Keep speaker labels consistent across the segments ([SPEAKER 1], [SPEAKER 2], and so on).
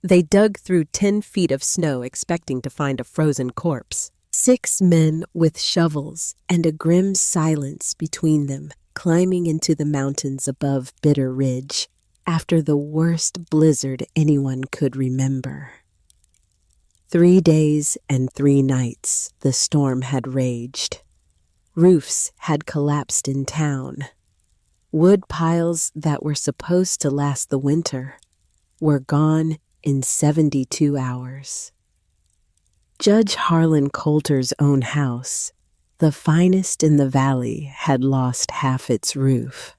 [SPEAKER 1] They dug through 10 feet of snow expecting to find a frozen corpse. 6 men with shovels and a grim silence between them, climbing into the mountains above Bitter Ridge after the worst blizzard anyone could remember. 3 days and 3 nights the storm had raged. Roofs had collapsed in town. Wood piles that were supposed to last the winter were gone in 72 hours. Judge Harlan Coulter's own house, the finest in the valley, had lost half its roof.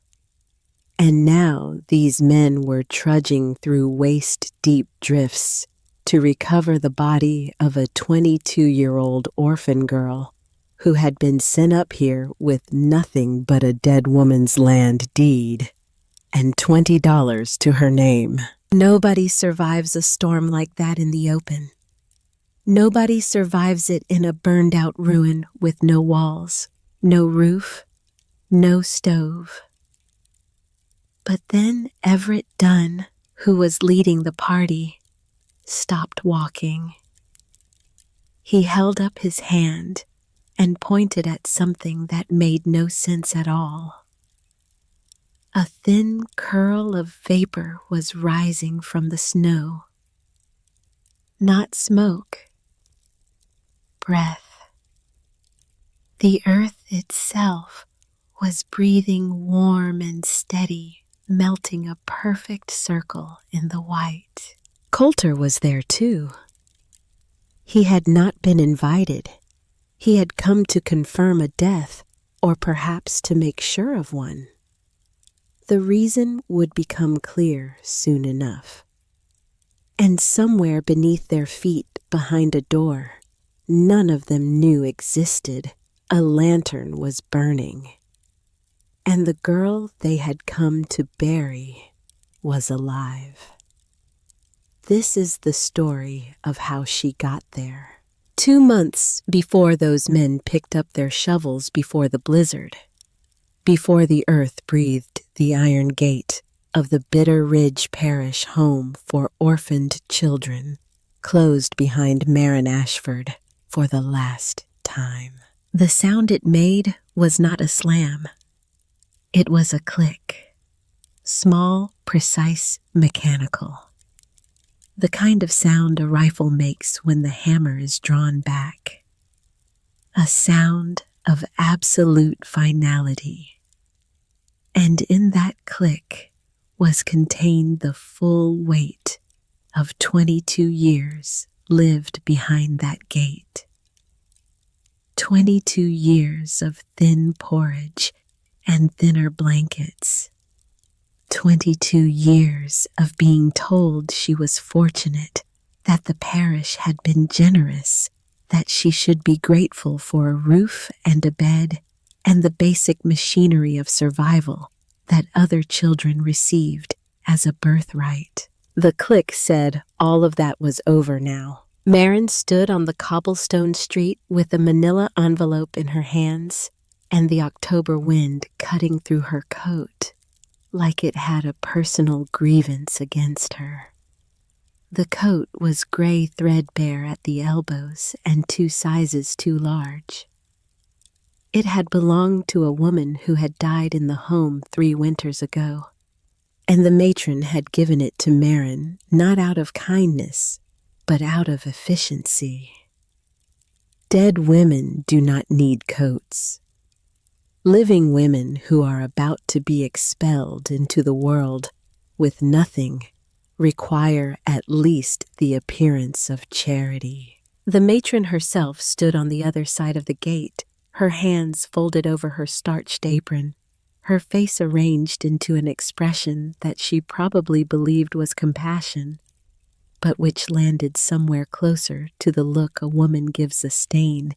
[SPEAKER 1] And now these men were trudging through waist-deep drifts to recover the body of a 22-year-old orphan girl who had been sent up here with nothing but a dead woman's land deed and $20 to her name. Nobody survives a storm like that in the open. Nobody survives it in a burned-out ruin with no walls, no roof, no stove. But then Everett Dunn, who was leading the party, stopped walking. He held up his hand and pointed at something that made no sense at all. A thin curl of vapor was rising from the snow. Not smoke, breath. The earth itself was breathing warm and steady, melting a perfect circle in the white. Coulter was there too. He had not been invited. He had come to confirm a death, or perhaps to make sure of one. The reason would become clear soon enough. And somewhere beneath their feet, behind a door none of them knew existed, a lantern was burning. And the girl they had come to bury was alive. This is the story of how she got there. 2 months before those men picked up their shovels before the blizzard, before the earth breathed the iron gate of the Bitter Ridge Parish home for orphaned children, closed behind Marin Ashford for the last time. The sound it made was not a slam. It was a click. Small, precise, mechanical. The kind of sound a rifle makes when the hammer is drawn back. A sound of absolute finality. And in that click was contained the full weight of 22 years lived behind that gate. 22 years of thin porridge and thinner blankets. 22 years of being told she was fortunate, that the parish had been generous, that she should be grateful for a roof and a bed and the basic machinery of survival that other children received as a birthright. The click said all of that was over now. Marin stood on the cobblestone street with a manila envelope in her hands and the October wind cutting through her coat like it had a personal grievance against her. The coat was gray threadbare at the elbows and 2 sizes too large. It had belonged to a woman who had died in the home 3 winters ago, and the matron had given it to Marin not out of kindness, but out of efficiency. Dead women do not need coats. Living women who are about to be expelled into the world with nothing require at least the appearance of charity. The matron herself stood on the other side of the gate, her hands folded over her starched apron, her face arranged into an expression that she probably believed was compassion, but which landed somewhere closer to the look a woman gives a stain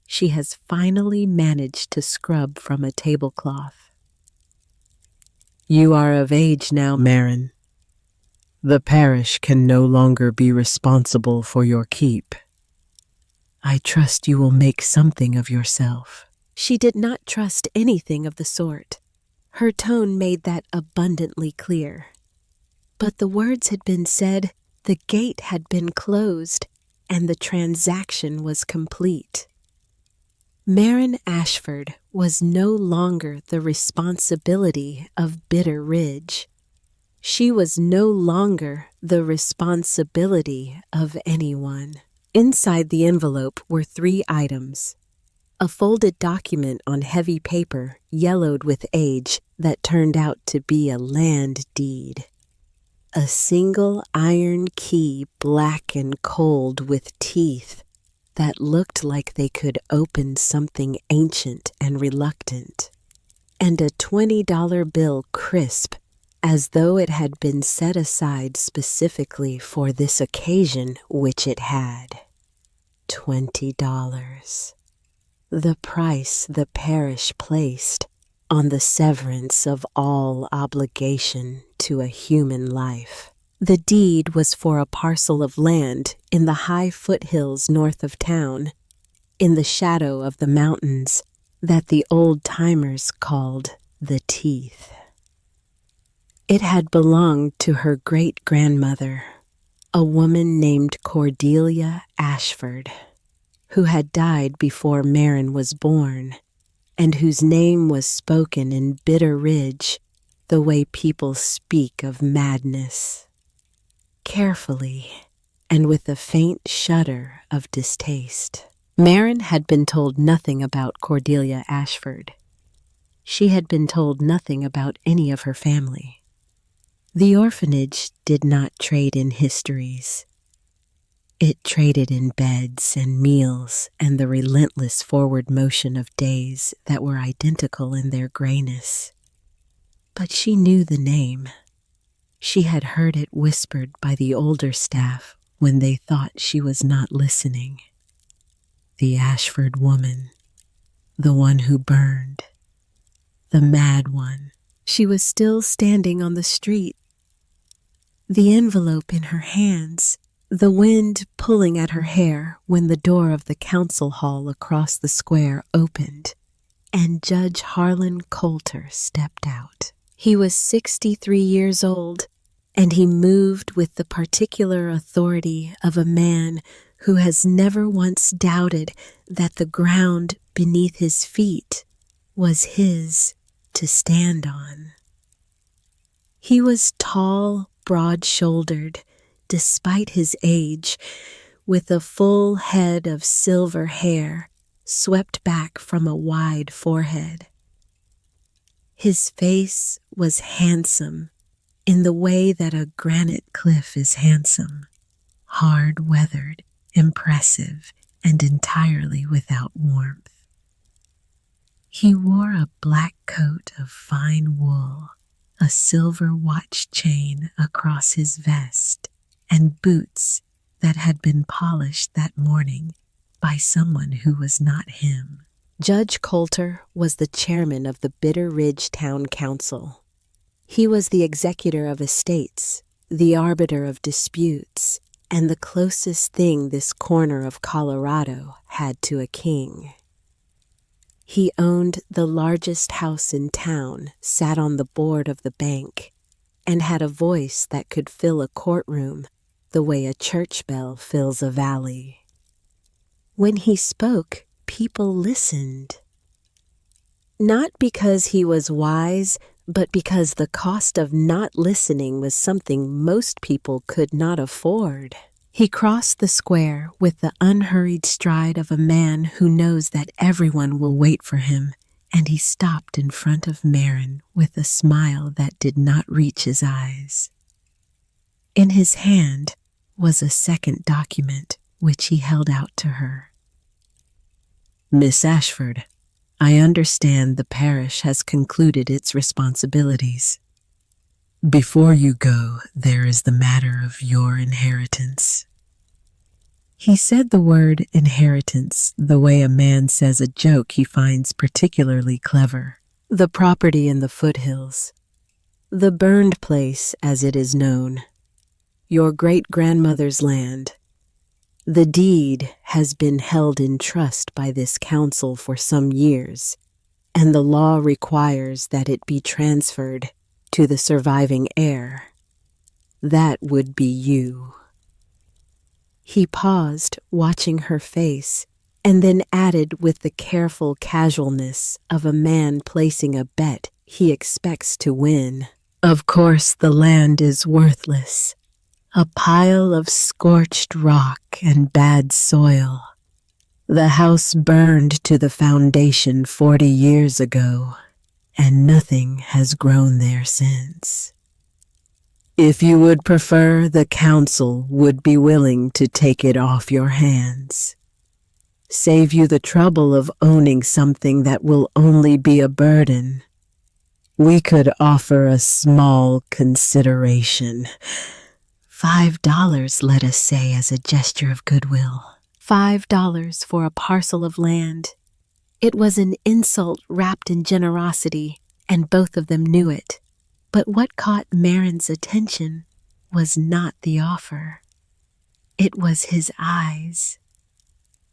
[SPEAKER 1] she has finally managed to scrub from a tablecloth. You are of age now, Marin. The parish can no longer be responsible for your keep. I trust you will make something of yourself. She did not trust anything of the sort. Her tone made that abundantly clear. But the words had been said, The gate had been closed, and the transaction was complete. Marin Ashford was no longer the responsibility of Bitter Ridge. She was no longer the responsibility of anyone. Inside the envelope were 3 items: a folded document on heavy paper, yellowed with age, that turned out to be a land deed. A single iron key, black and cold with teeth, that looked like they could open something ancient and reluctant. And a $20 bill, crisp, as though it had been set aside specifically for this occasion, which it had. $20. The price the parish placed on the severance of all obligation to a human life. The deed was for a parcel of land in the high foothills north of town, in the shadow of the mountains that the old-timers called the Teeth. It had belonged to her great-grandmother, a woman named Cordelia Ashford, who had died before Marin was born, and whose name was spoken in Bitter Ridge the way people speak of madness. Carefully, and with a faint shudder of distaste. Marin had been told nothing about Cordelia Ashford. She had been told nothing about any of her family. The orphanage did not trade in histories. It traded in beds and meals and the relentless forward motion of days that were identical in their grayness. But she knew the name. She had heard it whispered by the older staff when they thought she was not listening. The Ashford woman, the one who burned, the mad one. She was still standing on the street, the envelope in her hands, the wind pulling at her hair when the door of the council hall across the square opened, and Judge Harlan Coulter stepped out. He was 63 years old, and he moved with the particular authority of a man who has never once doubted that the ground beneath his feet was his to stand on. He was tall, broad-shouldered, despite his age, with a full head of silver hair swept back from a wide forehead. His face was handsome in the way that a granite cliff is handsome, hard-weathered, impressive, and entirely without warmth. He wore a black coat of fine wool, a silver watch chain across his vest, and boots that had been polished that morning by someone who was not him. Judge Coulter was the chairman of the Bitter Ridge Town Council. He was the executor of estates, the arbiter of disputes, and the closest thing this corner of Colorado had to a king. He owned the largest house in town, sat on the board of the bank, and had a voice that could fill a courtroom the way a church bell fills a valley. When he spoke, people listened. Not because he was wise, but because the cost of not listening was something most people could not afford. He crossed the square with the unhurried stride of a man who knows that everyone will wait for him, and he stopped in front of Marin with a smile that did not reach his eyes. In his hand was a second document, which he held out to her. Miss Ashford, I understand the parish has concluded its responsibilities. Before you go, there is the matter of your inheritance. He said the word inheritance the way a man says a joke he finds particularly clever. The property in the foothills, the burned place as it is known, your great-grandmother's land. The deed has been held in trust by this council for some years, and the law requires that it be transferred to the surviving heir. That would be you. He paused, watching her face, and then added with the careful casualness of a man placing a bet he expects to win. Of course, the land is worthless. A pile of scorched rock and bad soil. The house burned to the foundation 40 years ago, and nothing has grown there since. If you would prefer, the council would be willing to take it off your hands. Save you the trouble of owning something that will only be a burden. We could offer a small consideration. $5, let us say, as a gesture of goodwill. $5 for a parcel of land. It was an insult wrapped in generosity, and both of them knew it. But what caught Marin's attention was not the offer. It was his eyes.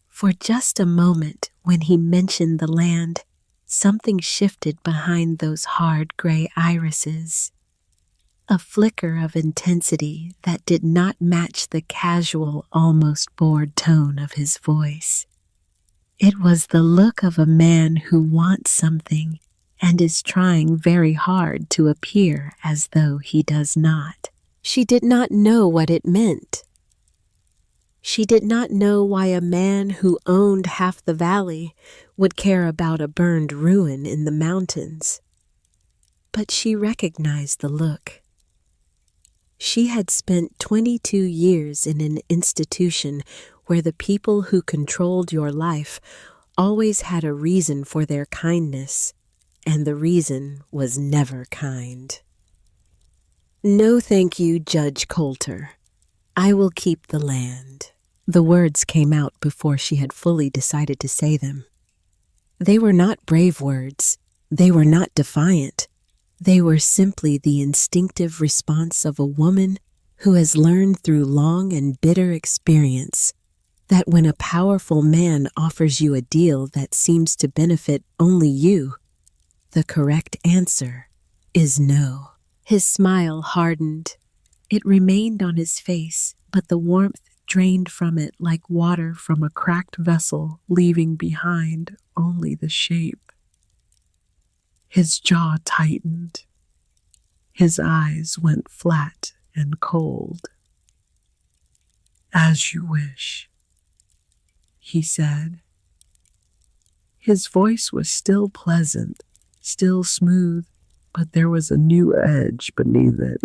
[SPEAKER 1] For just a moment, when he mentioned the land, something shifted behind those hard gray irises. A flicker of intensity that did not match the casual, almost bored tone of his voice. It was the look of a man who wants something and is trying very hard to appear as though he does not. She did not know what it meant. She did not know why a man who owned half the valley would care about a burned ruin in the mountains. But she recognized the look. She had spent 22 years in an institution where the people who controlled your life always had a reason for their kindness, and the reason was never kind. "No, thank you, Judge Coulter. I will keep the land." The words came out before she had fully decided to say them. They were not brave words. They were not defiant. They were simply the instinctive response of a woman who has learned through long and bitter experience that when a powerful man offers you a deal that seems to benefit only you, the correct answer is no. His smile hardened. It remained on his face, but the warmth drained from it like water from a cracked vessel, leaving behind only the shape. His jaw tightened. His eyes went flat and cold. "As you wish," he said. His voice was still pleasant, still smooth, but there was a new edge beneath it.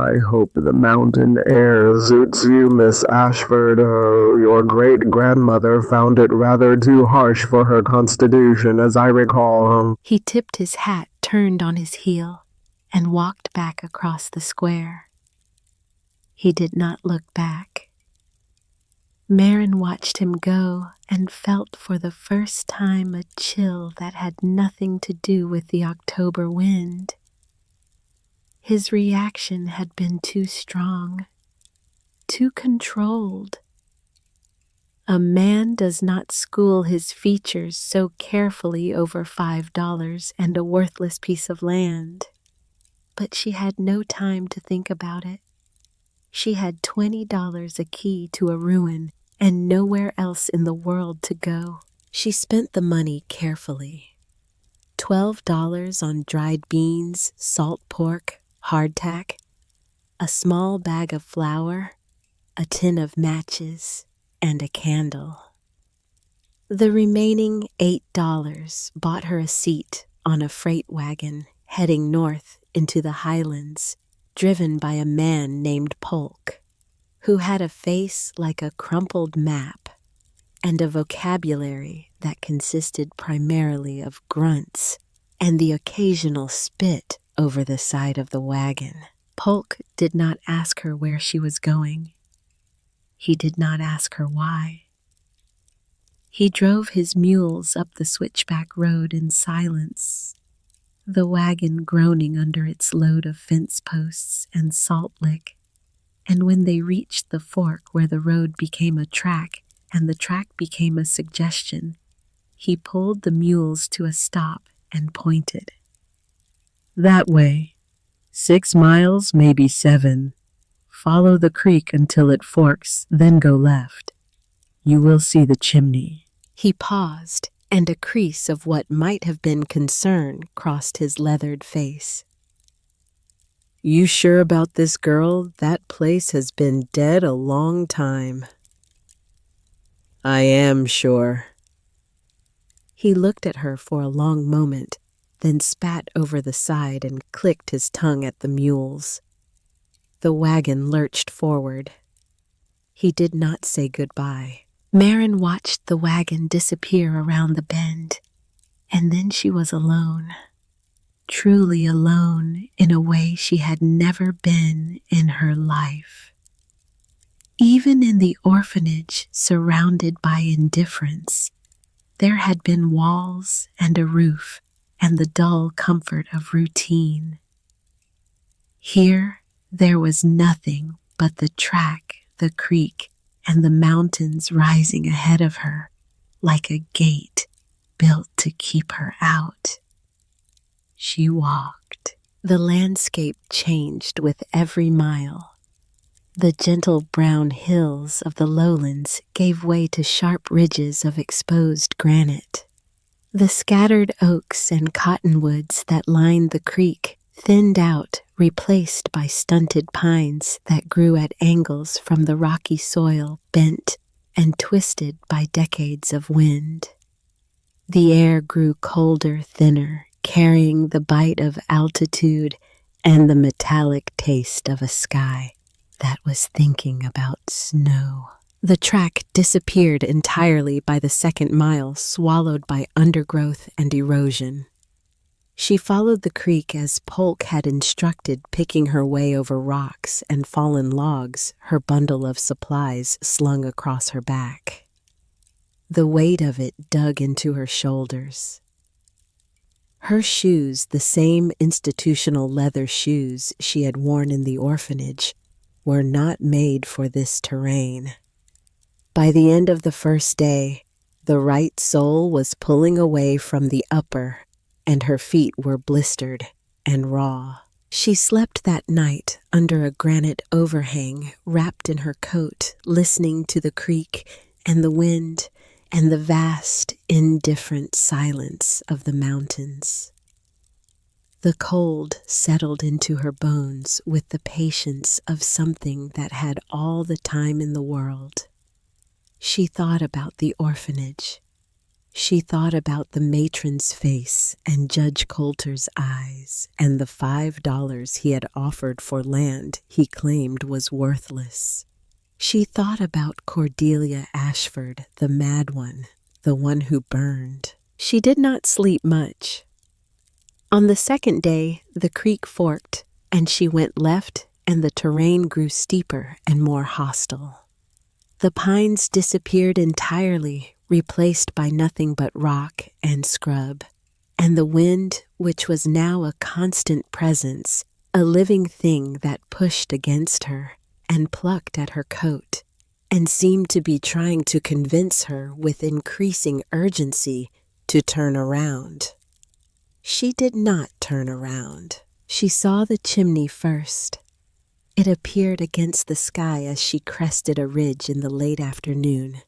[SPEAKER 1] "I hope the mountain air suits you, Miss Ashford. Your great-grandmother found it rather too harsh for her constitution, as I recall." He tipped his hat, turned on his heel, and walked back across the square. He did not look back. Marin watched him go and felt for the first time a chill that had nothing to do with the October wind. His reaction had been too strong, too controlled. A man does not school his features so carefully over $5 and a worthless piece of land. But she had no time to think about it. She had $20 a key to a ruin and nowhere else in the world to go. She spent the money carefully. $12 on dried beans, salt pork, hardtack, a small bag of flour, a tin of matches, and a candle. The remaining $8 bought her a seat on a freight wagon heading north into the highlands, driven by a man named Polk, who had a face like a crumpled map and a vocabulary that consisted primarily of grunts and the occasional spit over the side of the wagon. Polk did not ask her where she was going. He did not ask her why. He drove his mules up the switchback road in silence, the wagon groaning under its load of fence posts and salt lick. And when they reached the fork where the road became a track and the track became a suggestion, he pulled the mules to a stop and pointed. "That way. 6 miles, maybe 7. Follow the creek until it forks, then go left. You will see the chimney." He paused, and a crease of what might have been concern crossed his leathered face. "You sure about this, girl? That place has been dead a long time." "I am sure." He looked at her for a long moment, then spat over the side and clicked his tongue at the mules. The wagon lurched forward. He did not say goodbye. Marin watched the wagon disappear around the bend, and then she was alone. Truly alone in a way she had never been in her life. Even in the orphanage, surrounded by indifference, there had been walls and a roof and the dull comfort of routine. Here, there was nothing but the track, the creek, and the mountains rising ahead of her, like a gate built to keep her out. She walked. The landscape changed with every mile. The gentle brown hills of the lowlands gave way to sharp ridges of exposed granite. The scattered oaks and cottonwoods that lined the creek thinned out, replaced by stunted pines that grew at angles from the rocky soil, bent and twisted by decades of wind. The air grew colder, thinner, carrying the bite of altitude and the metallic taste of a sky that was thinking about snow. The track disappeared entirely by the second mile, swallowed by undergrowth and erosion. She followed the creek as Polk had instructed, picking her way over rocks and fallen logs, her bundle of supplies slung across her back. The weight of it dug into her shoulders. Her shoes, the same institutional leather shoes she had worn in the orphanage, were not made for this terrain. By the end of the first day, the right sole was pulling away from the upper, and her feet were blistered and raw. She slept that night under a granite overhang, wrapped in her coat, listening to the creek and the wind and the vast, indifferent silence of the mountains. The cold settled into her bones with the patience of something that had all the time in the world. She thought about the orphanage. She thought about the matron's face and Judge Coulter's eyes and the $5 he had offered for land he claimed was worthless. She thought about Cordelia Ashford, the mad one, the one who burned. She did not sleep much. On the second day, the creek forked, and she went left, and the terrain grew steeper and more hostile. The pines disappeared entirely, replaced by nothing but rock and scrub, and the wind, which was now a constant presence, a living thing that pushed against her and plucked at her coat, and seemed to be trying to convince her with increasing urgency to turn around. She did not turn around. She saw the chimney first. It appeared against the sky as she crested a ridge in the late afternoon,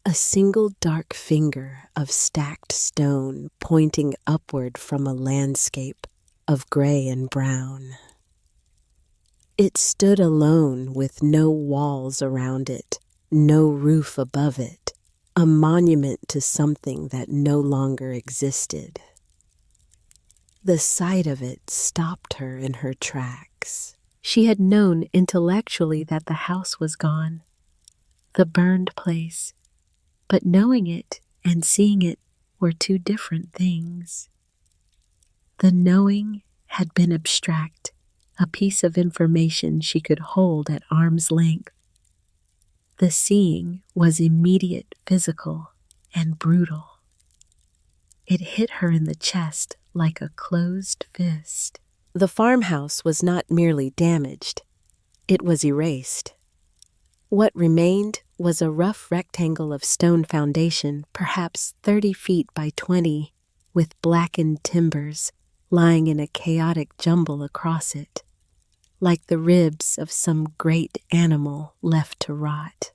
[SPEAKER 1] a single dark finger of stacked stone pointing upward from a landscape of gray and brown. It stood alone with no walls around it, no roof above it, a monument to something that no longer existed. The sight of it stopped her in her tracks. She had known intellectually that the house was gone, the burned place, but knowing it and seeing it were two different things. The knowing had been abstract, a piece of information she could hold at arm's length. The seeing was immediate, physical, and brutal. It hit her in the chest like a closed fist. The farmhouse was not merely damaged, it was erased. What remained was a rough rectangle of stone foundation, perhaps 30 feet by 20, with blackened timbers lying in a chaotic jumble across it. like the ribs of some great animal left to rot.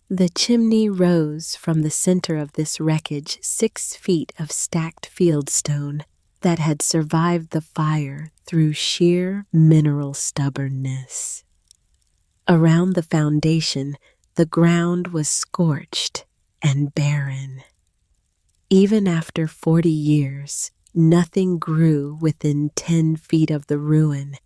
[SPEAKER 1] The chimney rose from the center of this wreckage 6 feet of stacked fieldstone that had survived the fire through sheer mineral stubbornness. Around the foundation, the ground was scorched and barren. Even after 40 years, nothing grew within 10 feet of the ruin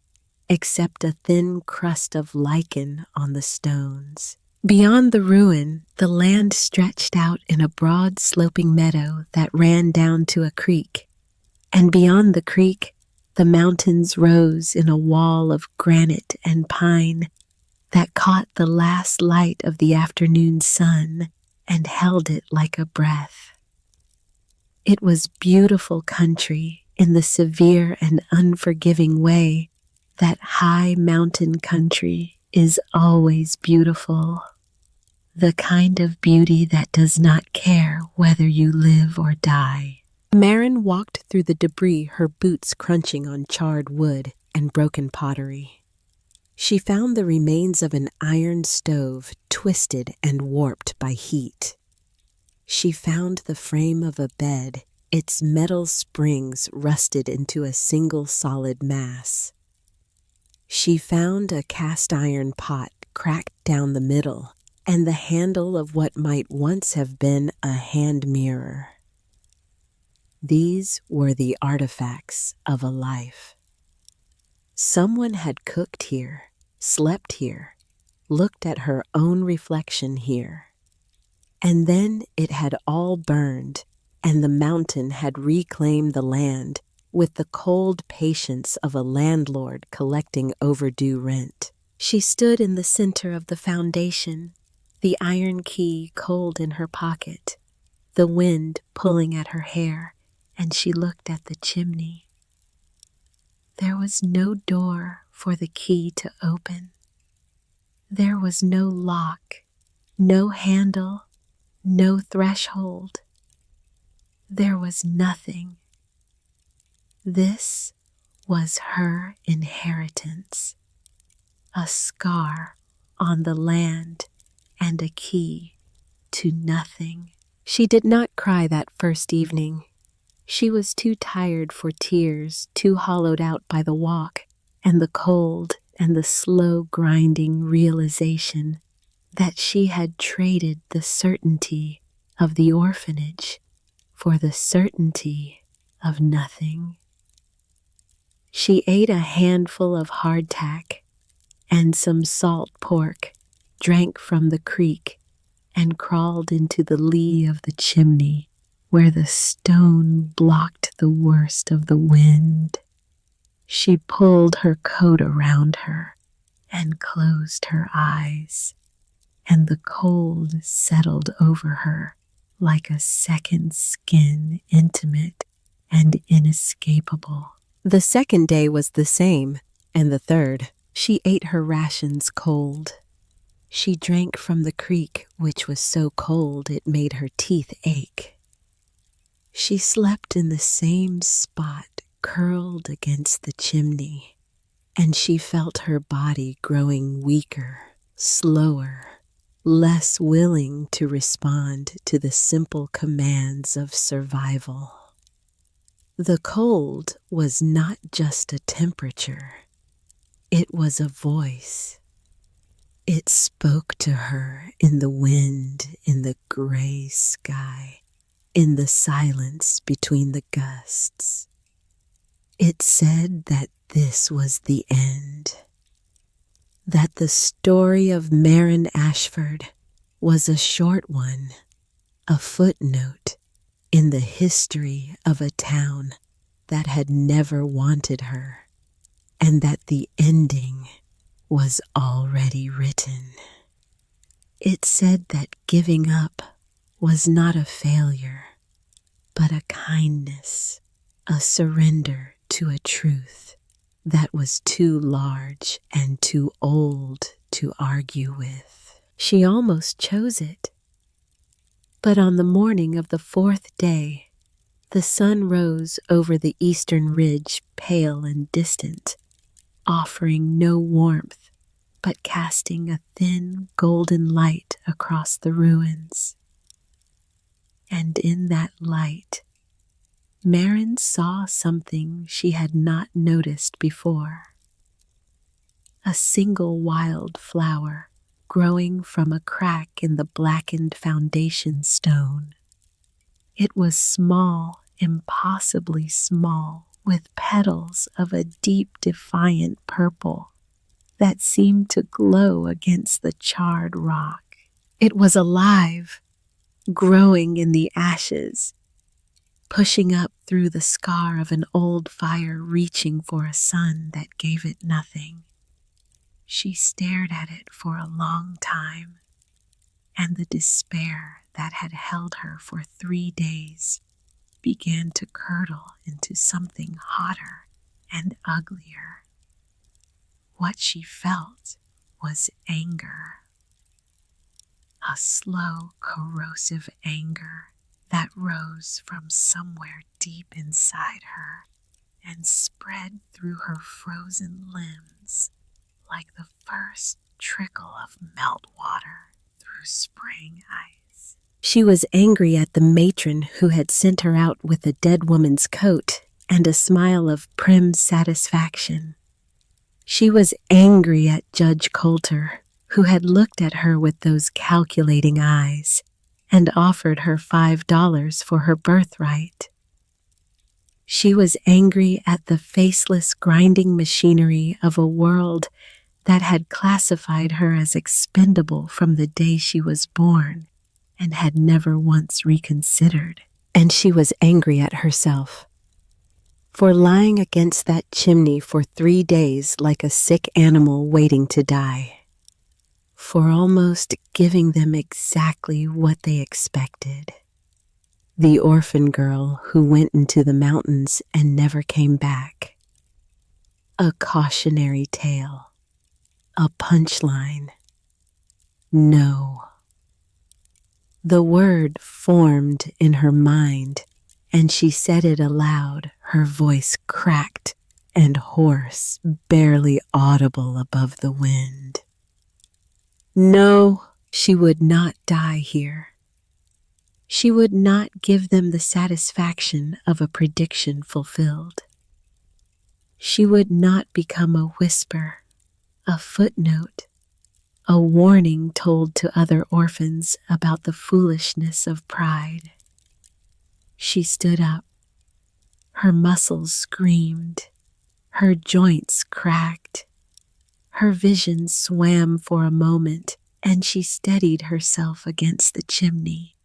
[SPEAKER 1] except a thin crust of lichen on the stones. Beyond the ruin, the land stretched out in a broad sloping meadow that ran down to a creek, and beyond the creek, the mountains rose in a wall of granite and pine that caught the last light of the afternoon sun and held it like a breath. It was beautiful country in the severe and unforgiving way that high mountain country is always beautiful. The kind of beauty that does not care whether you live or die. Marin walked through the debris, her boots crunching on charred wood and broken pottery. She found the remains of an iron stove twisted and warped by heat. She found the frame of a bed, its metal springs rusted into a single solid mass. She found a cast iron pot cracked down the middle and the handle of what might once have been a hand mirror. These were the artifacts of a life. Someone had cooked here, slept here, looked at her own reflection here. And then it had all burned, and the mountain had reclaimed the land with the cold patience of a landlord collecting overdue rent. She stood in the center of the foundation, the iron key cold in her pocket, the wind pulling at her hair, and she looked at the chimney. There was no door for the key to open. There was no lock, no handle, no threshold. There was nothing. This was her inheritance, a scar on the land and a key to nothing. She did not cry that first evening. She was too tired for tears, too hollowed out by the walk and the cold and the slow grinding realization that she had traded the certainty of the orphanage for the certainty of nothing. She ate a handful of hardtack and some salt pork, drank from the creek, and crawled into the lee of the chimney where the stone blocked the worst of the wind. She pulled her coat around her and closed her eyes, and the cold settled over her like a second skin, intimate and inescapable. The second day was the same, and the third. She ate her rations cold. She drank from the creek, which was so cold it made her teeth ache. She slept in the same spot, curled against the chimney, and she felt her body growing weaker, slower, less willing to respond to the simple commands of survival. The cold was not just a temperature. It was a voice. It spoke to her in the wind, in the gray sky, in the silence between the gusts. It said that this was the end, that the story of Marin Ashford was a short one, a footnote in the history of a town that had never wanted her, and that the ending was already written. It said that giving up was not a failure, but a kindness, a surrender to a truth that was too large and too old to argue with. She almost chose it. But on the morning of the 4th day, the sun rose over the eastern ridge, pale and distant, offering no warmth, but casting a thin golden light across the ruins. And in that light, Marin saw something she had not noticed before. A single wild flower growing from a crack in the blackened foundation stone. It was small, impossibly small, with petals of a deep, defiant purple that seemed to glow against the charred rock. It was alive, growing in the ashes, pushing up through the scar of an old fire, reaching for a sun that gave it nothing. She stared at it for a long time, and the despair that had held her for 3 days began to curdle into something hotter and uglier. What she felt was anger. A slow, corrosive anger that rose from somewhere deep inside her and spread through her frozen limbs like the first trickle of meltwater through spring ice. She was angry at the matron who had sent her out with a dead woman's coat and a smile of prim satisfaction. She was angry at Judge Coulter, who had looked at her with those calculating eyes and offered her $5 for her birthright. She was angry at the faceless grinding machinery of a world that had classified her as expendable from the day she was born and had never once reconsidered. And she was angry at herself for lying against that chimney for 3 days like a sick animal waiting to die, for almost giving them exactly what they expected. The orphan girl who went into the mountains and never came back. A cautionary tale. A punchline. No. The word formed in her mind, and she said it aloud, her voice cracked and hoarse, barely audible above the wind. No, she would not die here. She would not give them the satisfaction of a prediction fulfilled. She would not become a whisper, a footnote, a warning told to other orphans about the foolishness of pride. She stood up. Her muscles screamed. Her joints cracked. Her vision swam for a moment, and she steadied herself against the chimney,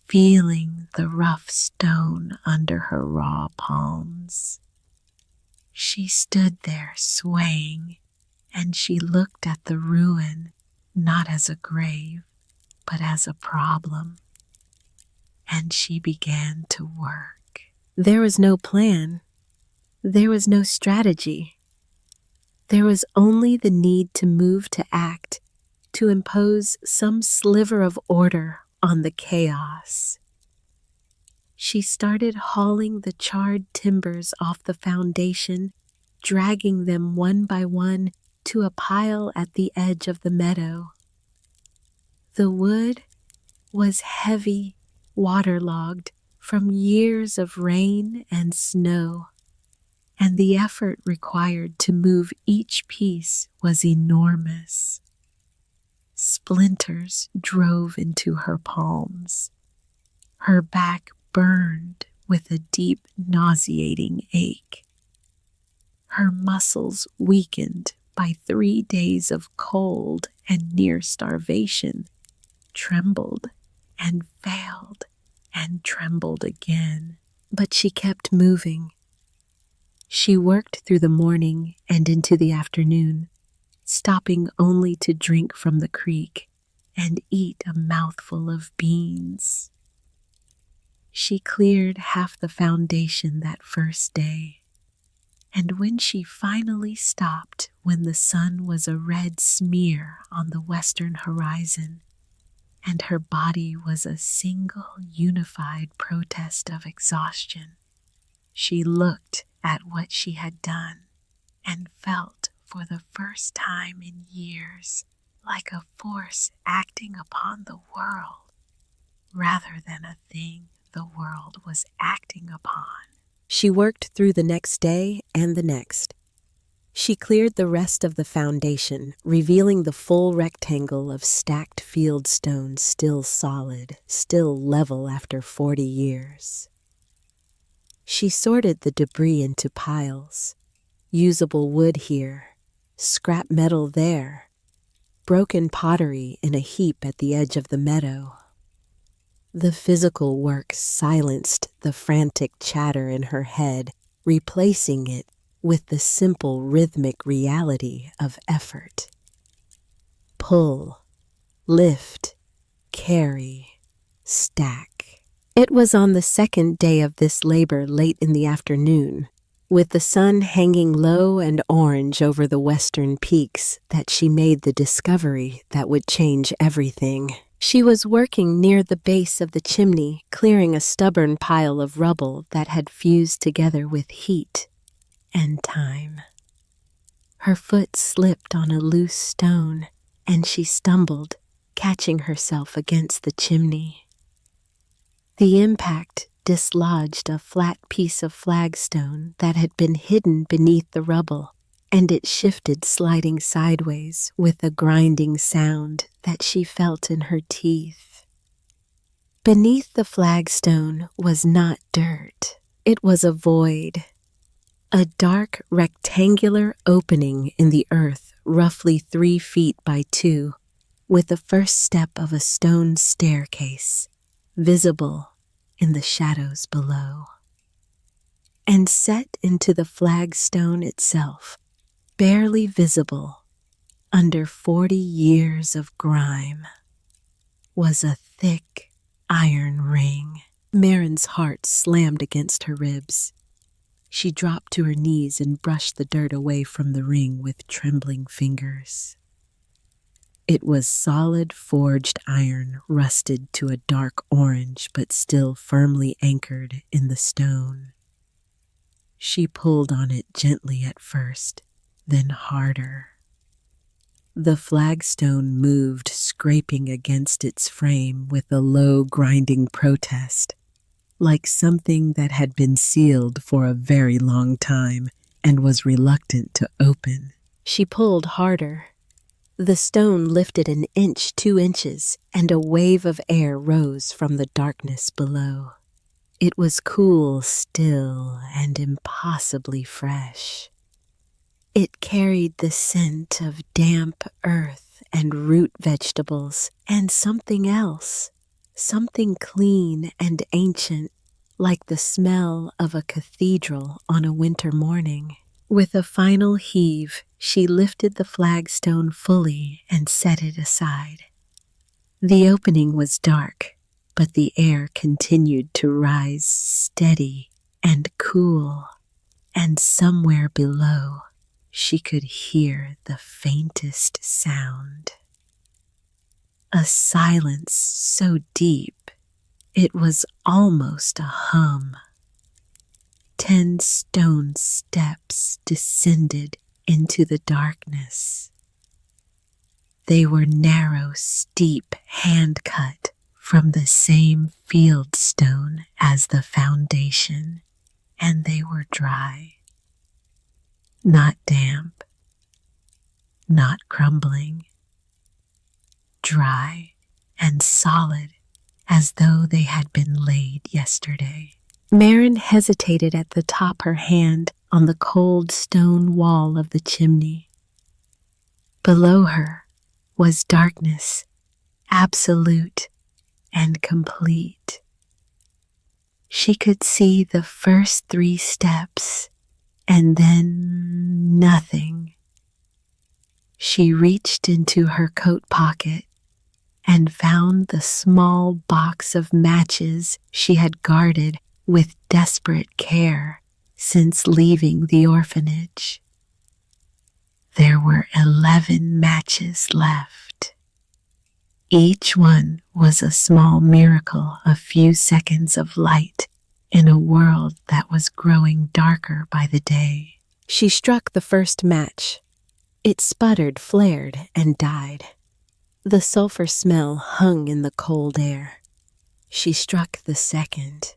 [SPEAKER 1] feeling the rough stone under her raw palms. She stood there swaying, and she looked at the ruin not as a grave, but as a problem. And she began to work. There was no plan. There was no strategy. There was only the need to move to act, to impose some sliver of order on the chaos. She started hauling the charred timbers off the foundation, dragging them one by one to a pile at the edge of the meadow. The wood was heavy, waterlogged from years of rain and snow, and the effort required to move each piece was enormous. Splinters drove into her palms. Her back burned with a deep, nauseating ache. Her muscles weakened by 3 days of cold and near starvation, trembled and failed and trembled again. But she kept moving. She worked through the morning and into the afternoon, stopping only to drink from the creek and eat a mouthful of beans. She cleared half the foundation that first day, and when she finally stopped when the sun was a red smear on the western horizon, and her body was a single unified protest of exhaustion, she looked at what she had done and felt for the first time in years, like a force acting upon the world, rather than a thing the world was acting upon.
[SPEAKER 2] She worked through the next day and the next. She cleared the rest of the foundation, revealing the full rectangle of stacked field stones still solid, still level after 40 years. She sorted the debris into piles. Usable wood here, scrap metal there, broken pottery in a heap at the edge of the meadow. The physical work silenced the frantic chatter in her head, replacing it with the simple rhythmic reality of effort. Pull, lift, carry, stack. It was on the second day of this labor late in the afternoon, with the sun hanging low and orange over the western peaks, that she made the discovery that would change everything. She was working near the base of the chimney, clearing a stubborn pile of rubble that had fused together with heat and time. Her foot slipped on a loose stone, and she stumbled, catching herself against the chimney. The impact dislodged a flat piece of flagstone that had been hidden beneath the rubble, and it shifted, sliding sideways with a grinding sound that she felt in her teeth. Beneath the flagstone was not dirt. It was a void, a dark rectangular opening in the earth roughly 3 feet by 2, with the first step of a stone staircase visible in the shadows below. And set into the flagstone itself, barely visible under 40 years of grime, was a thick iron ring. Marin's heart slammed against her ribs. She dropped to her knees and brushed the dirt away from the ring with trembling fingers. It was solid forged iron, rusted to a dark orange but still firmly anchored in the stone. She pulled on it gently at first, then harder. The flagstone moved, scraping against its frame with a low, grinding protest, like something that had been sealed for a very long time and was reluctant to open. She pulled harder. The stone lifted an inch, 2 inches, and a wave of air rose from the darkness below. It was cool, still, and impossibly fresh. It carried the scent of damp earth and root vegetables, and something else, something clean and ancient, like the smell of a cathedral on a winter morning. With a final heave, she lifted the flagstone fully and set it aside. The opening was dark, but the air continued to rise steady and cool, and somewhere below she could hear the faintest sound. A silence so deep it was almost a hum. 10 stone steps descended into the darkness. They were narrow, steep, hand-cut from the same field stone as the foundation, and they were dry. Not damp, not crumbling. Dry and solid as though they had been laid yesterday. Marin hesitated at the top, her hand on the cold stone wall of the chimney. Below her was darkness, absolute and complete. She could see the first 3 steps, and then nothing. She reached into her coat pocket and found the small box of matches she had guarded with desperate care since leaving the orphanage. There were 11 matches left. Each one was a small miracle, a few seconds of light in a world that was growing darker by the day. She struck the first match. It sputtered, flared, and died. The sulfur smell hung in the cold air. She struck the second.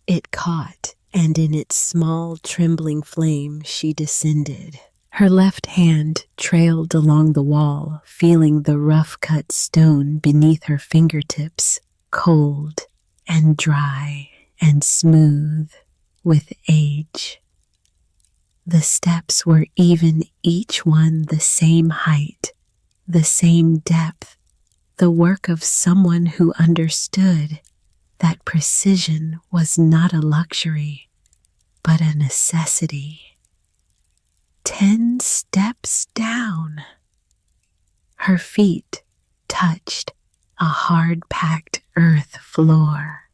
[SPEAKER 2] It caught, and in its small, trembling flame she descended. Her left hand trailed along the wall, feeling the rough-cut stone beneath her fingertips, cold and dry and smooth with age. The steps were even, each one the same height, the same depth, the work of someone who understood that precision was not a luxury, but a necessity. 10 steps down. Her feet touched a hard-packed earth floor.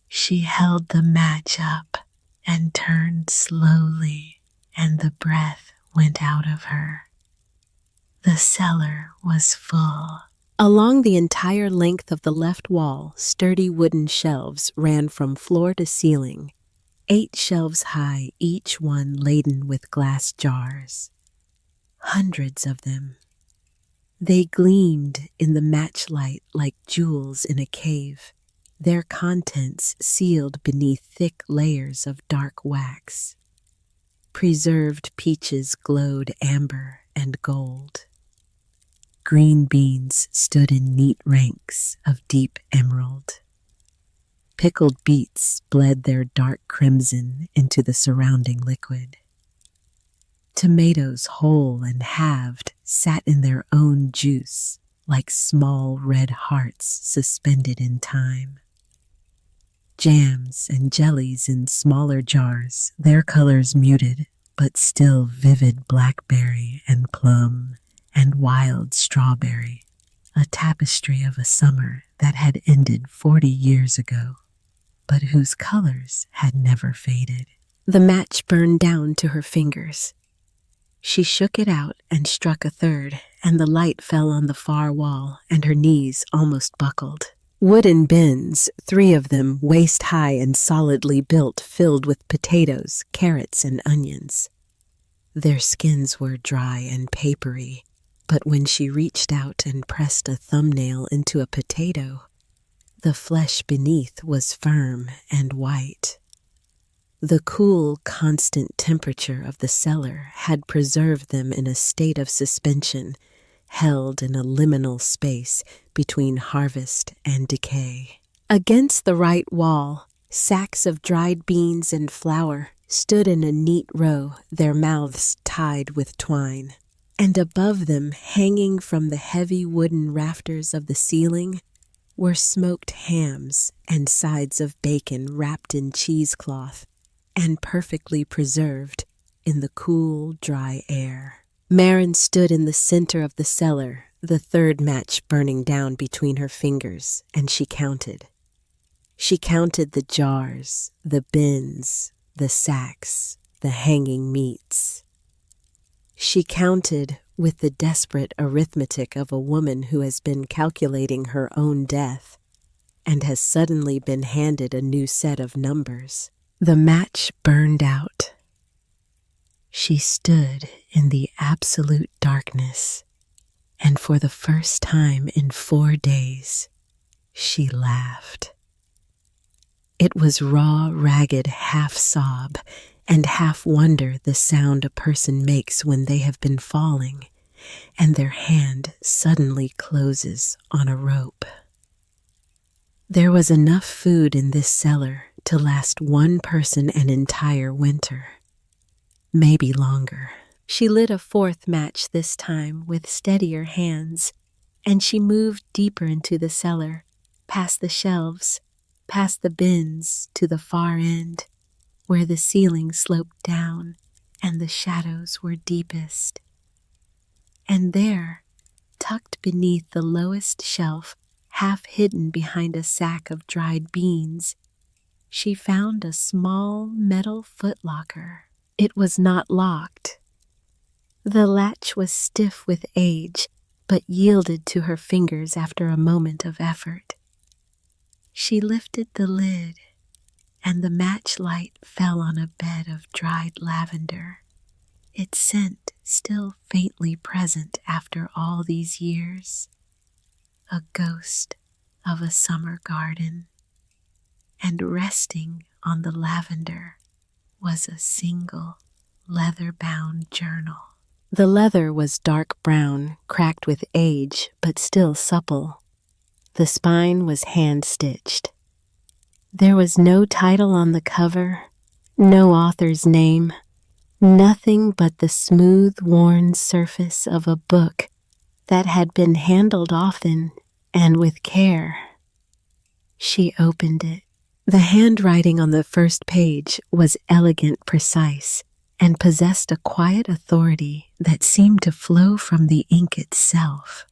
[SPEAKER 2] She held the match up and turned slowly, and the breath went out of her. The cellar was full. Along the entire length of the left wall, sturdy wooden shelves ran from floor to ceiling, 8 shelves high, each one laden with glass jars. Hundreds of them. They gleamed in the matchlight like jewels in a cave, their contents sealed beneath thick layers of dark wax. Preserved peaches glowed amber and gold. Green beans stood in neat ranks of deep emerald. Pickled beets bled their dark crimson into the surrounding liquid. Tomatoes, whole and halved, sat in their own juice like small red hearts suspended in time. Jams and jellies in smaller jars, their colors muted, but still vivid blackberry and plum and wild strawberry, a tapestry of a summer that had ended 40 years ago, but whose colors had never faded. The match burned down to her fingers. She shook it out and struck a third, and the light fell on the far wall, and her knees almost buckled. Wooden bins, 3 of them waist-high and solidly built, filled with potatoes, carrots, and onions. Their skins were dry and papery, but when she reached out and pressed a thumbnail into a potato, the flesh beneath was firm and white. The cool, constant temperature of the cellar had preserved them in a state of suspension, held in a liminal space between harvest and decay. Against the right wall, sacks of dried beans and flour stood in a neat row, their mouths tied with twine. And above them, hanging from the heavy wooden rafters of the ceiling, were smoked hams and sides of bacon wrapped in cheesecloth and perfectly preserved in the cool, dry air. Marin stood in the center of the cellar, the third match burning down between her fingers, and she counted. She counted the jars, the bins, the sacks, the hanging meats. She counted with the desperate arithmetic of a woman who has been calculating her own death and has suddenly been handed a new set of numbers. The match burned out. She stood in the absolute darkness, and for the first time in 4 days, she laughed. It was raw, ragged half-sob and half-wonder, the sound a person makes when they have been falling and their hand suddenly closes on a rope. There was enough food in this cellar to last one person an entire winter, maybe longer. She lit a 4th match this time with steadier hands, and she moved deeper into the cellar, past the shelves, past the bins to the far end, where the ceiling sloped down and the shadows were deepest. And there, tucked beneath the lowest shelf, half hidden behind a sack of dried beans, she found a small metal footlocker. It was not locked. The latch was stiff with age, but yielded to her fingers after a moment of effort. She lifted the lid, and the match light fell on a bed of dried lavender. Its scent
[SPEAKER 1] still faintly present after all these years, a ghost of a summer garden, and resting on the lavender was a single leather-bound journal. The leather was dark brown, cracked with age, but still supple. The spine was hand-stitched. There was no title on the cover, no author's name, nothing but the smooth, worn surface of a book that had been handled often and with care. She opened it. The handwriting on the first page was elegant, precise, and possessed a quiet authority that seemed to flow from the ink itself.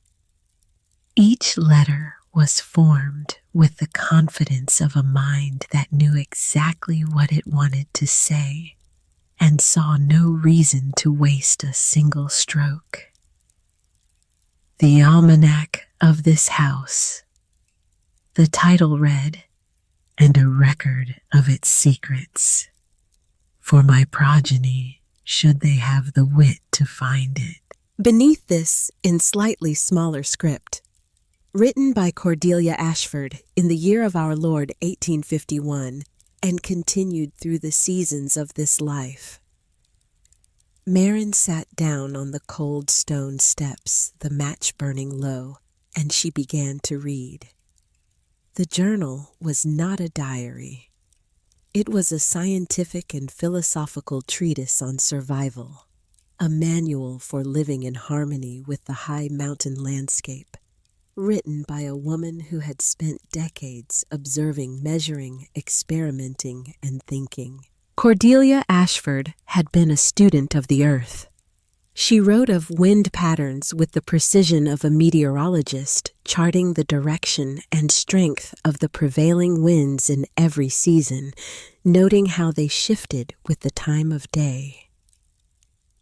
[SPEAKER 1] Each letter was formed with the confidence of a mind that knew exactly what it wanted to say and saw no reason to waste a single stroke. The Almanac of this house, the title read, and a record of its secrets, for my progeny should they have the wit to find it.
[SPEAKER 2] Beneath this, in slightly smaller script, written by Cordelia Ashford in the year of our Lord 1851 and continued through the seasons of this life. Marin sat down on the cold stone steps, the match burning low, and she began to read. The journal was not a diary. It was a scientific and philosophical treatise on survival, a manual for living in harmony with the high mountain landscape, written by a woman who had spent decades observing, measuring, experimenting, and thinking. Cordelia Ashford had been a student of the earth. She wrote of wind patterns with the precision of a meteorologist, charting the direction and strength of the prevailing winds in every season, noting how they shifted with the time of day.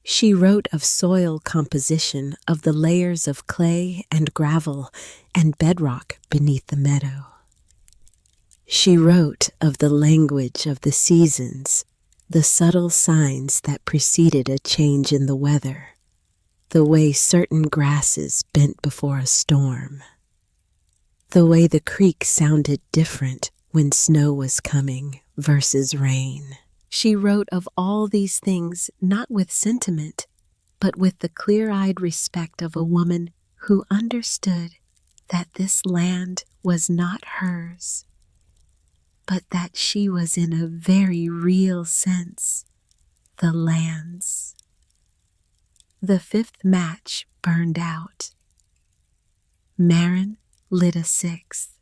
[SPEAKER 2] She wrote of soil composition, of the layers of clay and gravel and bedrock beneath the meadow. She wrote of the language of the seasons, the subtle signs that preceded a change in the weather, the way certain grasses bent before a storm, the way the creek sounded different when snow was coming versus rain. She wrote of all these things not with sentiment, but with the clear-eyed respect of a woman who understood that this land was not hers, but that she was in a very real sense the land's. The fifth match burned out. Marin lit a sixth.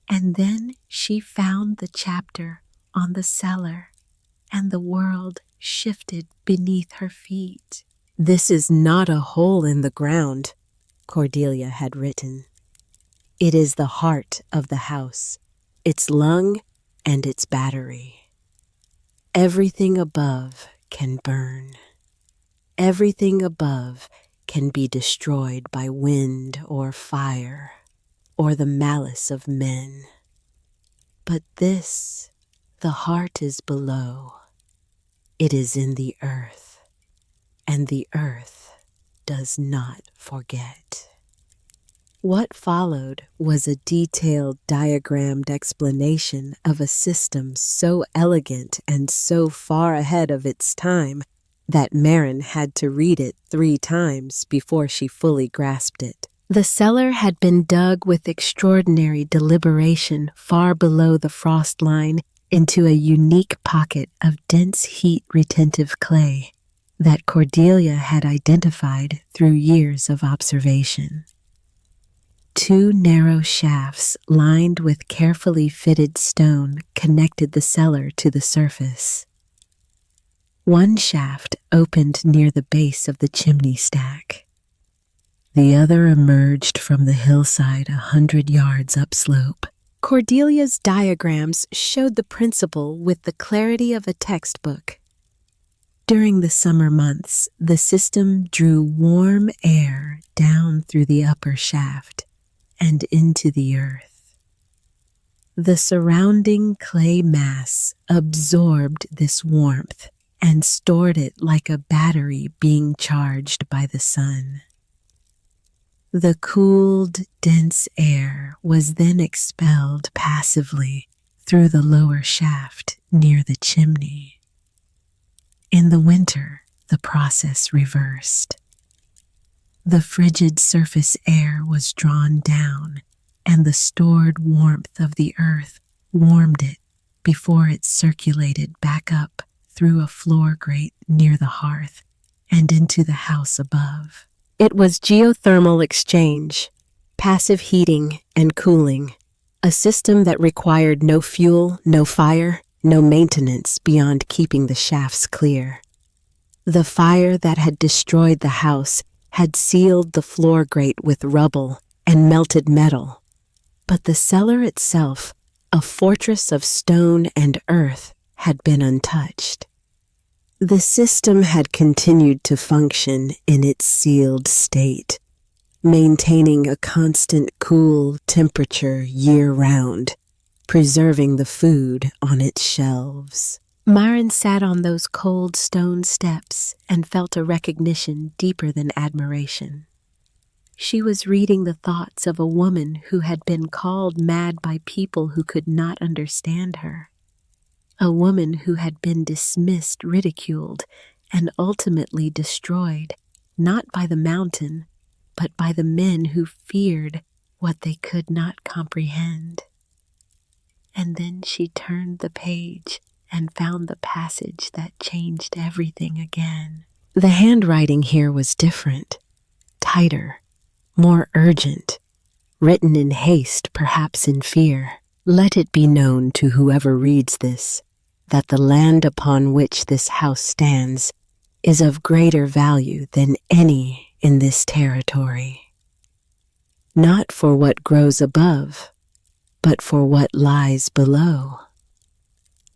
[SPEAKER 2] And then she found the chapter on the cellar, and the world shifted beneath her feet. "This is not a hole in the ground," Cordelia had written. "It is the heart of the house, its lung and its battery. Everything above can burn. Everything above can be destroyed by wind or fire or the malice of men. But this, the heart is below. It is in the earth, and the earth does not forget." What followed was a detailed, diagrammed explanation of a system so elegant and so far ahead of its time that Marin had to read it 3 times before she fully grasped it. The cellar had been dug with extraordinary deliberation far below the frost line into a unique pocket of dense heat-retentive clay that Cordelia had identified through years of observation. 2 narrow shafts lined with carefully fitted stone connected the cellar to the surface. One shaft opened near the base of the chimney stack. The other emerged from the hillside 100 yards upslope. Cordelia's diagrams showed the principle with the clarity of a textbook. During the summer months, the system drew warm air down through the upper shaft and into the earth. The surrounding clay mass absorbed this warmth
[SPEAKER 1] and stored it like a battery being charged by the sun. The cooled, dense air was then expelled passively through the lower shaft near the chimney. In the winter, the process reversed. The frigid surface air was drawn down, and the stored warmth of the earth warmed it before it circulated back up through a floor grate near the hearth and into the house above.
[SPEAKER 2] It was geothermal exchange, passive heating and cooling, a system that required no fuel, no fire, no maintenance beyond keeping the shafts clear. The fire that had destroyed the house had sealed the floor grate with rubble and melted metal, but the cellar itself, a fortress of stone and earth, had been untouched. The system had continued to function in its sealed state, maintaining a constant cool temperature year-round, preserving the food on its shelves.
[SPEAKER 1] Maren sat on those cold stone steps and felt a recognition deeper than admiration. She was reading the thoughts of a woman who had been called mad by people who could not understand her. A woman who had been dismissed, ridiculed, and ultimately destroyed, not by the mountain, but by the men who feared what they could not comprehend. And then she turned the page and found the passage that changed everything again.
[SPEAKER 2] The handwriting here was different, tighter, more urgent, written in haste, perhaps in fear. Let it be known to whoever reads this that the land upon which this house stands is of greater value than any in this territory. Not for what grows above, but for what lies below.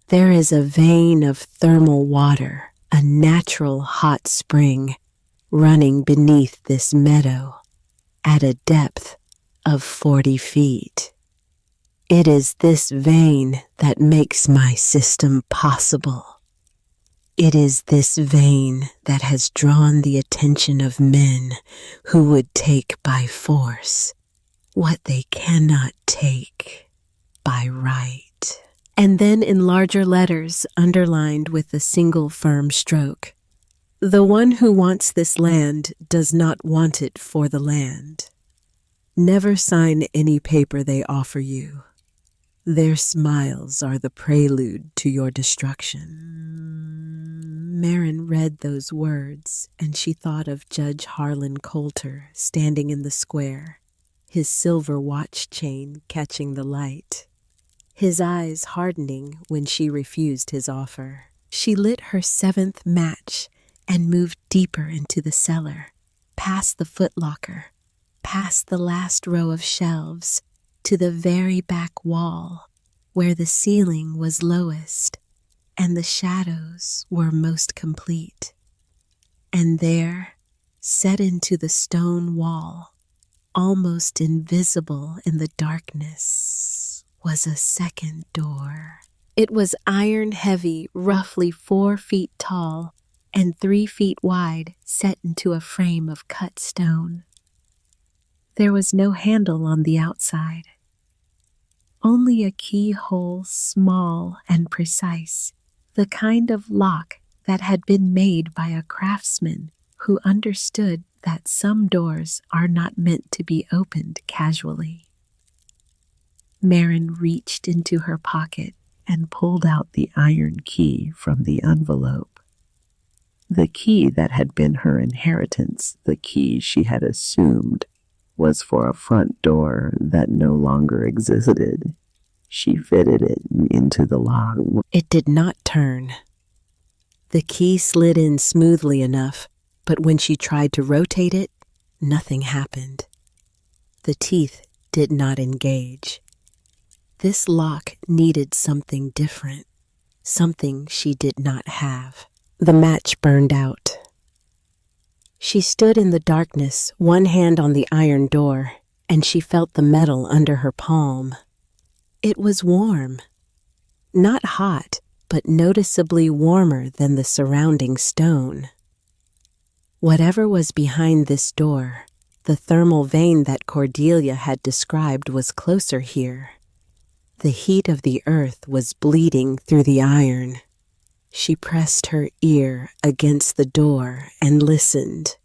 [SPEAKER 2] There is a vein of thermal water, a natural hot spring, running beneath this meadow at a depth of 40 feet. It is this vein that makes my system possible. It is this vein that has drawn the attention of men who would take by force what they cannot take by right. And then in larger letters, underlined with a single firm stroke, the one who wants this land does not want it for the land. Never sign any paper they offer you. Their smiles are the prelude to your destruction. Maren read those words, and she thought of Judge Harlan Coulter standing in the square, his silver watch chain catching the light, his eyes hardening when she refused his offer. She lit her 7th match and moved deeper into the cellar, past the footlocker, past the last row of shelves, to the very back wall, where the ceiling was lowest and the shadows were most complete. And there, set into the stone wall, almost invisible in the darkness, was a second door. It was iron-heavy, roughly 4 feet tall and 3 feet wide, set into a frame of cut stone. There was no handle on the outside, only a keyhole, small and precise, the kind of lock that had been made by a craftsman who understood that some doors are not meant to be opened casually. Maren reached into her pocket and pulled out the iron key from the envelope. The key that had been her inheritance, the key she had assumed, was for a front door that no longer existed. She fitted it into the lock. It did not turn. The key slid in smoothly enough, but when she tried to rotate it, nothing happened. The teeth did not engage. This lock needed something different, something she did not have. The match burned out. She stood in the darkness, one hand on the iron door, and she felt the metal under her palm. It was warm. Not hot, but noticeably warmer than the surrounding stone. Whatever was behind this door, the thermal vein that Cordelia had described was closer here. The heat of the earth was bleeding through the iron. She pressed her ear against the door and listened.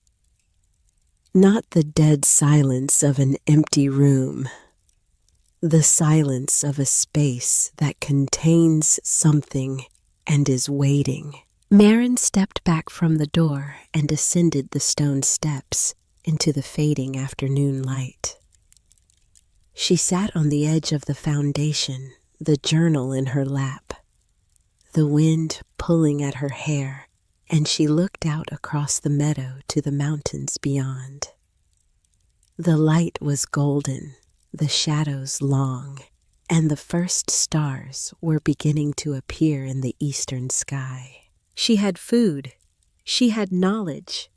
[SPEAKER 2] Not the dead silence of an empty room. The silence of a space that contains something and is waiting. Marin stepped back from the door and ascended the stone steps into the fading afternoon light. She sat on the edge of the foundation, the journal in her lap, the wind pulling at her hair, and she looked out across the meadow to the mountains beyond. The light was golden, the shadows long, and the first stars were beginning to appear in the eastern sky. She had food. She had knowledge.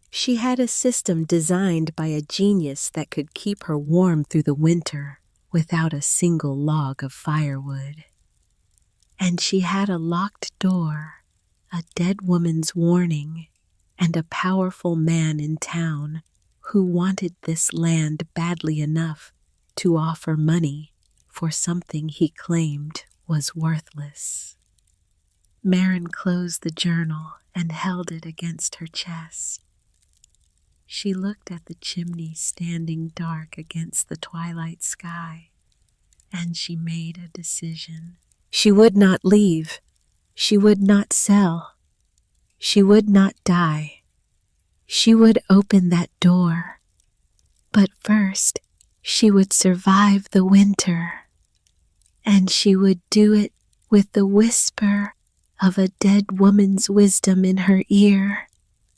[SPEAKER 2] She had a system designed by a genius that could keep her warm through the winter without a single log of firewood. And she had a locked door, a dead woman's warning, and a powerful man in town who wanted this land badly enough to offer money for something he claimed was worthless. Marin closed the journal and held it against her chest. She looked at the chimney standing dark against the twilight sky, and she made a decision. She would not leave. She would not sell. She would not die. She would open that door. But first, she would survive the winter. And she would do it with the whisper of a dead woman's wisdom in her ear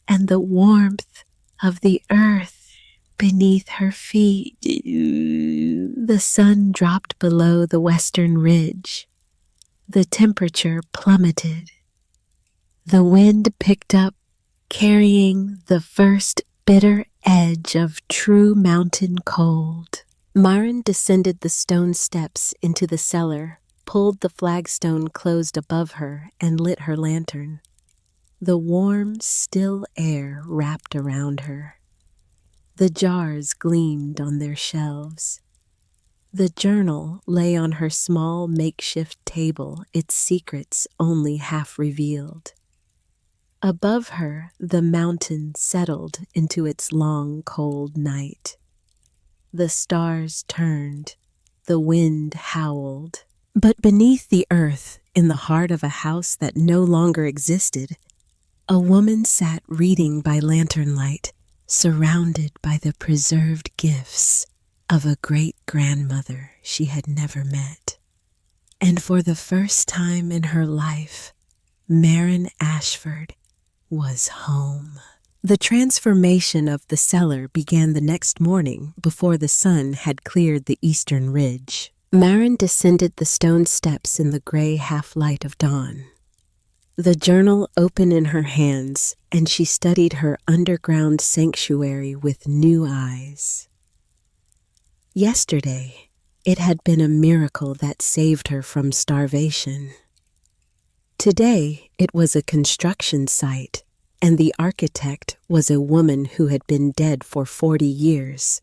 [SPEAKER 2] and the warmth of the earth beneath her feet. The sun dropped below the western ridge. The temperature plummeted. The wind picked up, carrying the first bitter edge of true mountain cold. Marin descended the stone steps into the cellar, pulled the flagstone closed above her, and lit her lantern. The warm, still air wrapped around her. The jars gleamed on their shelves. The journal lay on her small makeshift table, its secrets only half revealed. Above her, the mountain settled into its long, cold night. The stars turned, the wind howled. But beneath the earth, in the heart of a house that no longer existed, a woman sat reading by lantern light, surrounded by the preserved gifts of a great-grandmother she had never met. And for the first time in her life, Marin Ashford was home. The transformation of the cellar began the next morning before the sun had cleared the eastern ridge. Marin descended the stone steps in the gray half-light of dawn. The journal open in her hands, and she studied her underground sanctuary with new eyes. Yesterday, it had been a miracle that saved her from starvation. Today, it was a construction site, and the architect was a woman who had been dead for 40 years.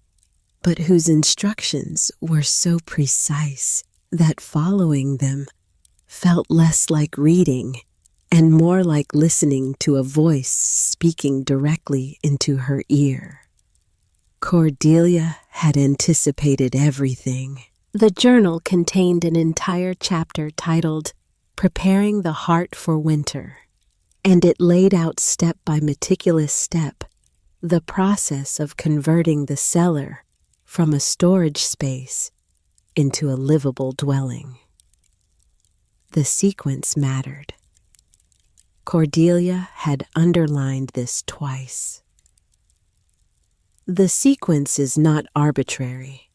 [SPEAKER 2] But whose instructions were so precise that following them felt less like reading and more like listening to a voice speaking directly into her ear. Cordelia had anticipated everything. The journal contained an entire chapter titled Preparing the Heart for Winter, and it laid out step by meticulous step the process of converting the cellar from a storage space into a livable dwelling. The sequence mattered. Cordelia had underlined this twice. The sequence is not arbitrary.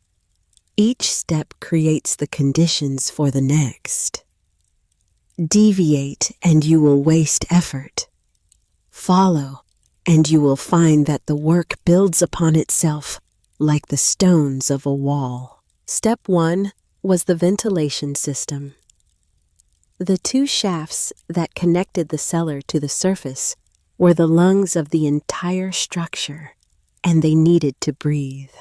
[SPEAKER 2] Each step creates the conditions for the next. Deviate and you will waste effort. Follow and you will find that the work builds upon itself like the stones of a wall. Step 1 was the ventilation system. The two shafts that connected the cellar to the surface were the lungs of the entire structure, and they needed to breathe.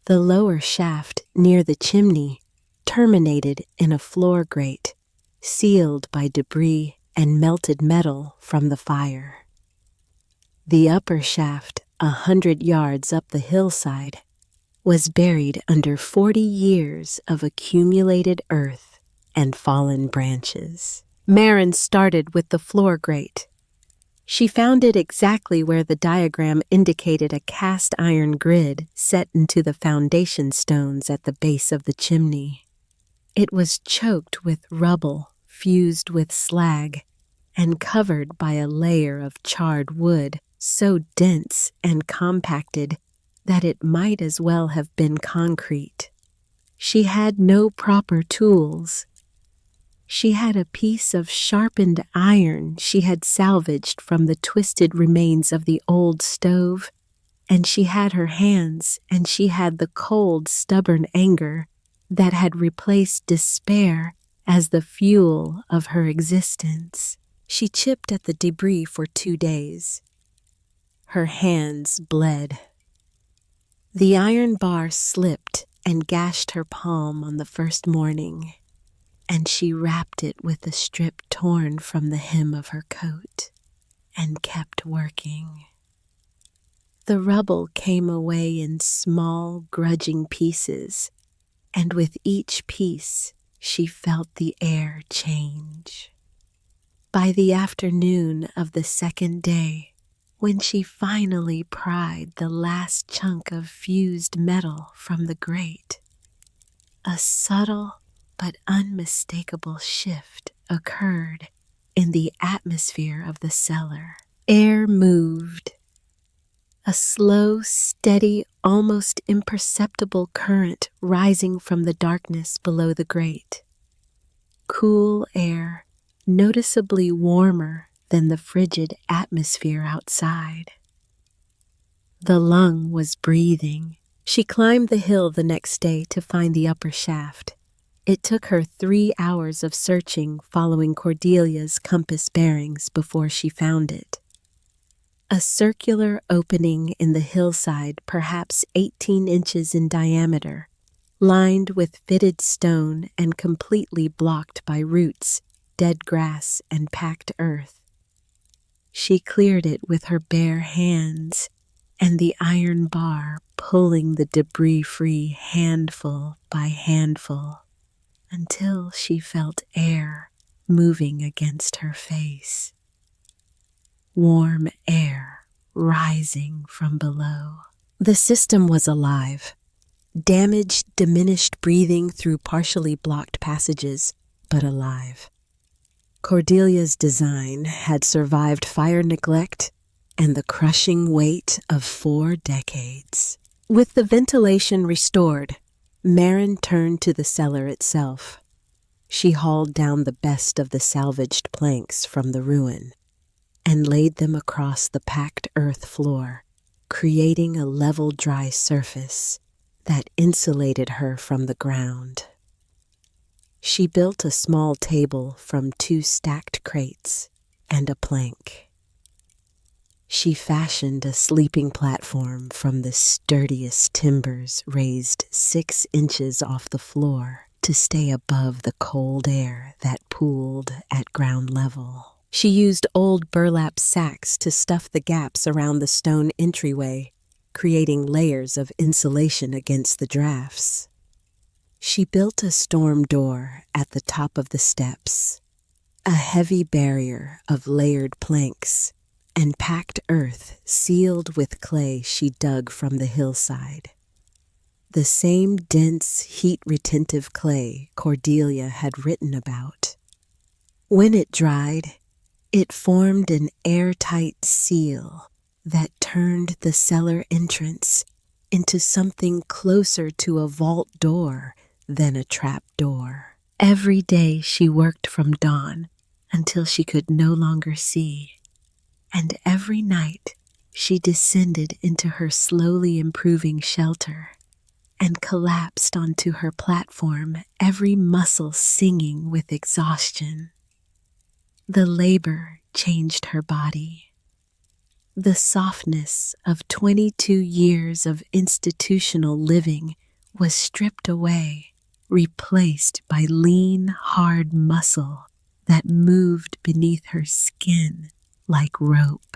[SPEAKER 2] The lower shaft near the chimney terminated in a floor grate, sealed by debris and melted metal from the fire. The upper shaft, 100 yards up the hillside, was buried under 40 years of accumulated earth and fallen branches. Marin started with the floor grate. She found it exactly where the diagram indicated a cast iron grid set into the foundation stones at the base of the chimney. It was choked with rubble fused with slag and covered by a layer of charred wood so dense and compacted that it might as well have been concrete. She had no proper tools. She had a piece of sharpened iron she had salvaged from the twisted remains of the old stove, and she had her hands, and she had the cold, stubborn anger that had replaced despair as the fuel of her existence. She chipped at the debris for 2 days. Her hands bled. The iron bar slipped and gashed her palm on the first morning, and she wrapped it with a strip torn from the hem of her coat and kept working. The rubble came away in small, grudging pieces, and with each piece she felt the air change. By the afternoon of the second day, when she finally pried the last chunk of fused metal from the grate, a subtle but unmistakable shift occurred in the atmosphere of the cellar. Air moved. A slow, steady, almost imperceptible current rising from the darkness below the grate. Cool air, noticeably warmer than the frigid atmosphere outside. The lung was breathing. She climbed the hill the next day to find the upper shaft. It took her 3 hours of searching following Cordelia's compass bearings before she found it. A circular opening in the hillside, perhaps 18 inches in diameter, lined with fitted stone and completely blocked by roots, dead grass, and packed earth. She cleared it with her bare hands, and the iron bar pulling the debris free handful by handful, until she felt air moving against her face. Warm air rising from below. The system was alive. Damaged, diminished breathing through partially blocked passages, but alive. Cordelia's design had survived fire neglect and the crushing weight of 4 decades. With the ventilation restored, Marin turned to the cellar itself. She hauled down the best of the salvaged planks from the ruin and laid them across the packed earth floor, creating a level, dry surface that insulated her from the ground. She built a small table from 2 stacked crates and a plank. She fashioned a sleeping platform from the sturdiest timbers raised 6 inches off the floor to stay above the cold air that pooled at ground level. She used old burlap sacks to stuff the gaps around the stone entryway, creating layers of insulation against the drafts. She built a storm door at the top of the steps, a heavy barrier of layered planks and packed earth sealed with clay she dug from the hillside. The same dense, heat-retentive clay Cordelia had written about. When it dried, it formed an airtight seal that turned the cellar entrance into something closer to a vault door than a trap door. Every day she worked from dawn until she could no longer see, and every night she descended into her slowly improving shelter,
[SPEAKER 1] and collapsed onto her platform, every muscle singing with exhaustion. The labor changed her body. The softness of 22 years of institutional living was stripped away, replaced by lean, hard muscle that moved beneath her skin like rope.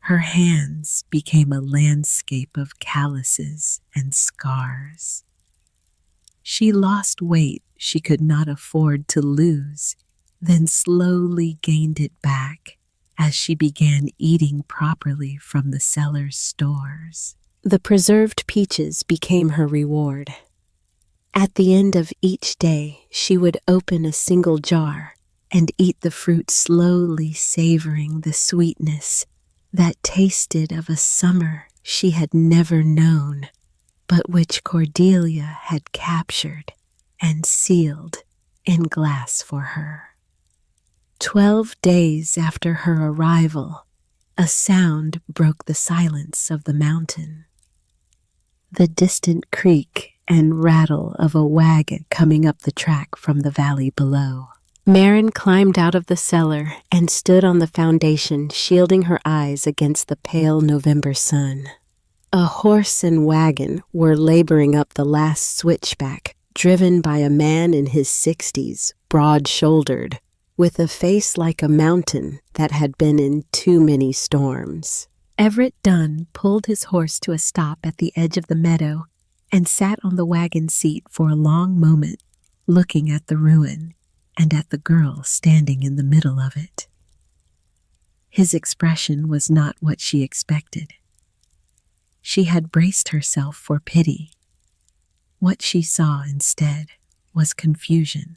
[SPEAKER 1] Her hands became a landscape of calluses and scars. She lost weight she could not afford to lose, then slowly gained it back as she began eating properly from the cellar's stores.
[SPEAKER 2] The preserved peaches became her reward. At the end of each day, she would open a single jar and eat the fruit slowly, savoring the sweetness that tasted of a summer she had never known, but which Cordelia had captured and sealed in glass for her. 12 days after her arrival, a sound broke the silence of the mountain. The distant creak and rattle of a wagon coming up the track from the valley below. Marin climbed out of the cellar and stood on the foundation, shielding her eyes against the pale November sun. A horse and wagon were laboring up the last switchback, driven by a man in his 60s, broad-shouldered, with a face like a mountain that had been in too many storms. Everett Dunn pulled his horse to a stop at the edge of the meadow and sat on the wagon seat for a long moment, looking at the ruin and at the girl standing in the middle of it. His expression was not what she expected. She had braced herself for pity. What she saw instead was confusion.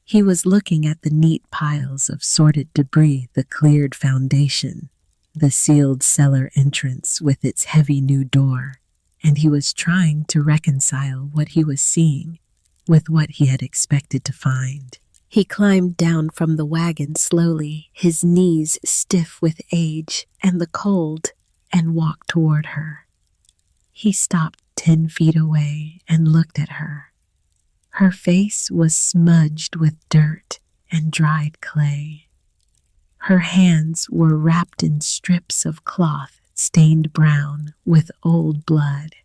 [SPEAKER 2] He was looking at the neat piles of sorted debris, the cleared foundation, the sealed cellar entrance with its heavy new door, and he was trying to reconcile what he was seeing with what he had expected to find. He climbed down from the wagon slowly, his knees stiff with age and the cold, and walked toward her. He stopped 10 feet away and looked at her. Her face was smudged with dirt and dried clay. Her hands were wrapped in strips of cloth stained brown with old blood.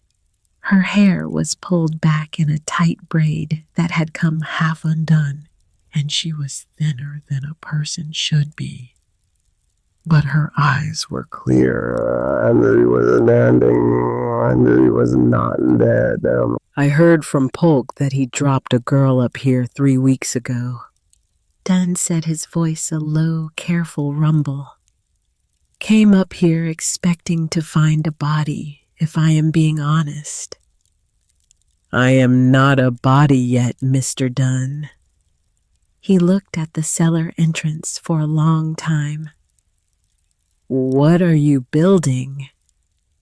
[SPEAKER 2] Her hair was pulled back in a tight braid that had come half undone, and she was thinner than a person should be. But her eyes were clear, and he was landing, and he was not dead. I heard from Polk that he dropped a girl up here 3 weeks ago. Dunn said, his voice a low, careful rumble. Came up here expecting to find a body, if I am being honest. I am not a body yet, Mr. Dunn. He looked at the cellar entrance for a long time. What are you building?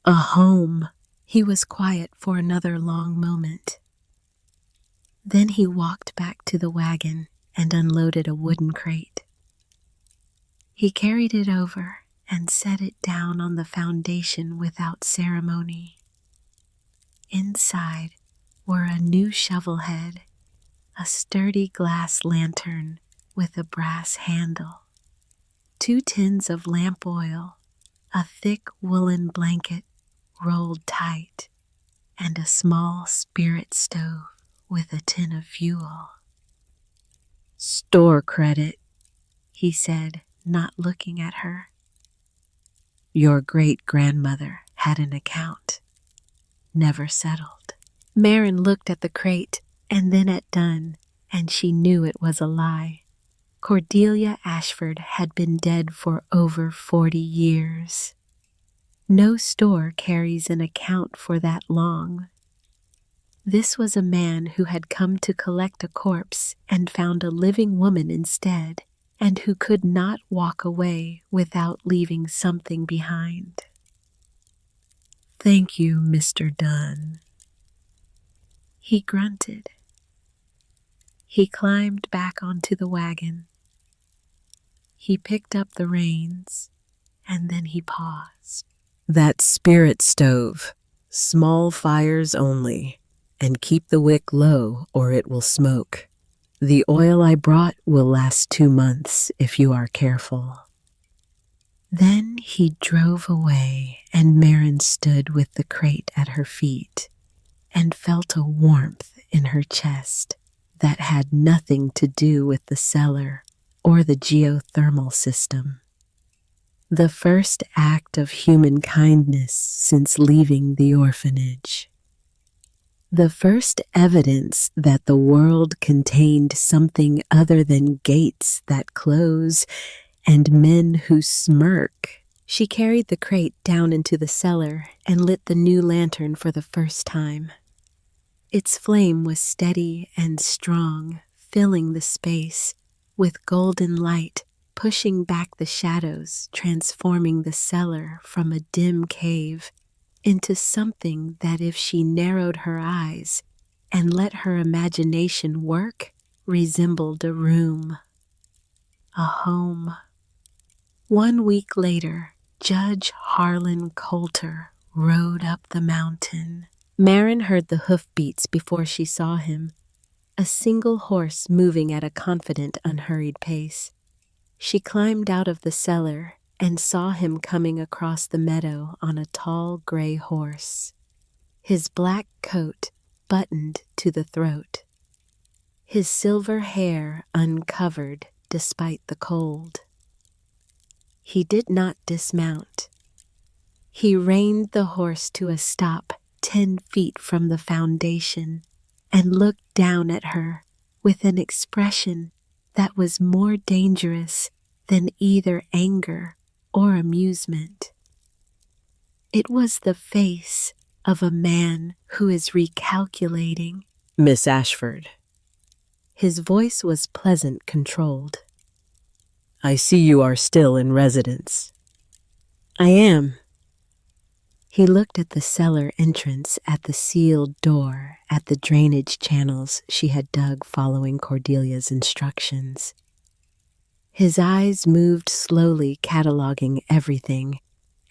[SPEAKER 2] A home. He was quiet for another long moment. Then he walked back to the wagon and unloaded a wooden crate. He carried it over and set it down on the foundation without ceremony. Inside were a new shovel head, a sturdy glass lantern with a brass handle, 2 tins of lamp oil, a thick woolen blanket rolled tight, and a small spirit stove with a tin of fuel. Store credit, he said, not looking at her. Your great-grandmother had an account, never settled. Marin looked at the crate and then at Dunn, and she knew it was a lie. Cordelia Ashford had been dead for over 40 years. No store carries an account for that long. This was a man who had come to collect a corpse and found a living woman instead, and who could not walk away without leaving something behind. Thank you, Mr. Dunn. He grunted. He climbed back onto the wagon. He picked up the reins, and then he paused. That spirit stove, Small fires only, and keep the wick low or it will smoke. The oil I brought will last 2 months if you are careful."
[SPEAKER 1] Then he drove away, and Marin stood with the crate at her feet and felt a warmth in her chest that had nothing to do with the cellar or the geothermal system. The first act of human kindness since leaving the orphanage. The first evidence that the world contained something other than gates that close and men who smirk. She carried the crate down into the cellar and lit the new lantern for the first time. Its flame was steady and strong, filling the space with golden light, pushing back the shadows, transforming the cellar from a dim cave into something that, if she narrowed her eyes and let her imagination work, resembled a room, a home. 1 week later, Judge Harlan Coulter rode up the mountain. Marin heard the hoofbeats before she saw him, a single horse moving at a confident, unhurried pace. She climbed out of the cellar and saw him coming across the meadow on a tall gray horse, his black coat buttoned to the throat, his silver hair uncovered despite the cold. He did not dismount. He reined the horse to a stop 10 feet from the foundation and looked down at her with an expression that was more dangerous than either anger or amusement. It was the face of a man who is recalculating.
[SPEAKER 2] "Miss Ashford."
[SPEAKER 1] His voice was pleasant, controlled.
[SPEAKER 2] "I see you are still in residence."
[SPEAKER 1] "I am." He looked at the cellar entrance, at the sealed door, at the drainage channels she had dug following Cordelia's instructions. His eyes moved slowly, cataloging everything,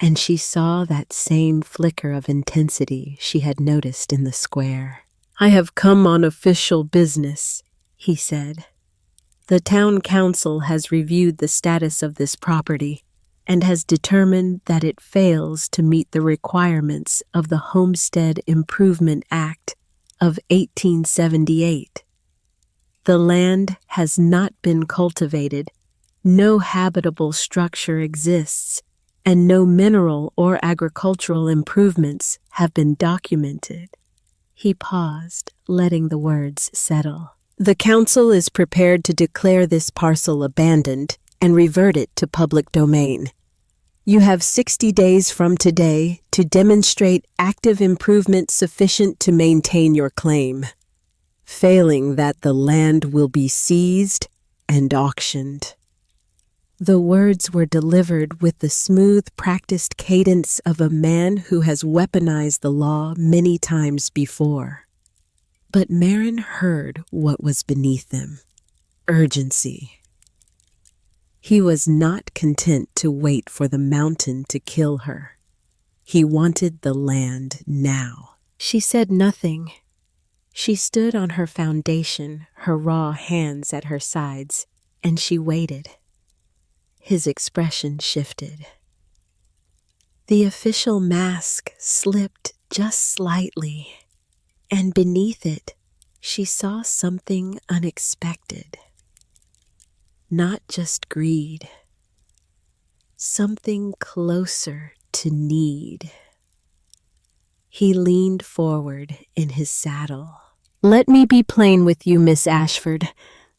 [SPEAKER 1] and she saw that same flicker of intensity she had noticed in the square. "I have come on official business," he said. "The town council has reviewed the status of this property and has determined that it fails to meet the requirements of the Homestead Improvement Act of 1878. The land has not been cultivated, no habitable structure exists, and no mineral or agricultural improvements have been documented." He paused, letting the words settle. "The council is prepared to declare this parcel abandoned and revert it to public domain. You have 60 days from today to demonstrate active improvement sufficient to maintain your claim. Failing that, the land will be seized and auctioned." The words were delivered with the smooth, practiced cadence of a man who has weaponized the law many times before. But Marin heard what was beneath them: urgency. He was not content to wait for the mountain to kill her. He wanted the land now. She said nothing. She stood on her foundation, her raw hands at her sides, and she waited. His expression shifted. The official mask slipped just slightly, and beneath it, she saw something unexpected. Not just greed, something closer to need. He leaned forward in his saddle. "Let me be plain with you, Miss Ashford.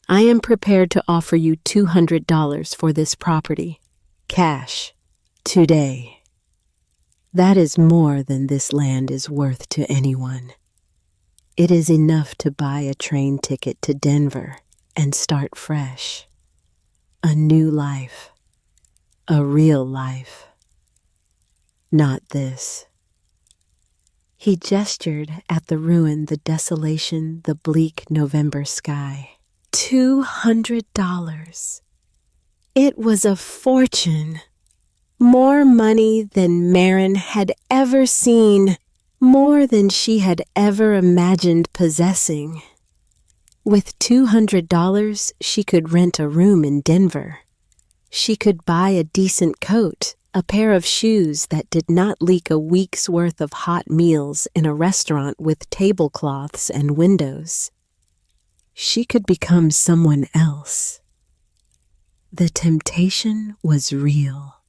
[SPEAKER 1] I am prepared to offer you $200 for this property, cash, today. That is more than this land is worth to anyone. It is enough to buy a train ticket to Denver and start fresh. A new life, a real life. Not this." He gestured at the ruin, the desolation, the bleak November sky. $200. It was a fortune. More money than Marin had ever seen.
[SPEAKER 2] more than she had ever imagined possessing. With $200, she could rent a room in Denver. She could buy a decent coat, a pair of shoes that did not leak a week's worth of hot meals in a restaurant with tablecloths and windows. She could become someone else. The temptation was real.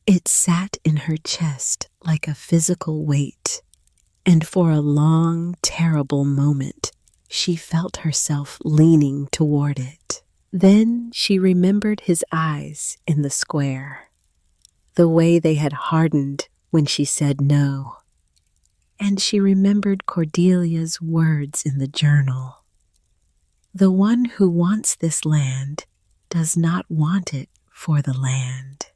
[SPEAKER 2] It sat in her chest like a physical weight, and for a long, terrible moment, she felt herself leaning toward it. Then she remembered his eyes in the square, the way they had hardened when she said no. And she remembered Cordelia's words in the journal. The one who wants this land does not want it for the land.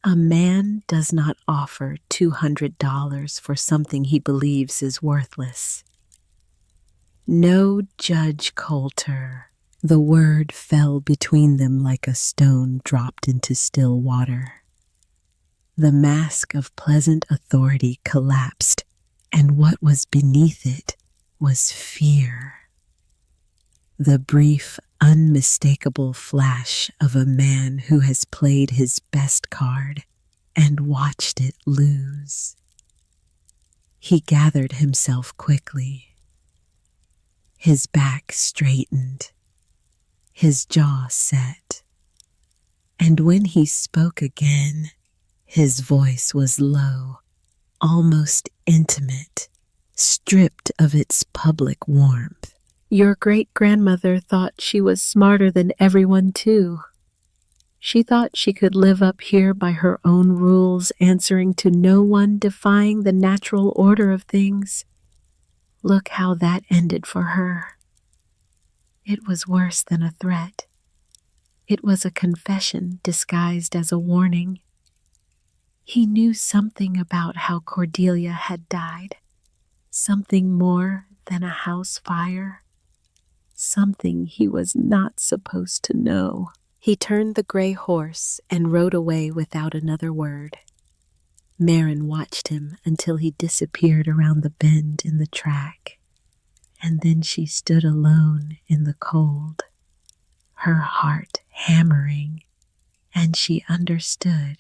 [SPEAKER 2] A man does not offer $200 for something he believes is worthless. No, Judge Coulter. The word fell between them like a stone dropped into still water. The mask of pleasant authority collapsed, and what was beneath it was fear. The brief, unmistakable flash of a man who has played his best card and watched it lose. He gathered himself quickly. His back straightened. His jaw set, and when he spoke again, his voice was low, almost intimate, stripped of its public warmth. Your great-grandmother thought she was smarter than everyone, too. She thought she could live up here by her own rules, answering to no one, defying the natural order of things. Look how that ended for her. It was worse than a threat. It was a confession disguised as a warning. He knew something about how Cordelia had died, something more than a house fire, something he was not supposed to know. He turned the gray horse and rode away without another word. Marin watched him until he disappeared around the bend in the track. And then she stood alone in the cold, her heart hammering, and she understood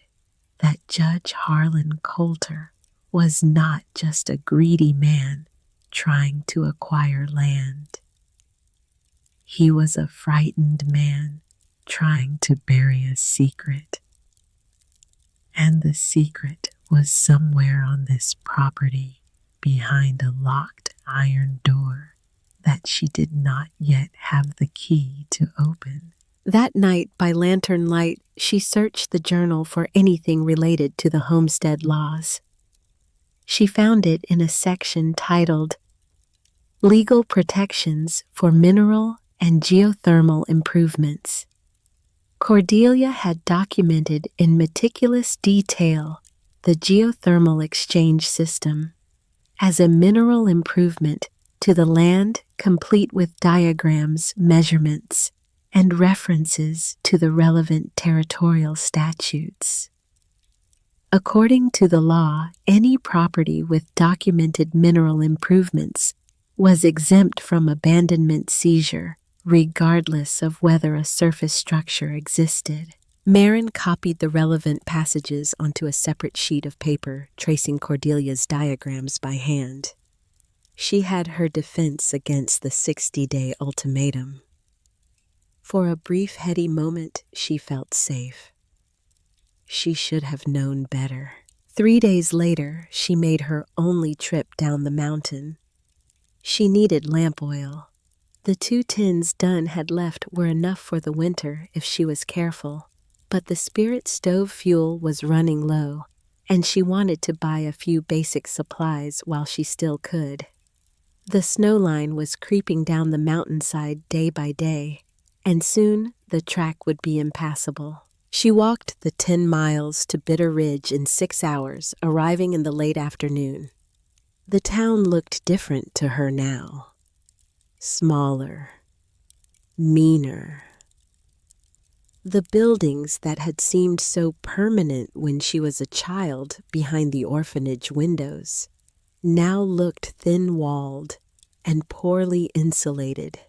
[SPEAKER 2] that Judge Harlan Coulter was not just a greedy man trying to acquire land. He was a frightened man trying to bury a secret. And the secret was somewhere on this property behind a locked iron door that she did not yet have the key to open. That night, by lantern light, she searched the journal for anything related to the homestead laws. She found it in a section titled Legal Protections for Mineral and Geothermal Improvements. Cordelia had documented in meticulous detail the geothermal exchange system as a mineral improvement to the land, complete with diagrams, measurements, and references to the relevant territorial statutes. According to the law, any property with documented mineral improvements was exempt from abandonment seizure, regardless of whether a surface structure existed. Marin copied the relevant passages onto a separate sheet of paper, tracing Cordelia's diagrams by hand. She had her defense against the 60-day ultimatum. For a brief, heady moment, she felt safe. She should have known better. 3 days later, she made her only trip down the mountain. She needed lamp oil. The 2 tins Dunn had left were enough for the winter if she was careful, but the spirit stove fuel was running low, and she wanted to buy a few basic supplies while she still could. The snow line was creeping down the mountainside day by day, and soon the track would be impassable. She walked the 10 miles to Bitter Ridge in 6 hours, arriving in the late afternoon. The town looked different to her now. Smaller, meaner. The buildings that had seemed so permanent when she was a child behind the orphanage windows now looked thin-walled and poorly insulated,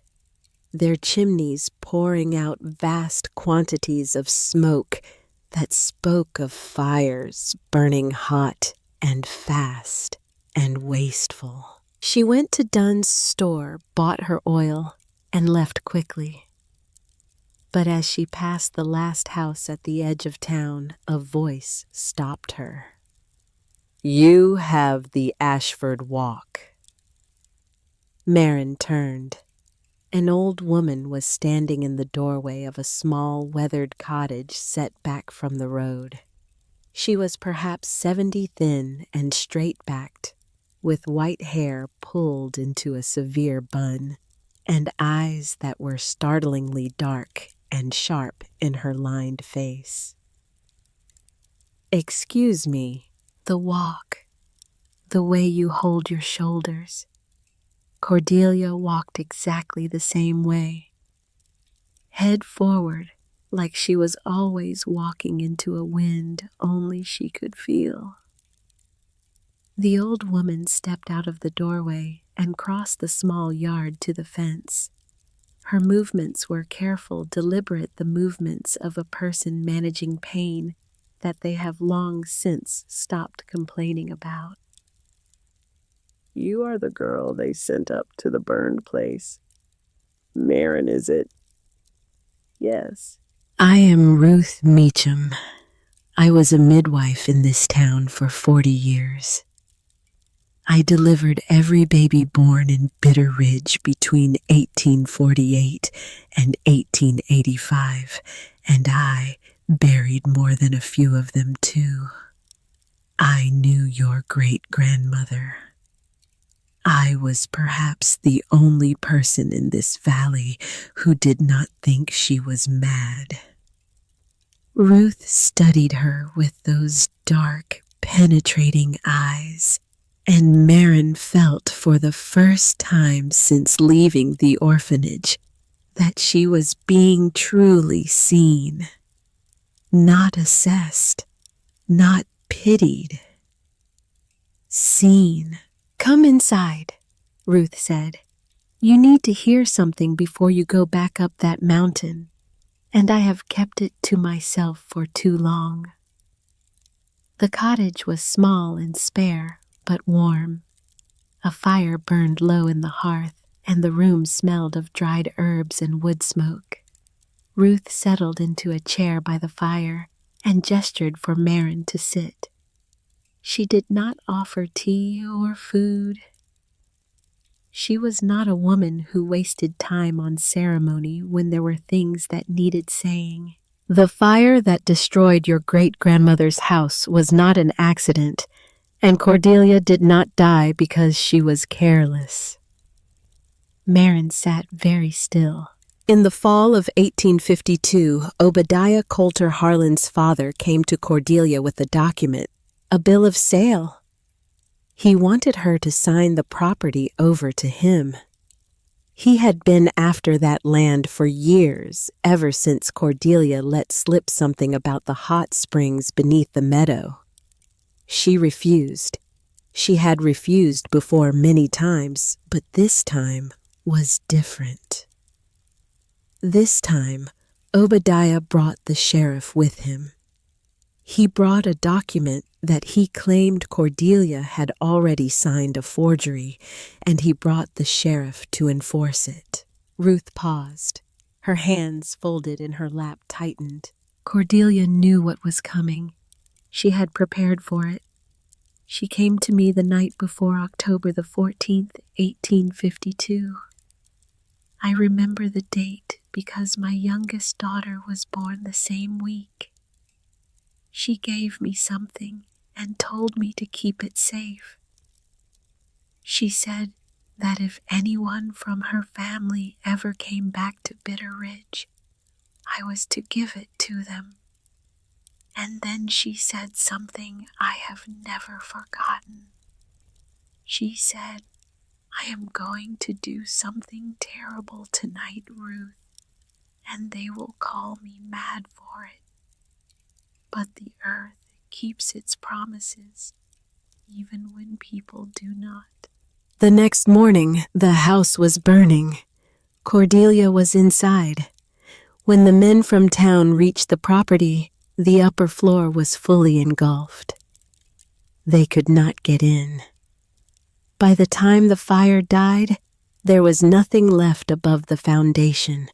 [SPEAKER 2] their chimneys pouring out vast quantities of smoke that spoke of fires burning hot and fast and wasteful. She went to Dunn's store, bought her oil, and left quickly. But as she passed the last house at the edge of town, a voice stopped her. "You have the Ashford Walk." Marin turned. An old woman was standing in the doorway of a small, weathered cottage set back from the road. She was perhaps 70 thin and straight-backed, with white hair pulled into a severe bun, and eyes that were startlingly dark and sharp in her lined face. "Excuse me."
[SPEAKER 1] The walk, the way you hold your shoulders. Cordelia walked exactly the same way. Head forward, like she was always walking into a wind only she could feel. The old woman stepped out of the doorway and crossed the small yard to the fence. Her movements were careful, deliberate, the movements of a person managing pain that they have long since stopped complaining about.
[SPEAKER 3] "You are the girl they sent up to the burned place. Marin, is it?" "Yes."
[SPEAKER 1] I am Ruth Meacham. I was a midwife in this town for 40 years. I delivered every baby born in Bitter Ridge between 1848 and 1885, and I buried more than a few of them too. I knew your great-grandmother. I was perhaps the only person in this valley who did not think she was mad. Ruth studied her with those dark, penetrating eyes, and Marin felt for the first time since leaving the orphanage that she was being truly seen, not assessed, not pitied. Seen. "Come inside," Ruth said. "You need to hear something before you go back up that mountain, and I have kept it to myself for too long." The cottage was small and spare, but warm. A fire burned low in the hearth, and the room smelled of dried herbs and wood smoke. Ruth settled into a chair by the fire and gestured for Marin to sit. She did not offer tea or food. She was not a woman who wasted time on ceremony when there were things that needed saying. The fire that destroyed your great-grandmother's house was not an accident, and Cordelia did not die because she was careless. Marin sat very still.
[SPEAKER 2] In the fall of 1852, Obadiah Coulter Harlan's father came to Cordelia with a document, a bill of sale. He wanted her to sign the property over to him. He had been after that land for years, ever since Cordelia let slip something about the hot springs beneath the meadow. She refused. She had refused before many times, but this time was different. This time, Obadiah brought the sheriff with him. He brought a document that he claimed Cordelia had already signed a forgery, and he brought the sheriff to enforce it. Ruth paused. Her hands folded in her lap tightened.
[SPEAKER 1] Cordelia knew what was coming. She had prepared for it. She came to me the night before October the 14th, 1852. I remember the date because my youngest daughter was born the same week. She gave me something and told me to keep it safe. She said that if anyone from her family ever came back to Bitter Ridge, I was to give it to them. And then she said something I have never forgotten. She said, "I am going to do something terrible tonight, Ruth. and they will call me mad for it. But the earth keeps its promises, even when people do not.
[SPEAKER 2] The next morning, the house was burning. Cordelia was inside. When the men from town reached the property, the upper floor was fully engulfed. They could not get in. By the time the fire died, there was nothing left above the foundation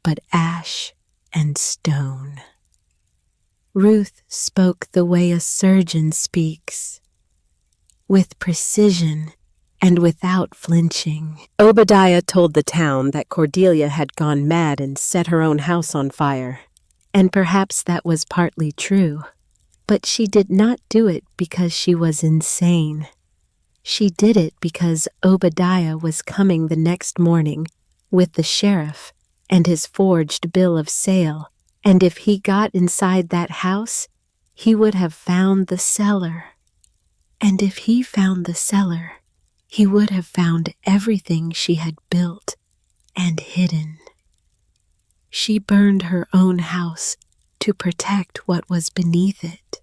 [SPEAKER 2] but ash and stone. Ruth spoke the way a surgeon speaks, with precision and without flinching. Obadiah told the town that Cordelia had gone mad and set her own house on fire, and perhaps that was partly true. But she did not do it because she was insane. She did it because Obadiah was coming the next morning with the sheriff and his forged bill of sale, and if he got inside that house, he would have found the cellar. And if he found the cellar, he would have found everything she had built and hidden. She burned her own house to protect what was beneath it.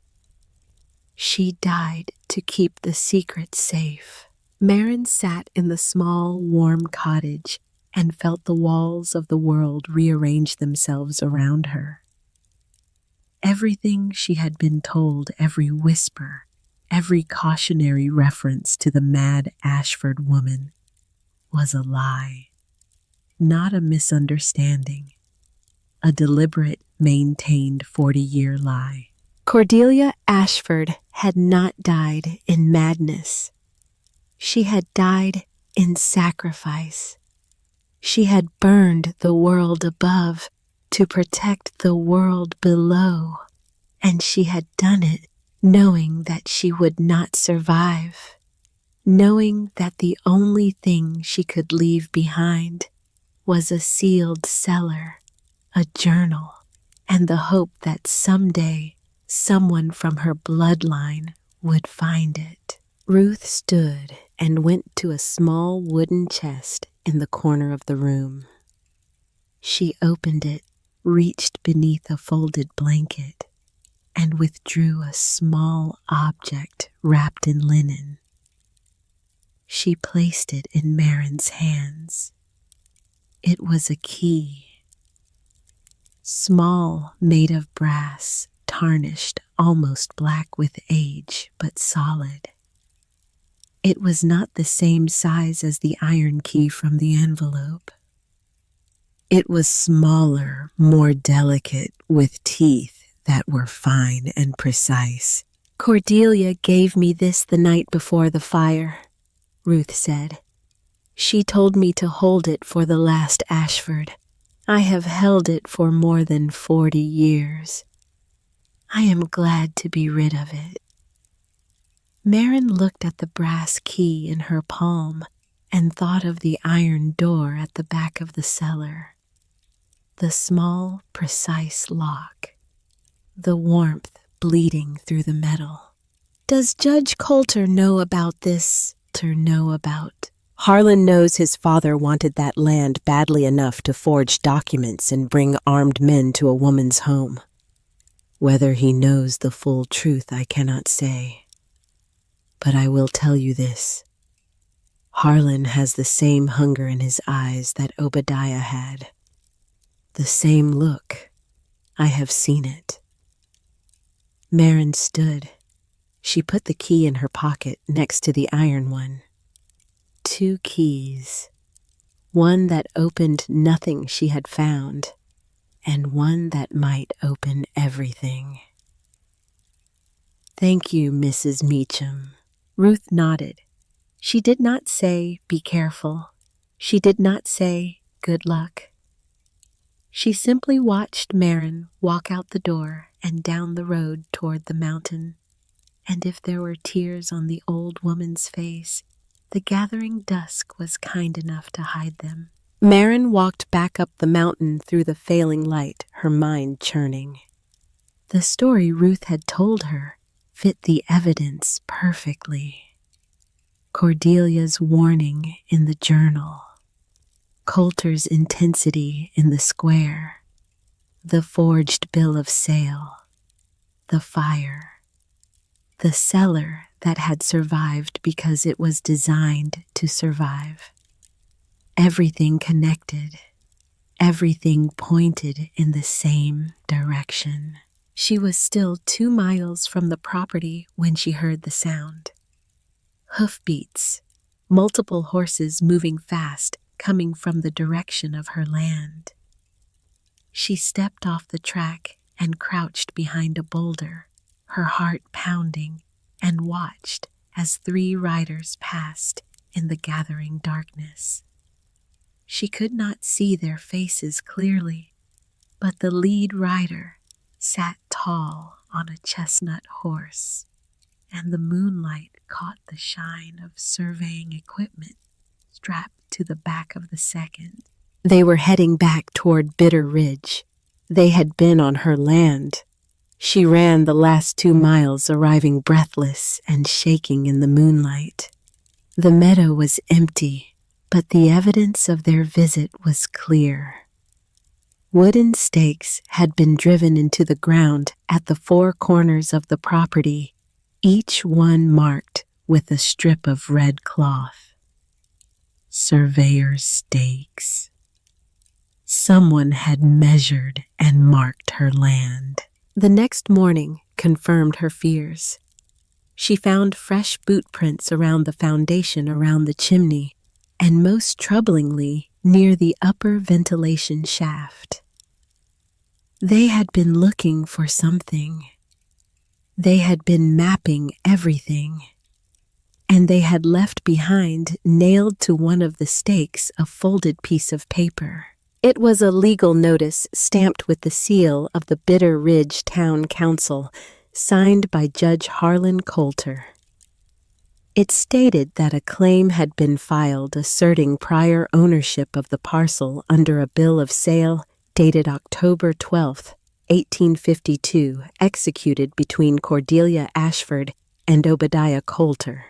[SPEAKER 2] She died to keep the secret safe. Marin sat in the small, warm cottage and felt the walls of the world rearrange themselves around her. Everything she had been told, every whisper, every cautionary reference to the mad Ashford woman, was a lie, not a misunderstanding, a deliberate, maintained 40-year lie. Cordelia Ashford had not died in madness. She had died in sacrifice. She had burned the world above to protect the world below, and she had done it knowing that she would not survive, knowing that the only thing she could leave behind was a sealed cellar, a journal, and the hope that someday someone from her bloodline would find it. Ruth stood and went to a small wooden chest in the corner of the room. She opened it, reached beneath a folded blanket, and withdrew a small object wrapped in linen. She placed it in Marin's hands. It was a key, small, made of brass, tarnished, almost black with age, but solid. It was not the same size as the iron key from the envelope. It was smaller, more delicate, with teeth that were fine and precise. Cordelia gave me this the night before the fire, Ruth said. She told me to hold it for the last Ashford. I have held it for more than 40 years. I am glad to be rid of it. Marin looked at the brass key in her palm and thought of the iron door at the back of the cellar. The small, precise lock. The warmth bleeding through the metal. Does Judge Coulter know about this? Harlan knows his father wanted that land badly enough to forge documents and bring armed men to a woman's home. Whether he knows the full truth, I cannot say. But I will tell you this. Harlan has the same hunger in his eyes that Obadiah had. The same look. I have seen it. Marin stood. She put the key in her pocket next to the iron one. 2 keys. One that opened nothing she had found, and one that might open everything. Thank you, Mrs. Meacham. Ruth nodded. She did not say, be careful. She did not say, good luck. She simply watched Marin walk out the door and down the road toward the mountain. And if there were tears on the old woman's face, the gathering dusk was kind enough to hide them. Marin walked back up the mountain through the failing light, her mind churning. The story Ruth had told her fit the evidence perfectly. Cordelia's warning in the journal, Coulter's intensity in the square,
[SPEAKER 1] The forged bill of sale, the fire, the cellar that had survived because it was designed to survive. Everything connected, everything pointed in the same direction. She was still 2 miles from the property when she heard the sound. Hoofbeats, multiple horses moving fast, coming from the direction of her land. She stepped off the track and crouched behind a boulder, her heart pounding, and watched as 3 riders passed in the gathering darkness. She could not see their faces clearly, but the lead rider sat tall on a chestnut horse, and the moonlight caught the shine of surveying equipment strapped to the back of the second. They were heading back toward Bitter Ridge. They had been on her land. She ran the last 2 miles, arriving breathless and shaking in the moonlight. The meadow was empty, but the evidence of their visit was clear. Wooden stakes had been driven into the ground at the 4 corners of the property, each one marked with a strip of red cloth. Surveyor's stakes. Someone had measured and marked her land. The next morning confirmed her fears. She found fresh boot prints around the foundation around the chimney, and most troublingly, near the upper ventilation shaft. They had been looking for something. They had been mapping everything, and they had left behind, nailed to one of the stakes, a folded piece of paper. It was a legal notice stamped with the seal of the Bitter Ridge Town Council, signed by Judge Harlan Coulter. It stated that a claim had been filed asserting prior ownership of the parcel under a bill of sale dated October 12, 1852, executed between Cordelia Ashford and Obadiah Coulter.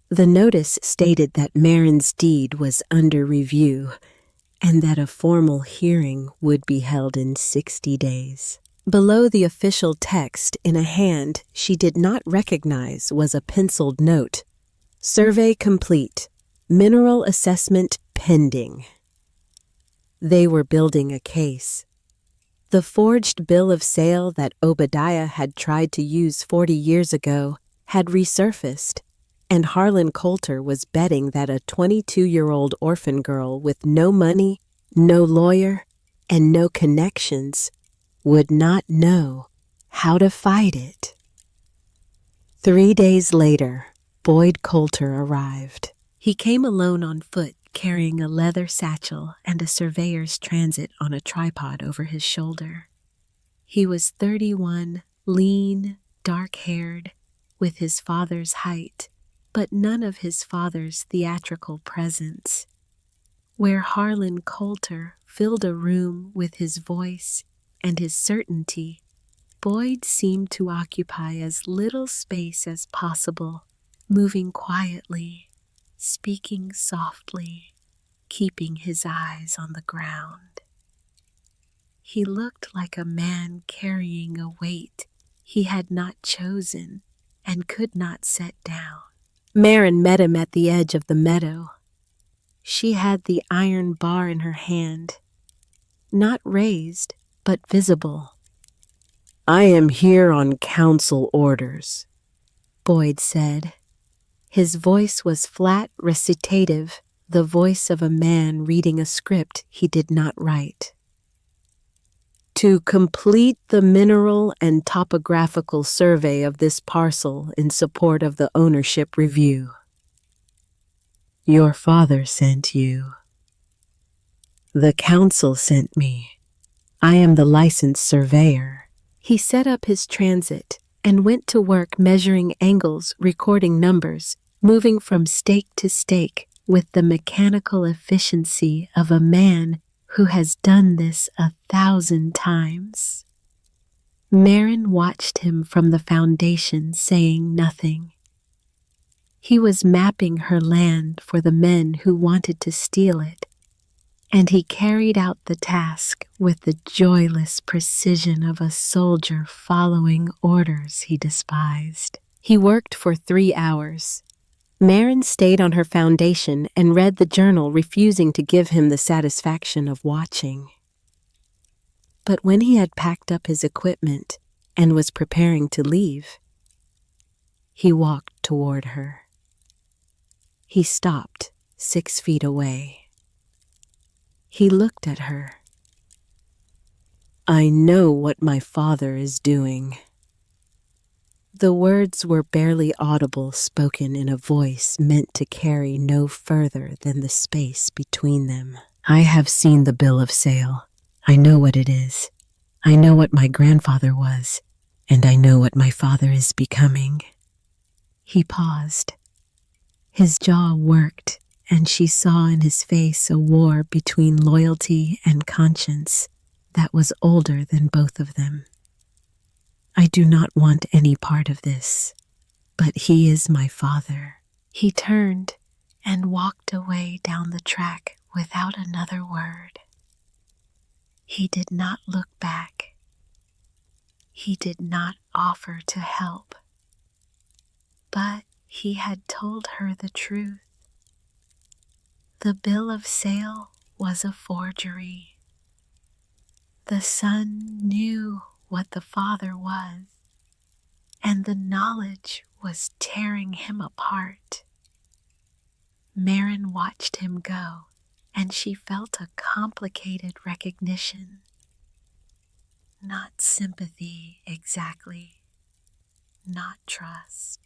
[SPEAKER 1] The notice stated that Marin's deed was under review and that a formal hearing would be held in 60 days. Below the official text, in a hand she did not recognize, was a penciled note: "Survey complete. Mineral assessment pending." They were building a case. The forged bill of sale that Obadiah had tried to use 40 years ago had resurfaced, and Harlan Coulter was betting that a 22-year-old orphan girl with no money, no lawyer, and no connections would not know how to fight it. 3 days later, Boyd Coulter arrived. He came alone on foot, carrying a leather satchel and a surveyor's transit on a tripod over his shoulder. He was 31, lean, dark-haired, with his father's height, but none of his father's theatrical presence. Where Harlan Coulter filled a room with his voice and his certainty, Boyd seemed to occupy as little space as possible, moving quietly, speaking softly, keeping his eyes on the ground. He looked like a man carrying a weight he had not chosen and could not set down. Marin met him at the edge of the meadow. She had the iron bar in her hand, not raised, but visible. "I am here on council orders," Boyd said. His voice was flat, recitative, the voice of a man reading a script he did not write. "To complete the mineral and topographical survey of this parcel in support of the ownership review." "Your father sent you." "The council sent me. I am the licensed surveyor." He set up his transit and went to work measuring angles, recording numbers, moving from stake to stake with the mechanical efficiency of a man who has done this 1,000 times. Marin watched him from the foundation, saying nothing. He was mapping her land for the men who wanted to steal it, and he carried out the task with the joyless precision of a soldier following orders he despised.
[SPEAKER 2] He worked for 3 hours. Marin stayed on her foundation and read the journal, refusing to give him the satisfaction of watching. But when he had packed up his equipment and was preparing to leave, he walked toward her. He stopped 6 feet away. He looked at her. "I know what my father is doing." The words were barely audible, spoken in a voice meant to carry no further than the space between them.
[SPEAKER 1] "I have seen the bill of sale. I know what it is. I know what my grandfather was, and I know what my father is becoming." He paused. His jaw worked, and she saw in his face a war between loyalty and conscience that was older than both of them. "I do not want any part of this, but he is my father." He turned and walked away down the track without another word. He did not look back. He did not offer to help. But he had told her the truth. The bill of sale was a forgery. The son knew what the father was, and the knowledge was tearing him apart. Marin watched him go, and she felt a complicated recognition. Not sympathy exactly, not trust.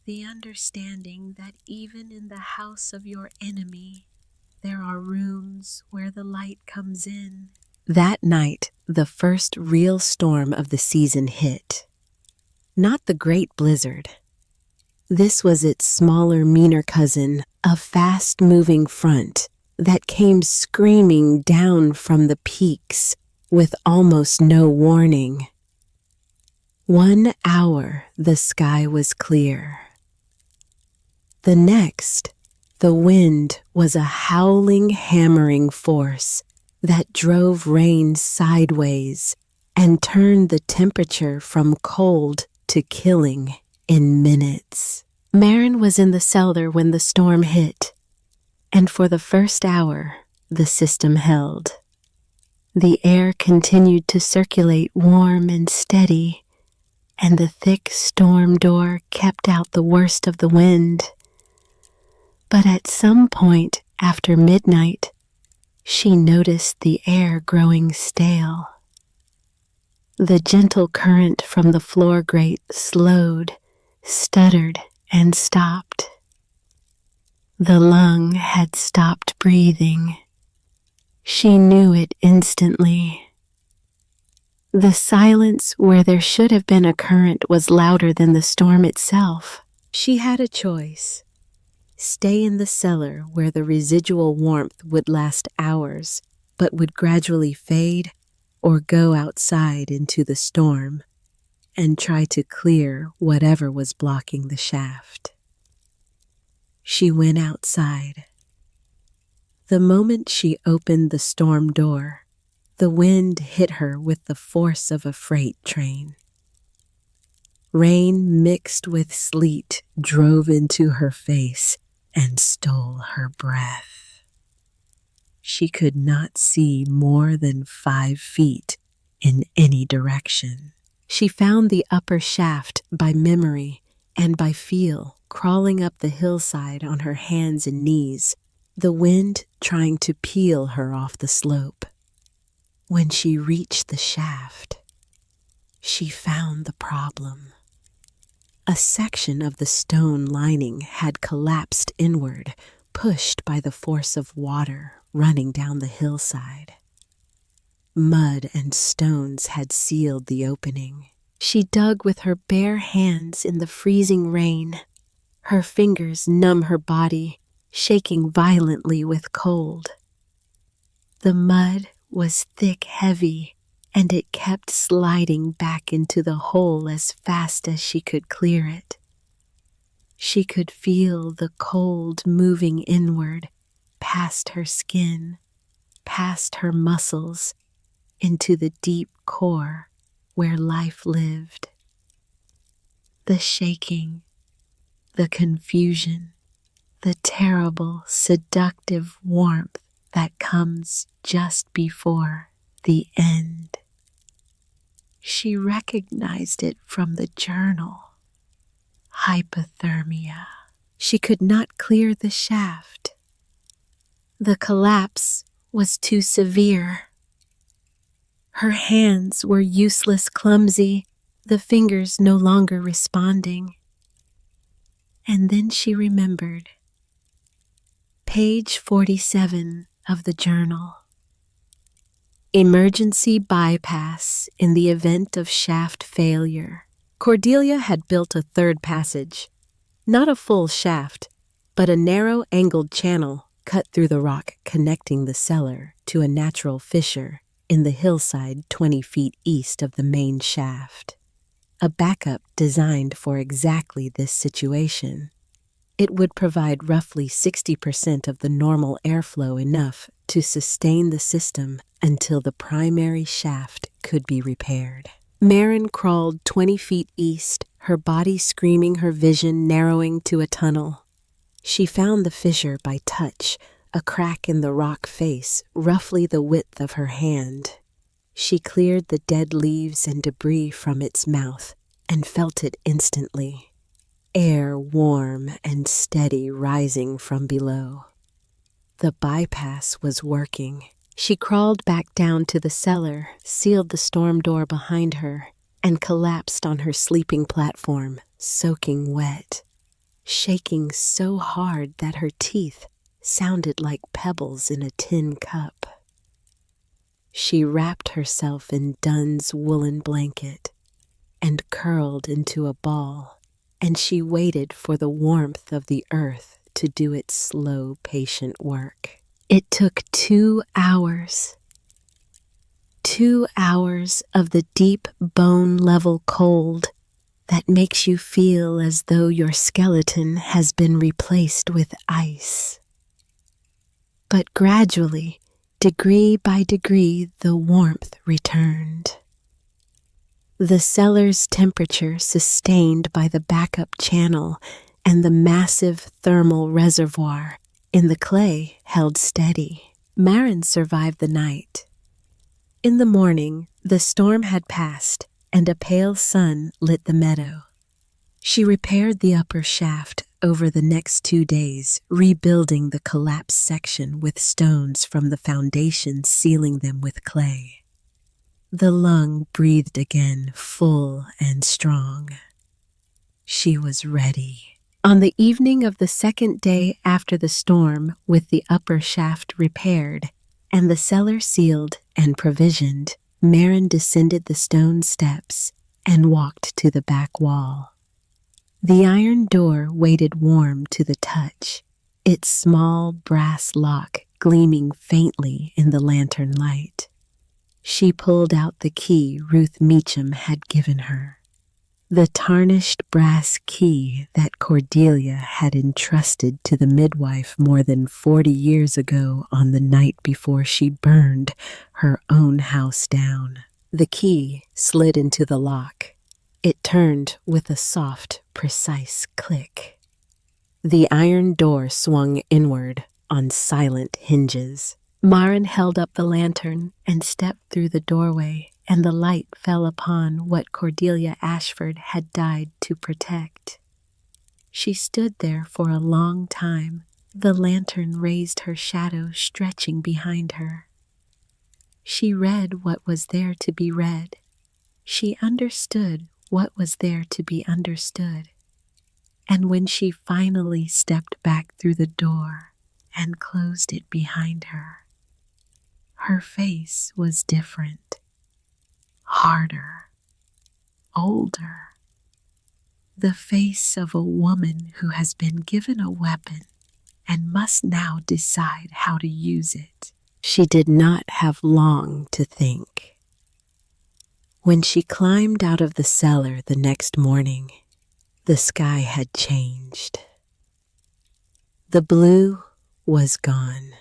[SPEAKER 1] The understanding that even in the house of your enemy, there are rooms where the light comes in.
[SPEAKER 2] That night, the first real storm of the season hit. Not the great blizzard. This was its smaller, meaner cousin, a fast-moving front that came screaming down from the peaks with almost no warning. 1 hour, the sky was clear. The next, the wind was a howling, hammering force that drove rain sideways and turned the temperature from cold to killing in minutes. Marin was in the cellar when the storm hit, and for the first hour, the system held. The air continued to circulate warm and steady, and the thick storm door kept out the worst of the wind. But at some point after midnight, she noticed the air growing stale. The gentle current from the floor grate slowed, stuttered, and stopped. The lung had stopped breathing. She knew it instantly. The silence where there should have been a current was louder than the storm itself. She had a choice. Stay in the cellar where the residual warmth would last hours, but would gradually fade, or go outside into the storm and try to clear whatever was blocking the shaft. She went outside. The moment she opened the storm door, the wind hit her with the force of a freight train. Rain mixed with sleet drove into her face and stole her breath. She could not see more than 5 feet in any direction. She found the upper shaft by memory and by feel, crawling up the hillside on her hands and knees, the wind trying to peel her off the slope. When she reached the shaft, she found the problem. A section of the stone lining had collapsed inward, pushed by the force of water running down the hillside. Mud and stones had sealed the opening. She dug with her bare hands in the freezing rain. Her fingers numb her body, shaking violently with cold. The mud was thick, heavy, and it kept sliding back into the hole as fast as she could clear it. She could feel the cold moving inward,
[SPEAKER 1] past her skin, past her muscles, into the deep core where life lived. The shaking, the confusion, the terrible, seductive warmth that comes just before the end. She recognized it from the journal. Hypothermia. She could not clear the shaft. The collapse was too severe. Her hands were useless, clumsy, the fingers no longer responding. And then she remembered. Page 47 of the journal. Emergency bypass in the event of shaft failure. Cordelia had built a third passage. Not a full shaft, but a narrow angled channel cut through the rock connecting the cellar to a natural fissure in the hillside 20 feet east of the main shaft. A backup designed for exactly this situation. It would provide roughly 60% of the normal airflow, enough to sustain the system until the primary shaft could be repaired. Marin crawled 20 feet east, her body screaming, her vision narrowing to a tunnel. She found the fissure by touch, a crack in the rock face, roughly the width of her hand. She cleared the dead leaves and debris from its mouth and felt it instantly. Air warm and steady rising from below. The bypass was working. She crawled back down to the cellar, sealed the storm door behind her, and collapsed on her sleeping platform, soaking wet, shaking so hard that her teeth sounded like pebbles in a tin cup. She wrapped herself in Dunn's woolen blanket and curled into a ball, and she waited for the warmth of the earth to do its slow, patient work. It took 2 hours. 2 hours of the deep bone-level cold that makes you feel as though your skeleton has been replaced with ice. But gradually, degree by degree, the warmth returned. The cellar's temperature, sustained by the backup channel and the massive thermal reservoir in the clay, held steady. Marin survived the night. In the morning, the storm had passed, and a pale sun lit the meadow. She repaired the upper shaft over the next 2 days, rebuilding the collapsed section with stones from the foundation, sealing them with clay. The lung breathed again, full and strong. She was ready. On the evening of the second day after the storm, with the upper shaft repaired and the cellar sealed and provisioned, Marin descended the stone steps and walked to the back wall. The iron door waited warm to the touch, its small brass lock gleaming faintly in the lantern light. She pulled out the key Ruth Meacham had given her. The tarnished brass key that Cordelia had entrusted to the midwife more than 40 years ago on the night before she burned her own house down. The key slid into the lock. It turned with a soft, precise click. The iron door swung inward on silent hinges. Marin held up the lantern and stepped through the doorway, and the light fell upon what Cordelia Ashford had died to protect. She stood there for a long time, the lantern raised her shadow stretching behind her. She read what was there to be read. She understood what was there to be understood. And when she finally stepped back through the door and closed it behind her, her face was different. Harder, older, the face of a woman who has been given a weapon and must now decide how to use it. She did not have long to think. When she climbed out of the cellar the next morning, the sky had changed. The blue
[SPEAKER 2] was gone,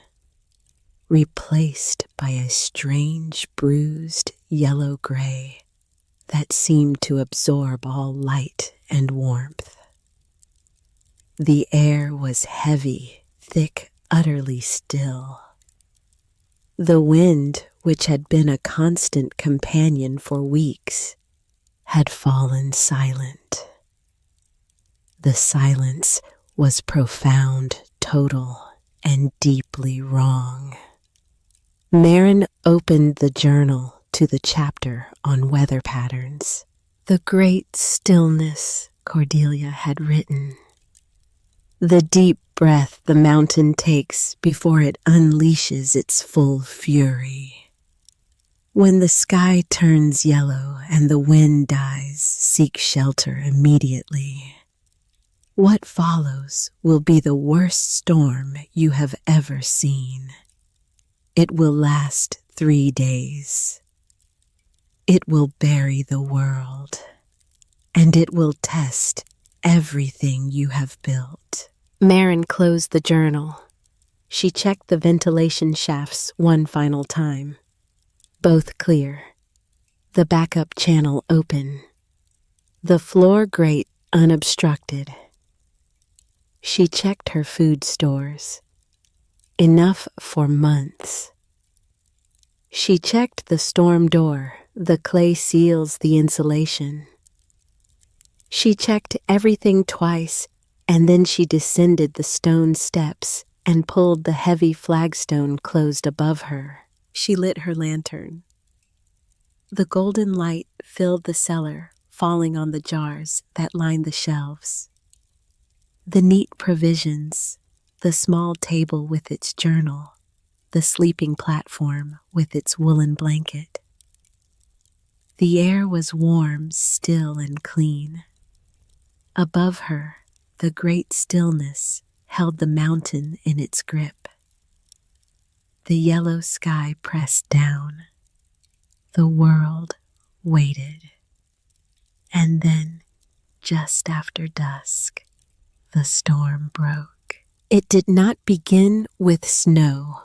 [SPEAKER 2] replaced by a strange, bruised yellow-gray that seemed to absorb all light and warmth. The air was heavy, thick, utterly still. The wind, which had been a constant companion for weeks, had fallen silent. The silence was profound, total, and deeply wrong. Marin opened the journal to the chapter on weather patterns. The great stillness, Cordelia had written. The deep breath the mountain takes before it unleashes its full fury. When the sky turns yellow and the wind dies, seek shelter immediately. What follows will be the worst storm you have ever seen. It will last 3 days. It will bury the world, and it will test everything you have built. Marin closed the journal. She checked the ventilation shafts one final time. Both clear. The backup channel open. The floor grate unobstructed. She checked her food stores. Enough for months. She checked the storm door, the clay seals, the insulation. She checked everything twice, and then she descended the stone steps and pulled the heavy flagstone closed above her. She lit her lantern. The golden light filled the cellar, falling on the jars that lined the shelves. The neat provisions, the small table with its journal, the sleeping platform with its woolen blanket. The air was warm, still, and clean. Above her, the great stillness held the mountain in its grip. The yellow sky pressed down. The world waited. And then, just after dusk, the storm broke. It did not begin with snow.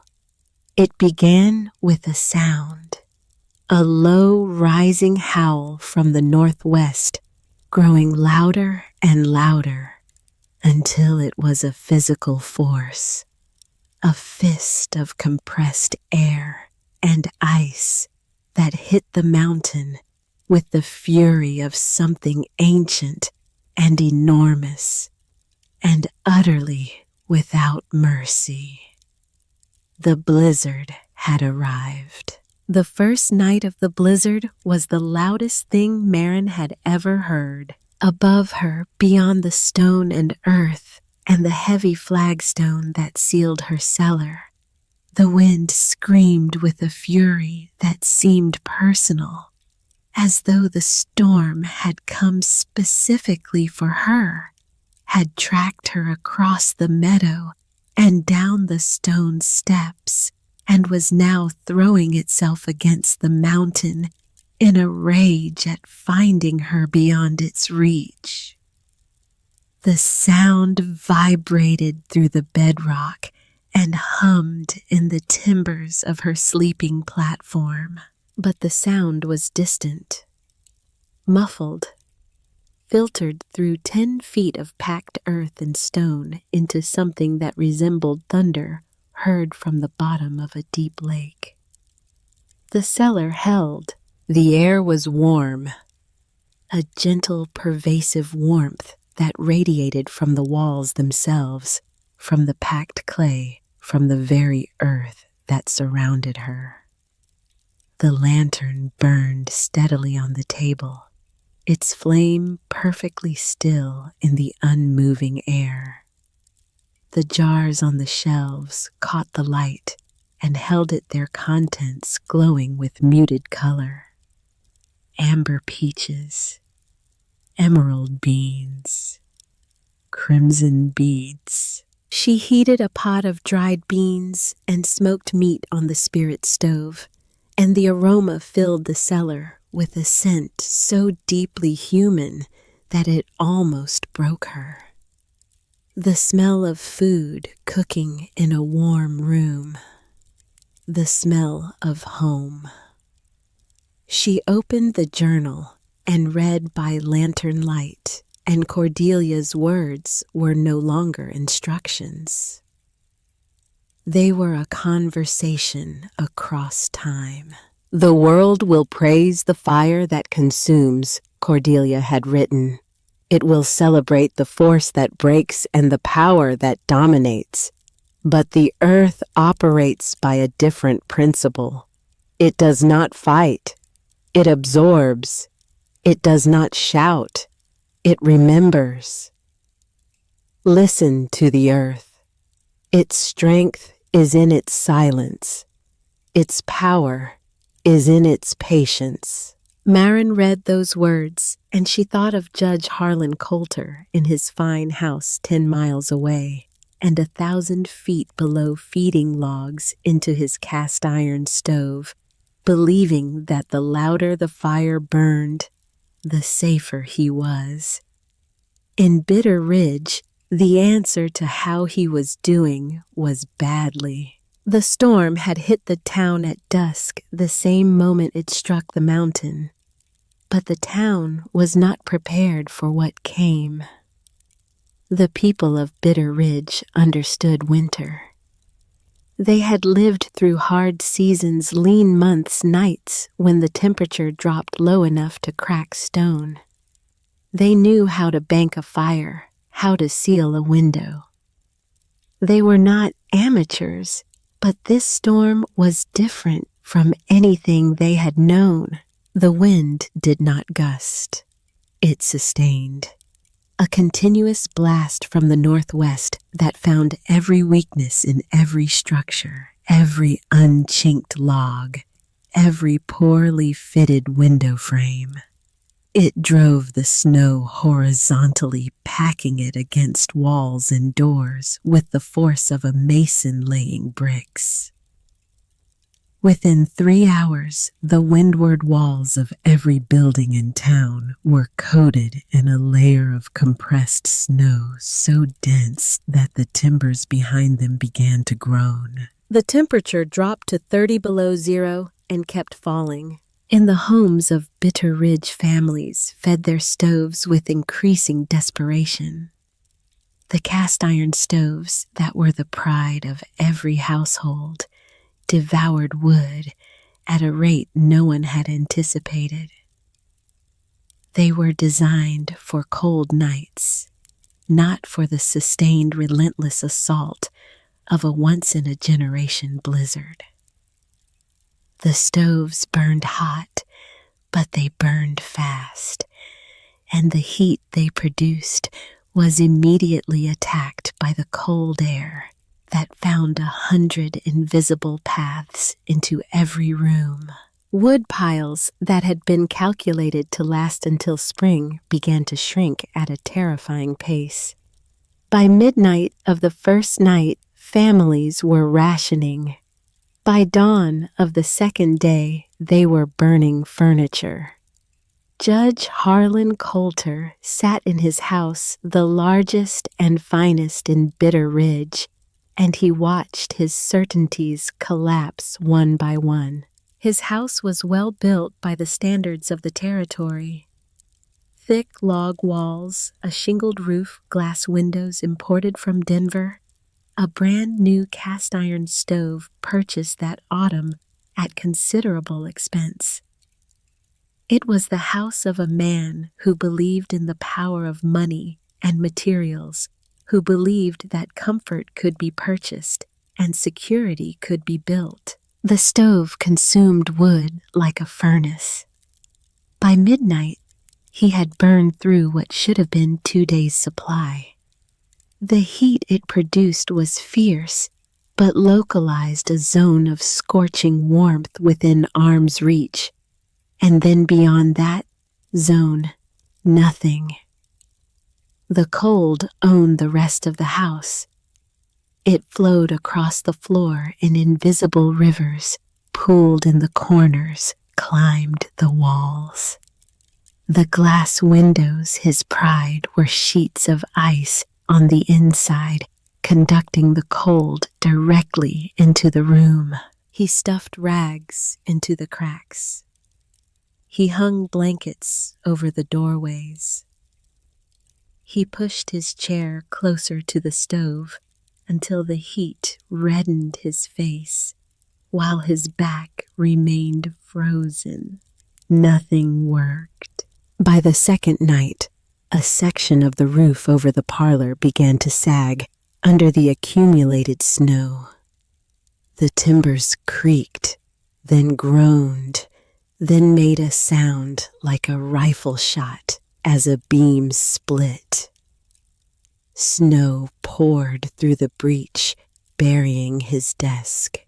[SPEAKER 2] It began with a sound, a low rising howl from the northwest, growing louder and louder until it was a physical force, a fist of compressed air and ice that hit the mountain with the fury of something ancient and enormous and utterly without mercy. The blizzard had arrived. The first night of the blizzard was the loudest thing Marin had ever heard. Above her, beyond the stone and earth and the heavy flagstone that sealed her cellar, the wind screamed with a fury that seemed personal, as though the storm had come specifically for her, had tracked her across the meadow and down the stone steps, and was now throwing itself against the mountain in a rage at finding her beyond its reach. The sound vibrated through the bedrock and hummed in the timbers of her sleeping platform. But the sound was distant, muffled, filtered through 10 feet of packed earth and stone into something that resembled thunder heard from the bottom of a deep lake. The cellar held. The air was warm, a gentle, pervasive warmth that radiated from the walls themselves, from the packed clay, from the very earth that surrounded her. The lantern burned steadily on the table, its flame perfectly still in the unmoving air. The jars on the shelves caught the light and held it their contents glowing with muted color. Amber peaches, emerald beans, crimson beads. She heated a pot of dried beans and smoked meat on the spirit stove, and the aroma filled the cellar with a scent so deeply human that it almost broke her. The smell of food cooking in a warm room. The smell of home. She opened the journal and read by lantern light, and Cordelia's words were no longer instructions. They were a conversation across time. "The world will praise the fire that consumes," Cordelia had written. "It will celebrate the force that breaks and the power that dominates. But the earth operates by a different principle. It does not fight. It absorbs. It does not shout. It remembers. Listen to the earth. Its strength is in its silence. Its power is in its patience." Marin read those words, and she thought of Judge Harlan Coulter in his fine house 10 miles away, and 1,000 feet below feeding logs into his cast iron stove, believing that the louder the fire burned, the safer he was. In Bitter Ridge, the answer to how he was doing was badly. The storm had hit the town at dusk the same moment it struck the mountain, but the town was not prepared for what came. The people of Bitter Ridge understood winter. They had lived through hard seasons, lean months, nights when the temperature dropped low enough to crack stone. They knew how to bank a fire, how to seal a window. They were not amateurs, but this storm was different from anything they had known. The wind did not gust. It sustained. A continuous blast from the northwest that found every weakness in every structure, every unchinked log, every poorly fitted window frame. It drove the snow horizontally, packing it against walls and doors with the force of a mason laying bricks. Within 3 hours, the windward walls of every building in town were coated in a layer of compressed snow so dense that the timbers behind them began to groan. The temperature dropped to 30 below zero and kept falling. In the homes of Bitter Ridge families fed their stoves with increasing desperation. The cast iron stoves that were the pride of every household devoured wood at a rate no one had anticipated. They were designed for cold nights, not for the sustained, relentless assault of a once-in-a-generation blizzard. The stoves burned hot, but they burned fast, and the heat they produced was immediately attacked by the cold air that found 100 invisible paths into every room. Wood piles that had been calculated to last until spring began to shrink at a terrifying pace. By midnight of the first night, families were rationing. By dawn of the second day, they were burning furniture. Judge Harlan Coulter sat in his house, the largest and finest in Bitter Ridge, and he watched his certainties collapse one by one. His house was well built by the standards of the territory. Thick log walls, a shingled roof, glass windows imported from Denver, a brand new cast iron stove purchased that autumn at considerable expense. It was the house of a man who believed in the power of money and materials, who believed that comfort could be purchased and security could be built. The stove consumed wood like a furnace. By midnight, he had burned through what should have been 2 days' supply. The heat it produced was fierce, but localized a zone of scorching warmth within arm's reach, and then beyond that zone, nothing. The cold owned the rest of the house. It flowed across the floor in invisible rivers, pooled in the corners, climbed the walls. The glass windows, his pride, were sheets of ice
[SPEAKER 1] on the inside, conducting the cold directly into the room.
[SPEAKER 2] He stuffed rags into the cracks. He hung blankets over the doorways. He pushed his chair closer to the stove until the heat reddened his face, while his back remained frozen. Nothing worked. By the second night, a section of the roof over the parlor began to sag under the accumulated snow. The timbers creaked, then groaned, then made a sound like a rifle shot as a beam split. Snow poured through the breach, burying his desk,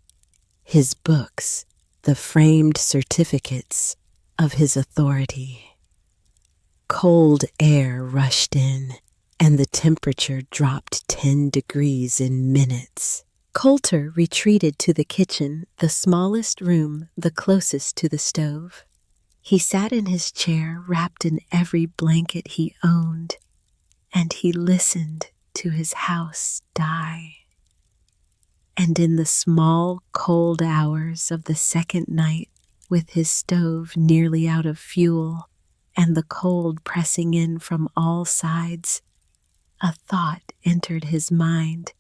[SPEAKER 2] his books, the framed certificates of his authority. Cold air rushed in, and the temperature dropped 10 degrees in minutes. Coulter retreated to the kitchen, the smallest room, the closest to the stove. He sat in his chair, wrapped in every blanket he owned, and he listened to his house die. And in the small, cold hours of the second night, with his stove nearly out of fuel and the cold pressing in from all sides, a thought entered his mind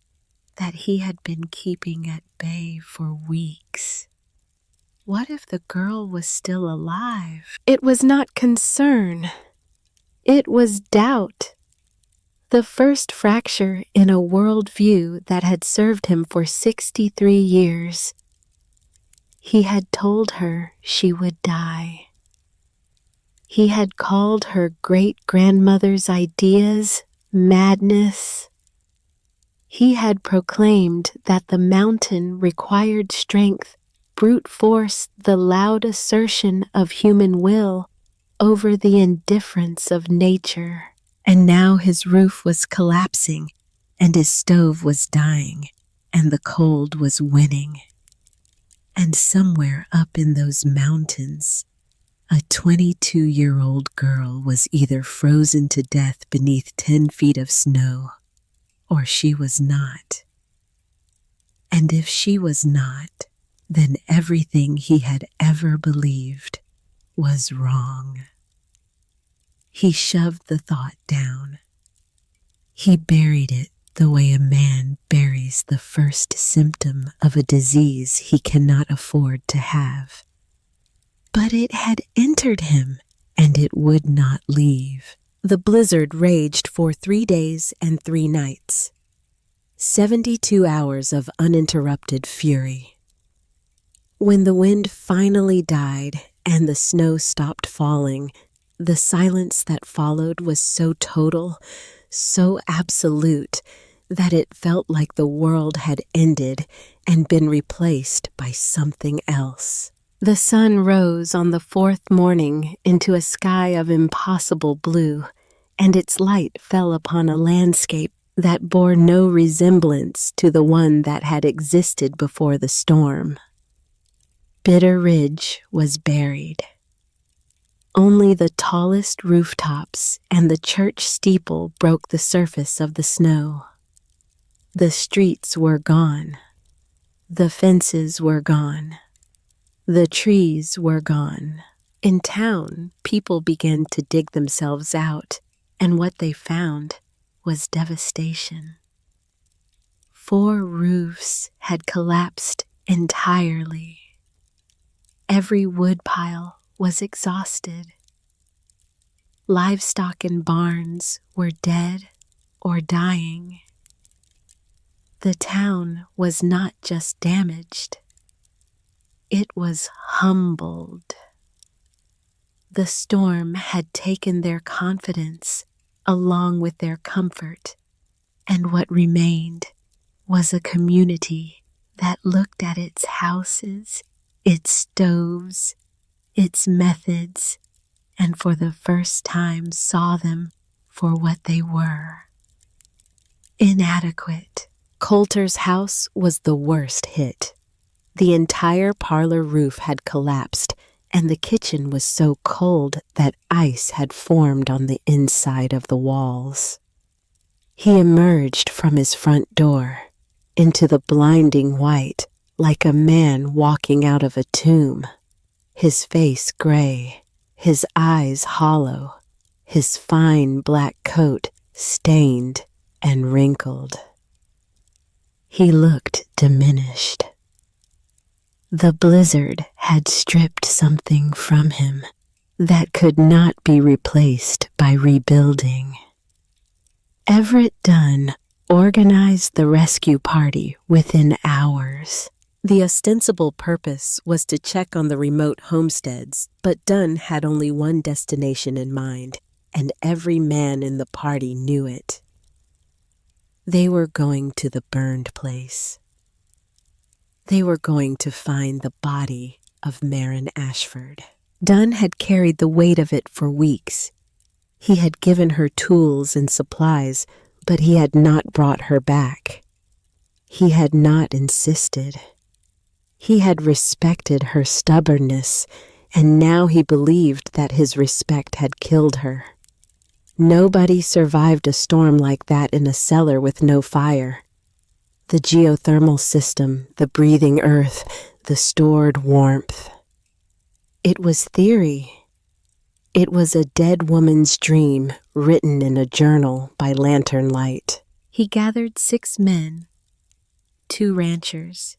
[SPEAKER 2] that he had been keeping at bay for weeks. What if the girl was still alive? It was not concern. It was doubt. The first fracture in a worldview that had served him for 63 years. He had told her she would die. He had called her great-grandmother's ideas madness. He had proclaimed that the mountain required strength, brute force, the loud assertion of human will over the indifference of nature. And now his roof was collapsing, and his stove was dying, and the cold was winning. And somewhere up in those mountains, a 22-year-old girl was either frozen to death beneath 10 feet of snow, or she was not. And if she was not, then everything he had ever believed was wrong. He shoved the thought down. He buried it the way a man buries the first symptom of a disease he cannot afford to have. But it had entered him, and it would not leave. The blizzard raged for 3 days and 3 nights. 72 hours of uninterrupted fury. When the wind finally died and the snow stopped falling, the silence that followed was so total, so absolute, that it felt like the world had ended and been replaced by something else. The sun rose on the 4th morning into a sky of impossible blue, and its light fell upon a landscape that bore no resemblance to the one that had existed before the storm. Bitter Ridge was buried. Only the tallest rooftops and the church steeple broke the surface of the snow. The streets were gone. The fences were gone. The trees were gone. In town, people began to dig themselves out, and what they found was devastation. 4 roofs had collapsed entirely. Every woodpile was exhausted. Livestock in barns were dead or dying. The town was not just damaged, it was humbled. The storm had taken their confidence along with their comfort, and what remained was a community that looked at its houses, its stoves, its methods, and for the first time saw them for what they were. Inadequate. Coulter's house was the worst hit. The entire parlor roof had collapsed, and the kitchen was so cold that ice had formed on the inside of the walls. He emerged from his front door into the blinding white like a man walking out of a tomb, his face gray, his eyes hollow, his fine black coat stained and wrinkled. He looked diminished. The blizzard had stripped something from him that could not be replaced by rebuilding. Everett Dunn organized the rescue party within hours. The ostensible purpose was to check on the remote homesteads, but Dunn had only one destination in mind, and every man in the party knew it. They were going to the burned place. They were going to find the body of Marin Ashford. Dunn had carried the weight of it for weeks. He had given her tools and supplies, but he had not brought her back. He had not insisted. He had respected her stubbornness, and now he believed that his respect had killed her. Nobody survived a storm like that in a cellar with no fire. The geothermal system, the breathing earth, the stored warmth. It was theory. It was a dead woman's dream written in a journal by lantern light.
[SPEAKER 1] He gathered 6 men, 2 ranchers,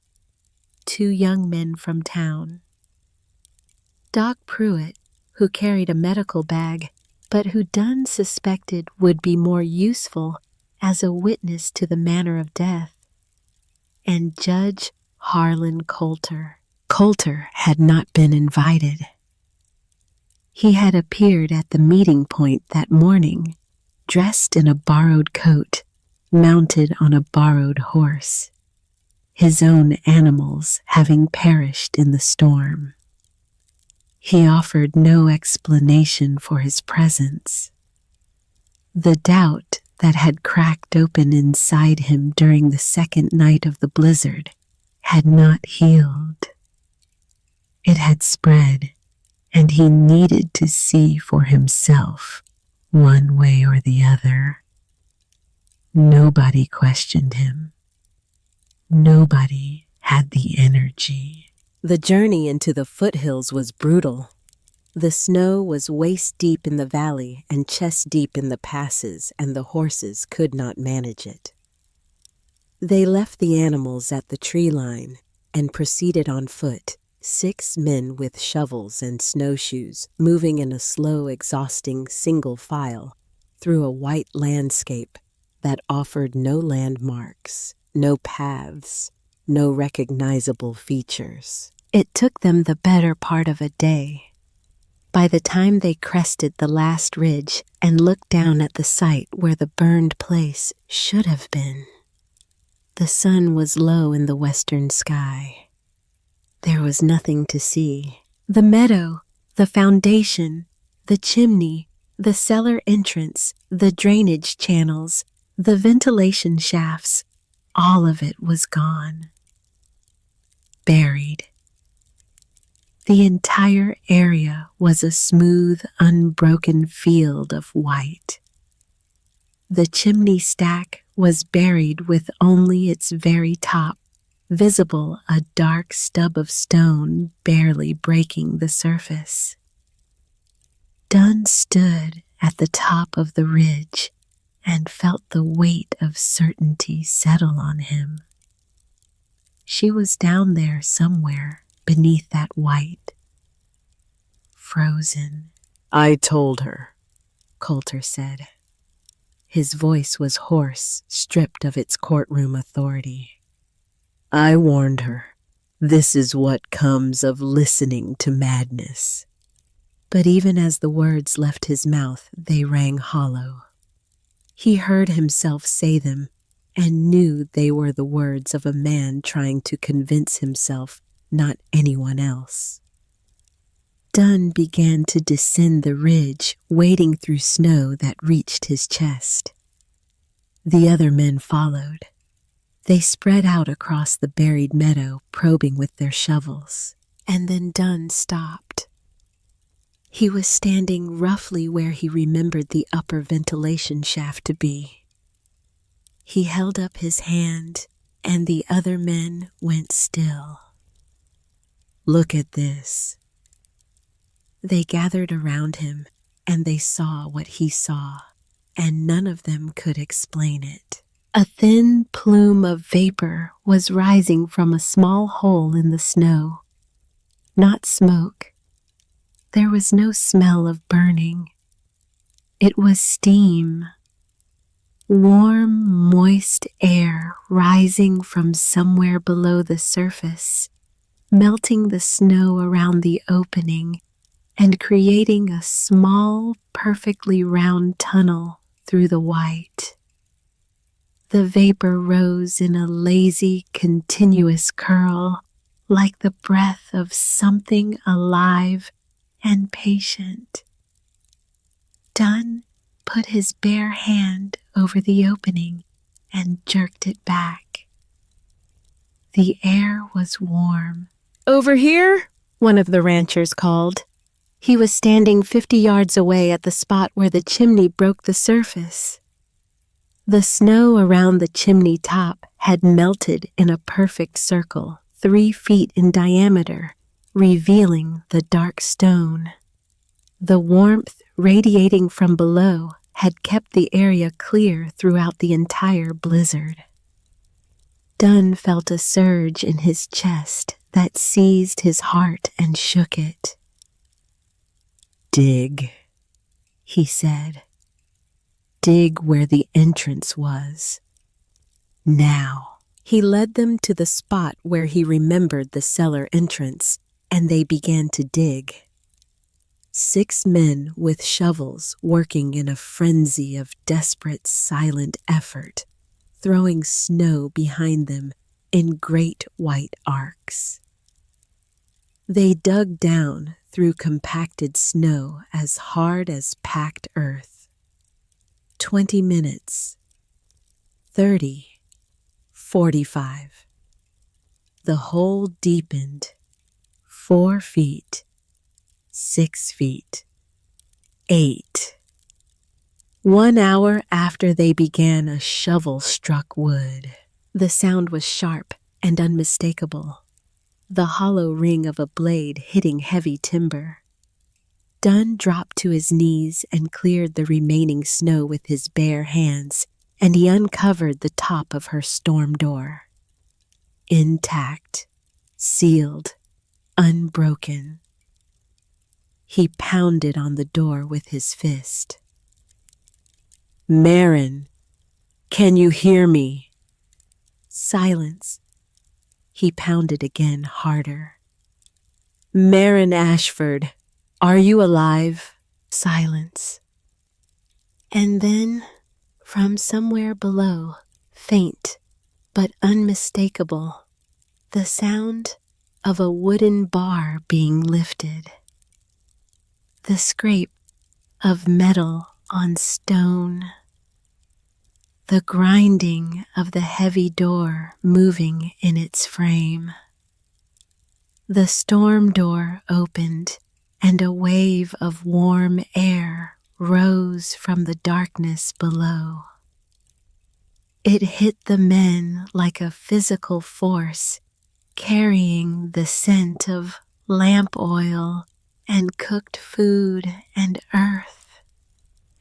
[SPEAKER 1] 2 young men from town. Doc Pruitt, who carried a medical bag, but who Dunn suspected would be more useful as a witness to the manner of death, and Judge Harlan Coulter. Coulter had not been invited. He had appeared at the meeting point that morning, dressed in a borrowed coat, mounted on a borrowed horse, his own animals having perished in the storm. He offered no explanation for his presence. The doubt that had cracked open inside him during the second night of the blizzard had not healed. It had spread, and he needed to see for himself, one way or the other. Nobody questioned him. Nobody had the energy.
[SPEAKER 2] The journey into the foothills was brutal. The snow was waist-deep in the valley and chest-deep in the passes, and the horses could not manage it. They left the animals at the tree line and proceeded on foot, 6 men with shovels and snowshoes, moving in a slow, exhausting single file through a white landscape that offered no landmarks, no paths, no recognizable features.
[SPEAKER 1] It took them the better part of a day. By the time they crested the last ridge and looked down at the site where the burned place should have been, the sun was low in the western sky. There was nothing to see. The meadow, the foundation, the chimney, the cellar entrance, the drainage channels, the ventilation shafts, all of it was gone. Buried. The entire area was a smooth, unbroken field of white. The chimney stack was buried with only its very top, visible a dark stub of stone barely breaking the surface. Dunn stood at the top of the ridge and felt the weight of certainty settle on him. She was down there somewhere beneath that white, frozen.
[SPEAKER 2] "I told her," Coulter said. His voice was hoarse, stripped of its courtroom authority. "I warned her. This is what comes of listening to madness." But even as the words left his mouth, they rang hollow. He heard himself say them and knew they were the words of a man trying to convince himself, not anyone else. Dunn began to descend the ridge, wading through snow that reached his chest. The other men followed. They spread out across the buried meadow, probing with their shovels. And then Dunn stopped. He was standing roughly where he remembered the upper ventilation shaft to be. He held up his hand, and the other men went still.
[SPEAKER 1] Look at this.
[SPEAKER 2] They gathered around him, and they saw what he saw, and none of them could explain it. A thin plume of vapor was rising from a small hole in the snow. Not smoke. There was no smell of burning. It was steam. Warm, moist air rising from somewhere below the surface, melting the snow around the opening and creating a small, perfectly round tunnel through the white. The vapor rose in a lazy, continuous curl, like the breath of something alive and patient. Dunn put his bare hand over the opening and jerked it back. The air was warm. "Over here," one of the ranchers called. He was standing 50 yards away at the spot where the chimney broke the surface. The snow around the chimney top had melted in a perfect circle, 3 feet in diameter, revealing the dark stone. The warmth radiating from below had kept the area clear throughout the entire blizzard. Dunn felt a surge in his chest that seized his heart and shook it.
[SPEAKER 1] Dig,
[SPEAKER 2] he said. Dig where the entrance was. Now. He led them to the spot where he remembered the cellar entrance, and they began to dig. 6 men with shovels working in a frenzy of desperate, silent effort, throwing snow behind them in great white arcs. They dug down through compacted snow as hard as packed earth. 20 minutes, 30, 45. The hole deepened, 4 feet, 6 feet, 8. 1 hour after they began, a shovel struck wood. The sound was sharp and unmistakable, the hollow ring of a blade hitting heavy timber. Dunn dropped to his knees and cleared the remaining snow with his bare hands, and he uncovered the top of her storm door. Intact, sealed, unbroken. He pounded on the door with his fist. "Marin, can you hear me?" Silence. He pounded again, harder. "Marin Ashford, are you alive?" Silence. And then, from somewhere below, faint but unmistakable, the sound of a wooden bar being lifted. The scrape of metal on stone. The grinding of the heavy door moving in its frame. The storm door opened, and a wave of warm air rose from the darkness below. It hit the men like a physical force, carrying the scent of lamp oil and cooked food and earth,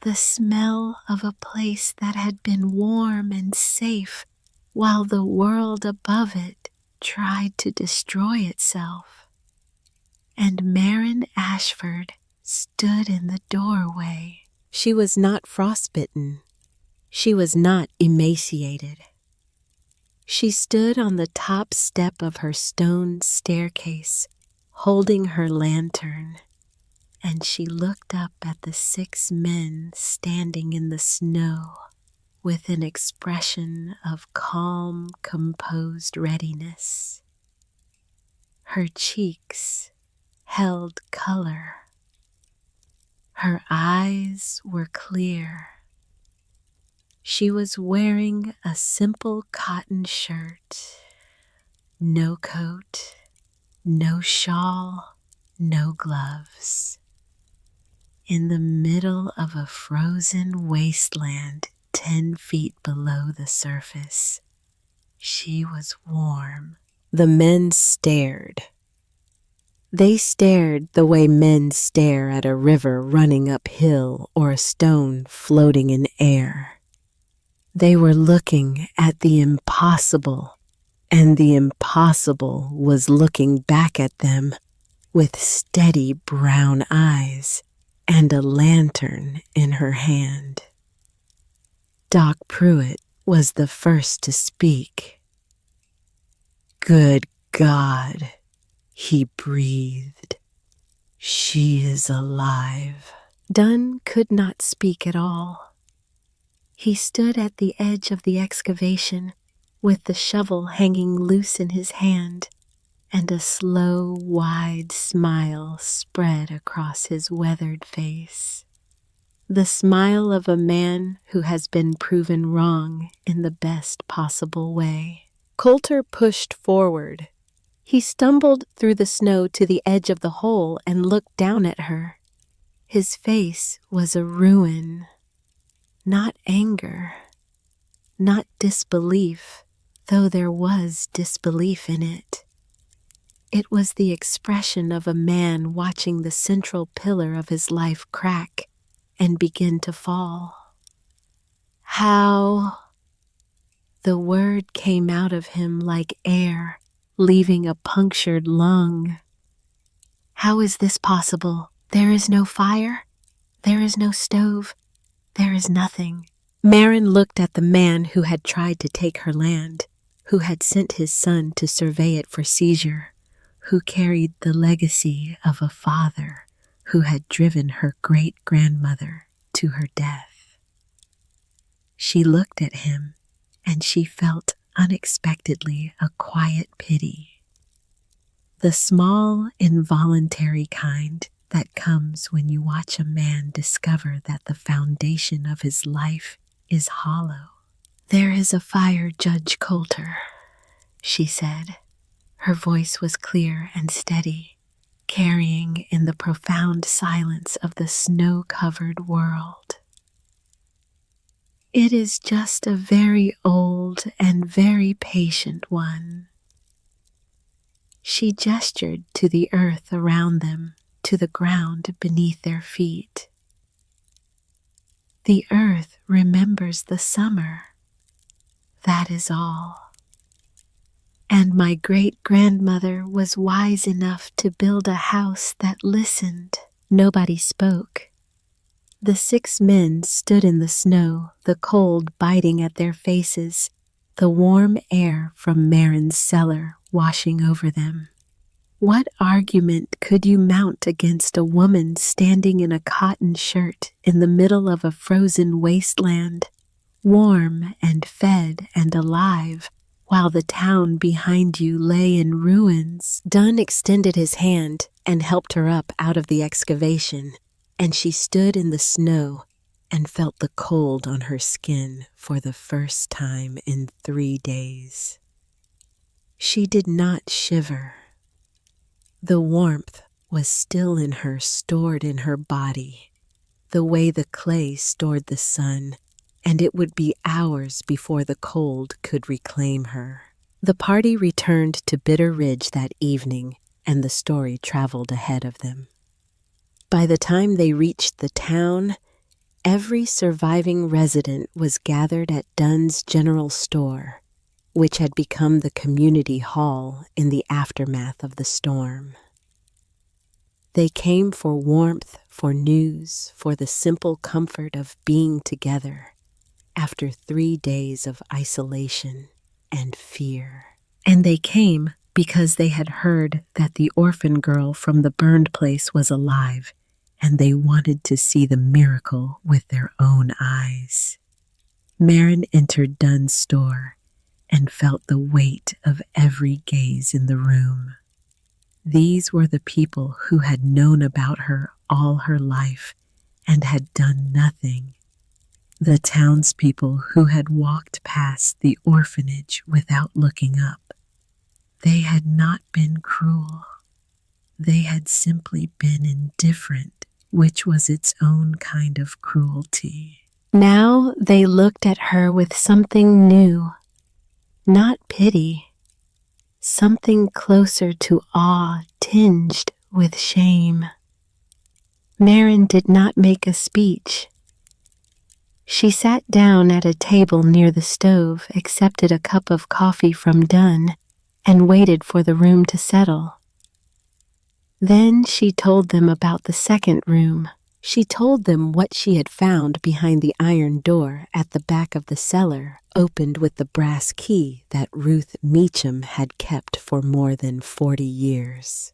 [SPEAKER 2] the smell of a place that had been warm and safe while the world above it tried to destroy itself. And Marin Ashford stood in the doorway. She was not frostbitten. She was not emaciated. She stood on the top step of her stone staircase, holding her lantern, and she looked up at the 6 men standing in the snow with an expression of calm, composed readiness. Her cheeks held color. Her eyes were clear. She was wearing a simple cotton shirt, no coat, no shawl, no gloves. In the middle of a frozen wasteland
[SPEAKER 1] 10 feet below the surface. She was warm.
[SPEAKER 2] The men stared. They stared the way men stare at a river running uphill or a stone floating in air. They were looking at the impossible, and the impossible was looking back at them with steady brown eyes and a lantern in her hand. Doc Pruitt was the first to speak. "Good God," he breathed. "She is alive." Dunn could not speak at all. He stood at the edge of the excavation with the shovel hanging loose in his hand, and a slow, wide smile spread across his weathered face. The smile of a man who has been proven wrong in the best possible way. Coulter pushed forward. He stumbled through the snow to the edge of the hole and looked down at her. His face was a ruin. Not anger, not disbelief, though there was disbelief in it. It was the expression of a man watching the central pillar of his life crack and begin to fall. "How?" The word came out of him like air, leaving a punctured lung. "How is this possible? There is no fire. There is no stove. There is nothing." Marin looked at the man who had tried to take her land, who had sent his son to survey it for seizure, who carried the legacy of a father who had driven her great-grandmother to her death. She looked at him, and she felt unexpectedly a quiet pity. The small, involuntary kind that comes when you watch a man discover that the foundation of his life is hollow. "There is a fire, Judge Coulter," she said. Her voice was clear and steady, carrying in the profound silence of the snow-covered world. "It is just a very old and very patient one." She gestured to the earth around them, to the ground beneath their feet. "The earth remembers the summer. That is all. And my great-grandmother was wise enough to build a house that listened." Nobody spoke. The 6 men stood in the snow, the cold biting at their faces, the warm air from Marin's cellar washing over them. What argument could you mount against a woman standing in a cotton shirt in the middle of a frozen wasteland, warm and fed and alive, while the town behind you lay in ruins? Dunn extended his hand and helped her up out of the excavation, and she stood in the snow and felt the cold on her skin for the first time in 3 days. She did not shiver. The warmth was still in her, stored in her body, the way the clay stored the sun, and it would be hours before the cold could reclaim her. The party returned to Bitter Ridge that evening, and the story traveled ahead of them. By the time they reached the town, every surviving resident was gathered at Dunn's General Store, which had become the community hall in the aftermath of the storm. They came for warmth, for news, for the simple comfort of being together after 3 days of isolation and fear. And they came because they had heard that the orphan girl from the burned place was alive, and they wanted to see the miracle with their own eyes. Marin entered Dunn's store and felt the weight of every gaze in the room. These were the people who had known about her all her life and had done nothing. The townspeople who had walked past the orphanage without looking up. They had not been cruel. They had simply been indifferent, which was its own kind of cruelty.
[SPEAKER 1] Now they looked at her with something new, not pity, something closer to awe tinged with shame. Marin did not make a speech. She sat down at a table near the stove, accepted a cup of coffee from Dunn, and waited for the room to settle. Then she told them about the second room. She told them what she had found behind the iron door at the back of the cellar, opened with the brass key that Ruth Meacham had kept for more than 40 years.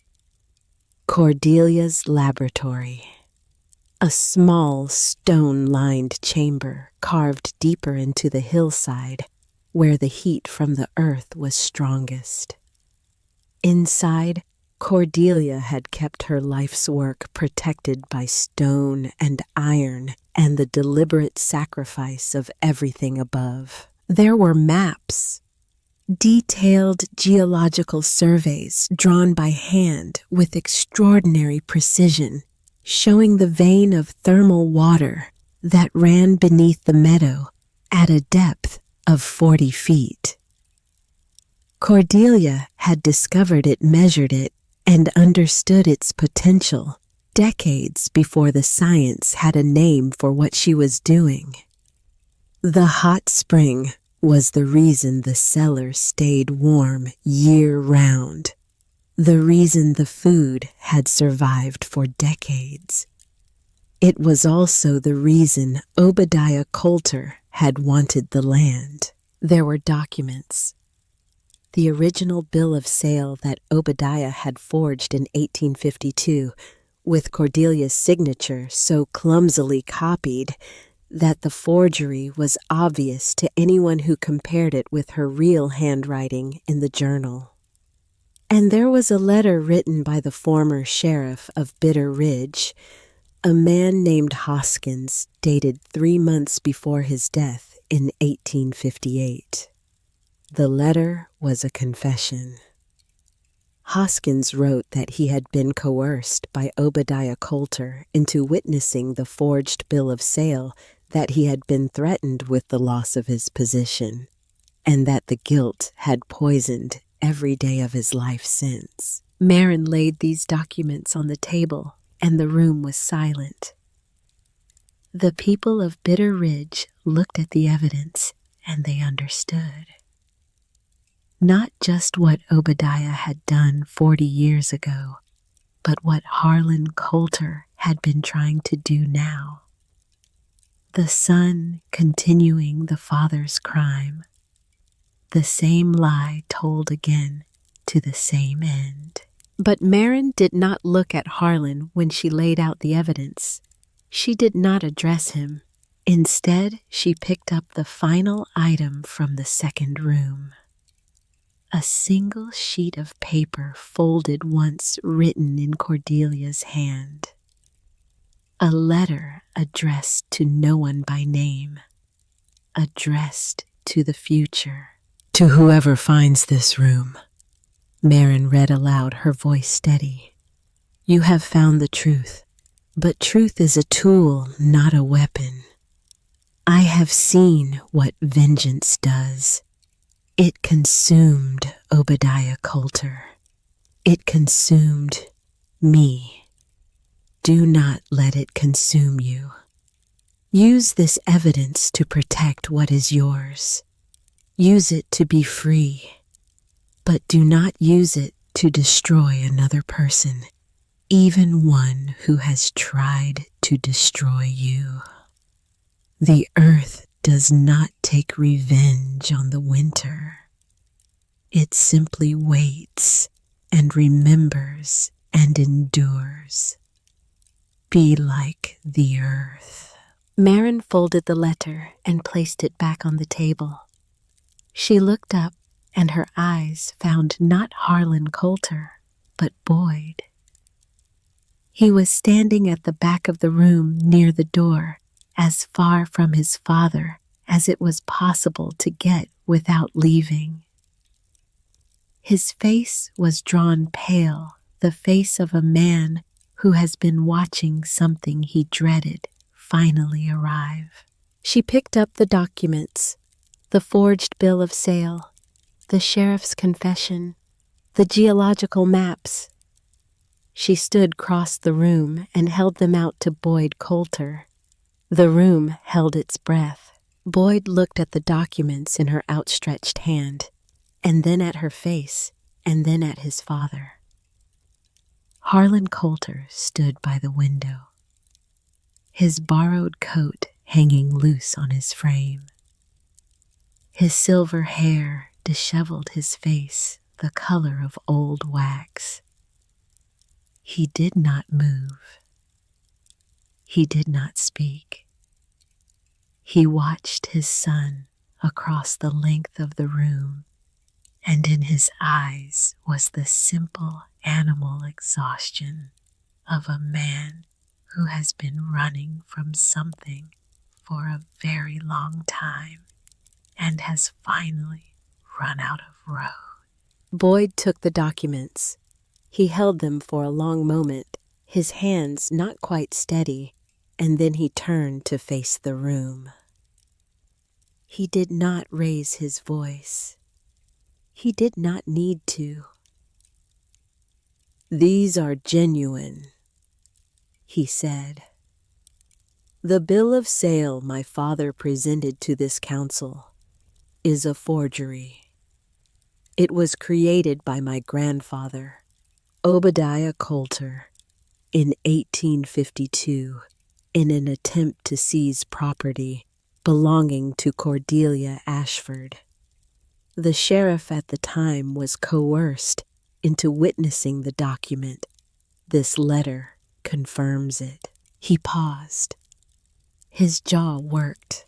[SPEAKER 1] Cordelia's laboratory. A small, stone-lined chamber carved deeper into the hillside, where the heat from the earth was strongest. Inside, Cordelia had kept her life's work protected by stone and iron and the deliberate sacrifice of everything above. There were maps, detailed geological surveys drawn by hand with extraordinary precision, showing the vein of thermal water that ran beneath the meadow at a depth of 40 feet. Cordelia had discovered it, measured it, and understood its potential decades before the science had a name for what she was doing. The hot spring was the reason the cellar stayed warm year-round, the reason the food had survived for decades. It was also the reason Obadiah Coulter had wanted the land. There were documents. The original bill of sale that Obadiah had forged in 1852, with Cordelia's signature so clumsily copied that the forgery was obvious to anyone who compared it with her real handwriting in the journal. And there was a letter written by the former sheriff of Bitter Ridge, a man named Hoskins, dated 3 months before his death in 1858. The letter was a confession. Hoskins wrote that he had been coerced by Obadiah Coulter into witnessing the forged bill of sale, that he had been threatened with the loss of his position, and that the guilt had poisoned every day of his life since. Marin laid these documents on the table, and the room was silent. The people of Bitter Ridge looked at the evidence, and they understood. Not just what Obadiah had done 40 years ago, but what Harlan Coulter had been trying to do now. The son continuing the father's crime, the same lie told again to the same end. But Marin did not look at Harlan when she laid out the evidence. She did not address him. Instead, she picked up the final item from the second room. A single sheet of paper folded once, written in Cordelia's hand. A letter addressed to no one by name, addressed to the future. To whoever finds this room, Marin read aloud, her voice steady. You have found the truth, but truth is a tool, not a weapon. I have seen what vengeance does. It consumed Obadiah Coulter. It consumed me. Do not let it consume you. Use this evidence to protect what is yours. Use it to be free, but do not use it to destroy another person, even one who has tried to destroy you. The earth does not take revenge on the winter. It simply waits and remembers and endures. Be like the earth. Marin folded the letter and placed it back on the table. She looked up, and her eyes found not Harlan Coulter, but Boyd. He was standing at the back of the room near the door, as far from his father as it was possible to get without leaving. His face was drawn pale, the face of a man who has been watching something he dreaded finally arrive.
[SPEAKER 2] She picked up the documents, the forged bill of sale, the sheriff's confession, the geological maps. She stood across the room and held them out to Boyd Coulter. The room held its breath. Boyd looked at the documents in her outstretched hand, and then at her face, and then at his father. Harlan Coulter stood by the window, his borrowed coat hanging loose on his frame. His silver hair disheveled his face, the color of old wax. He did not move. He did not speak. He watched his son across the length of the room, and in his eyes was the simple animal exhaustion of a man who has been running from something for a very long time and has finally run out of road. Boyd took the documents. He held them for a long moment, his hands not quite steady, and then he turned to face the room. He did not raise his voice. He did not need to. "These are genuine," he said. "The bill of sale my father presented to this council is a forgery. It was created by my grandfather, Obadiah Coulter, in 1852 in an attempt to seize property belonging to Cordelia Ashford. The sheriff at the time was coerced into witnessing the document. This letter confirms it." He paused. His jaw worked.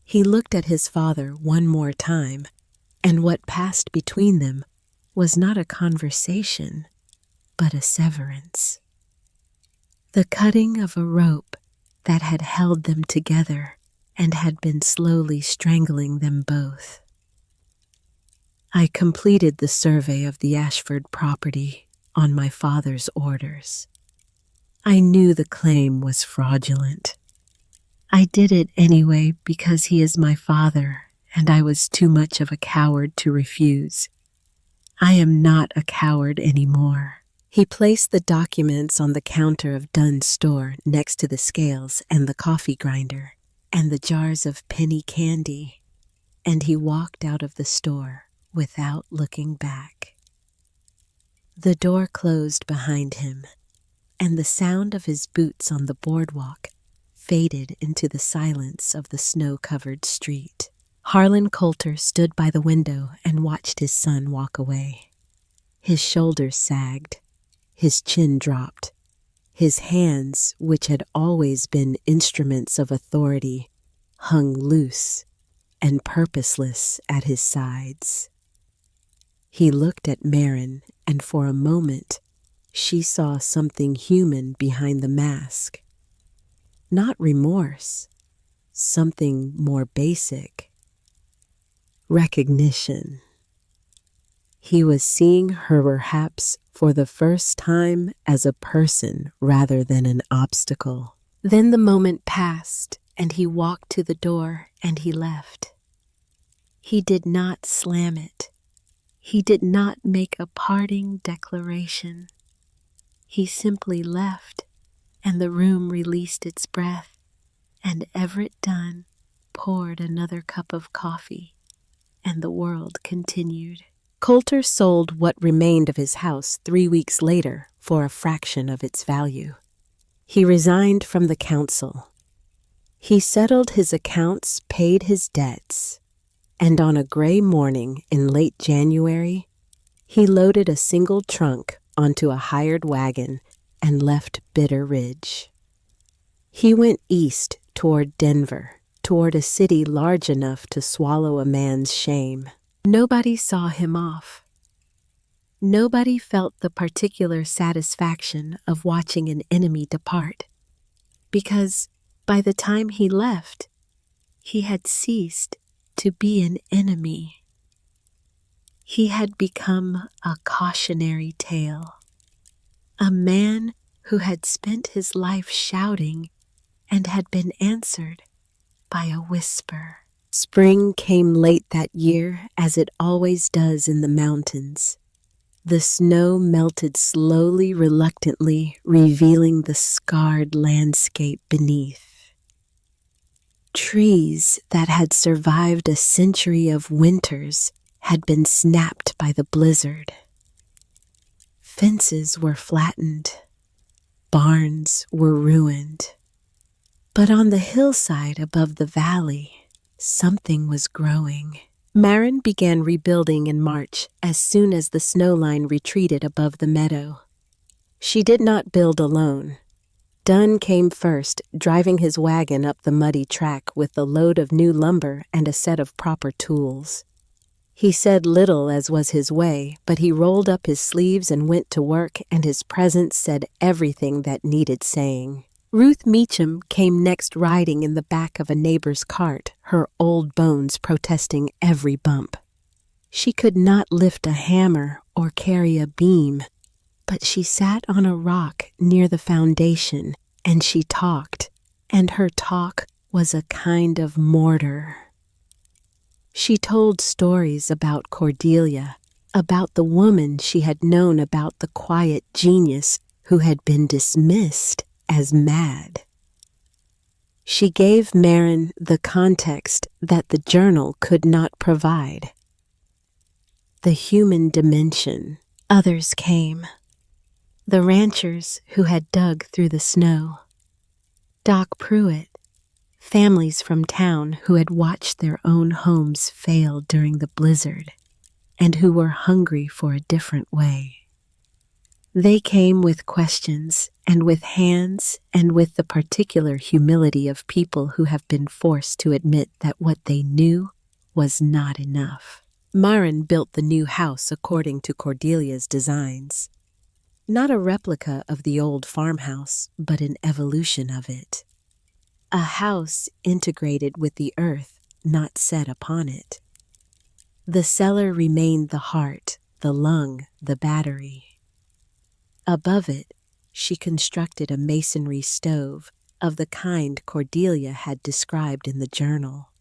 [SPEAKER 2] He looked at his father one more time, and what passed between them was not a conversation, but a severance. The cutting of a rope that had held them together and had been slowly strangling them both. "I completed the survey of the Ashford property on my father's orders. I knew the claim was fraudulent. I did it anyway because he is my father, and I was too much of a coward to refuse. I am not a coward anymore." He placed the documents on the counter of Dunn's store next to the scales and the coffee grinder and the jars of penny candy, and he walked out of the store without looking back. The door closed behind him, and the sound of his boots on the boardwalk faded into the silence of the snow-covered street. Harlan Coulter stood by the window and watched his son walk away. His shoulders sagged. His chin dropped. His hands, which had always been instruments of authority, hung loose and purposeless at his sides. He looked at Marin, and for a moment she saw something human behind the mask. Not remorse, something more basic. Recognition. He was seeing her perhaps for the first time as a person rather than an obstacle. Then the moment passed, and he walked to the door and he left. He did not slam it. He did not make a parting declaration. He simply left, and the room released its breath, and Everett Dunn poured another cup of coffee, and the world continued. Coulter sold what remained of his house 3 weeks later for a fraction of its value. He resigned from the council. He settled his accounts, paid his debts, and on a gray morning in late January, he loaded a single trunk onto a hired wagon and left Bitter Ridge. He went east toward Denver, toward a city large enough to swallow a man's shame. Nobody saw him off. Nobody felt the particular satisfaction of watching an enemy depart, because by the time he left, he had ceased to be an enemy. He had become a cautionary tale, a man who had spent his life shouting and had been answered
[SPEAKER 1] by a whisper.
[SPEAKER 2] Spring came late that year, as it always does in the mountains. The snow melted slowly, reluctantly, revealing the scarred landscape beneath. Trees that had survived a century of winters had been snapped by the blizzard. Fences were flattened. Barns were ruined. But on the hillside above the valley, something was growing. Marin began rebuilding in March as soon as the snow line retreated above the meadow. She did not build alone. Dunn came first, driving his wagon up the muddy track with a load of new lumber and a set of proper tools. He said little as was his way, but he rolled up his sleeves and went to work, and his presence said everything that needed saying. Ruth Meacham came next, riding in the back of a neighbor's cart, her old bones protesting every bump. She could not lift a hammer or carry a beam, but she sat on a rock near the foundation, and she talked, and her talk was a kind of mortar. She told stories about Cordelia, about the woman she had known, about the quiet genius who had been dismissed as mad. She gave Marin the context that the journal could not provide. The human dimension. Others came. The ranchers who had dug through the snow. Doc Pruitt, families from town who had watched their own homes fail during the blizzard and who were hungry for a different way. They came with questions and with hands and with the particular humility of people who have been forced to admit that what they knew was not enough. Marin built the new house according to Cordelia's designs. Not a replica of the old farmhouse, but an evolution of it. A house integrated with the earth, not set upon it. The cellar remained the heart, the lung, the battery. Above it, she constructed a masonry stove of the kind Cordelia had described in the journal.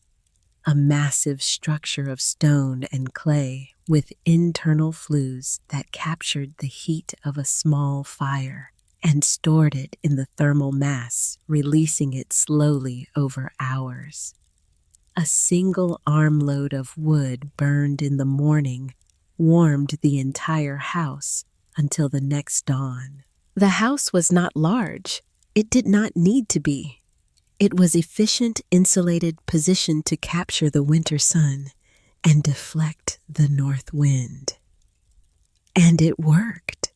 [SPEAKER 2] A massive structure of stone and clay with internal flues that captured the heat of a small fire and stored it in the thermal mass, releasing it slowly over hours. A single armload of wood burned in the morning warmed the entire house until the next dawn. The house was not large. It did not need to be. It was efficient, insulated, positioned to capture the winter sun and deflect the north wind. And it worked.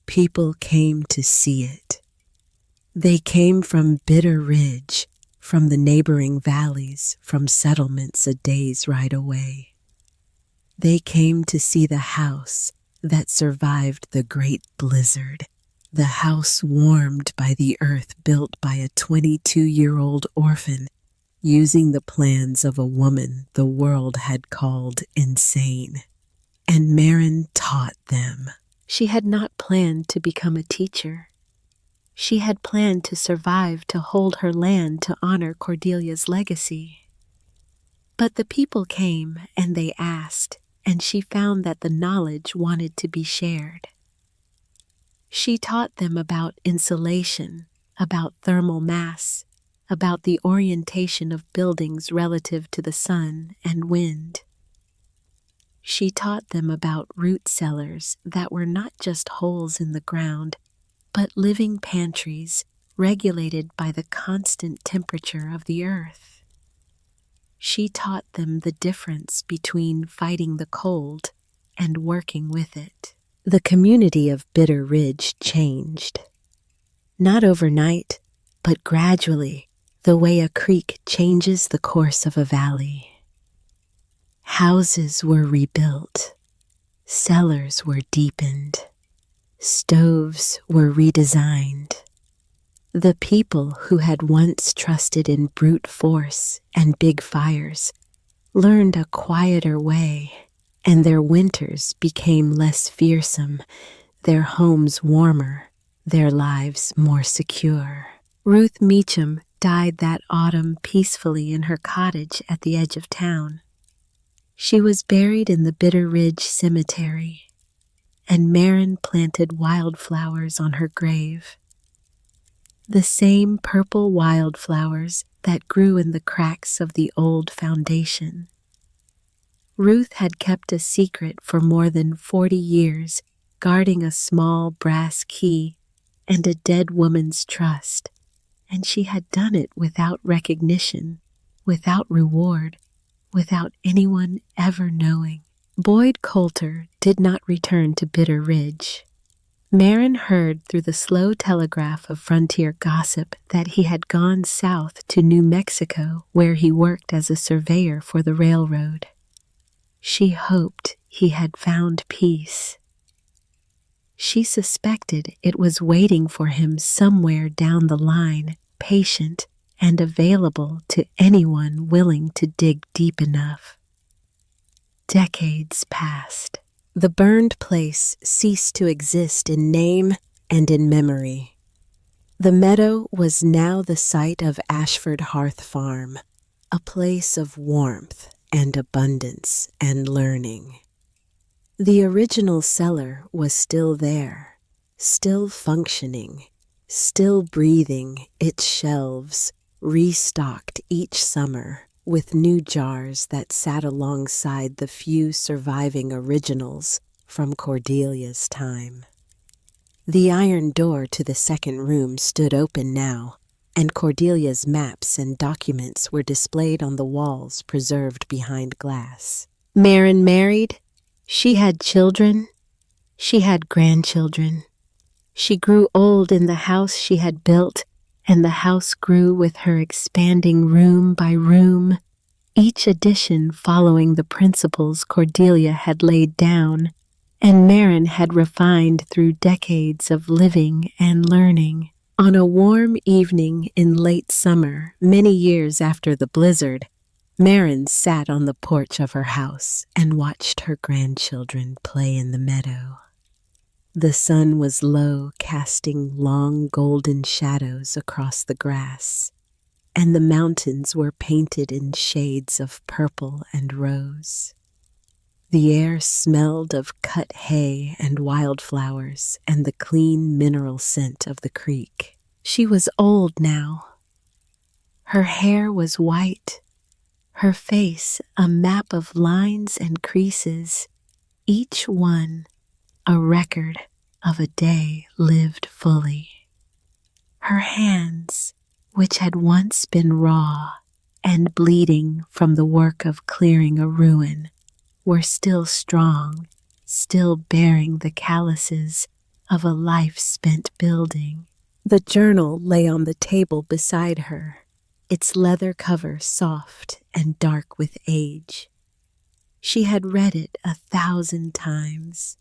[SPEAKER 2] People came to see it. They came from Bitter Ridge, from the neighboring valleys, from settlements a day's ride away. They came to see the house that survived the great blizzard, the house warmed by the earth, built by a 22-year-old orphan, using the plans of a woman the world had called insane. And Marin taught them. She had not planned to become a teacher. She had planned to survive, to hold her land, to honor Cordelia's legacy. But the people came and they asked, and she found that the knowledge wanted to be shared. She taught them about insulation, about thermal mass, about the orientation of buildings relative to the sun and wind. She taught them about root cellars that were not just holes in the ground, but living pantries regulated by the constant temperature of the earth. She taught them the difference between fighting the cold and working with it. The community of Bitter Ridge changed. Not overnight, but gradually, the way a creek changes the course of a valley. Houses were rebuilt. Cellars were deepened. Stoves were redesigned. The people who had once trusted in brute force and big fires learned a quieter way, and their winters became less fearsome, their homes warmer, their lives more secure. Ruth Meacham
[SPEAKER 1] died that autumn peacefully in her cottage at the edge of town. She was buried in the Bitter Ridge Cemetery, and Marin planted wildflowers on her grave. The same purple wildflowers that grew in the cracks of the old foundation. Ruth had kept a secret for more than 40 years, guarding a small brass key and a dead woman's trust, and she had done it without recognition, without reward, without anyone ever knowing. Boyd Coulter did not return to Bitter Ridge. Marin heard through the slow telegraph of frontier gossip that he had gone south to New Mexico, where he worked as a surveyor for the railroad. She hoped he had found peace. She suspected it was waiting for him somewhere down the line, patient and available to anyone willing to dig deep enough. Decades passed. The burned place ceased to exist in name and in memory. The meadow was now the site of Ashford Hearth Farm, a place of warmth and abundance and learning. The original cellar was still there, still functioning, still breathing its shelves, restocked each summer with new jars that sat alongside the few surviving originals from Cordelia's time. The iron door to the second room stood open now, and Cordelia's maps and documents were displayed on the walls preserved behind glass. Marin married. She had children. She had grandchildren. She grew old in the house she had built, and the house grew with her, expanding room by room, each addition following the principles Cordelia had laid down, and Marin had refined through decades of living and learning. On a warm evening in late summer, many years after the blizzard, Marin sat on the porch of her house and watched her grandchildren play in the meadow. The sun was low, casting long golden shadows across the grass, and the mountains were painted in shades of purple and rose. The air smelled of cut hay and wildflowers and the clean mineral scent of the creek. She was old now. Her hair was white, her face a map of lines and creases, each one a record of a day lived fully. Her hands, which had once been raw and bleeding from the work of clearing a ruin, were still strong, still bearing the calluses of a life spent building. The journal lay on the table beside her, its leather cover soft and dark with age. She had read it 1,000 times.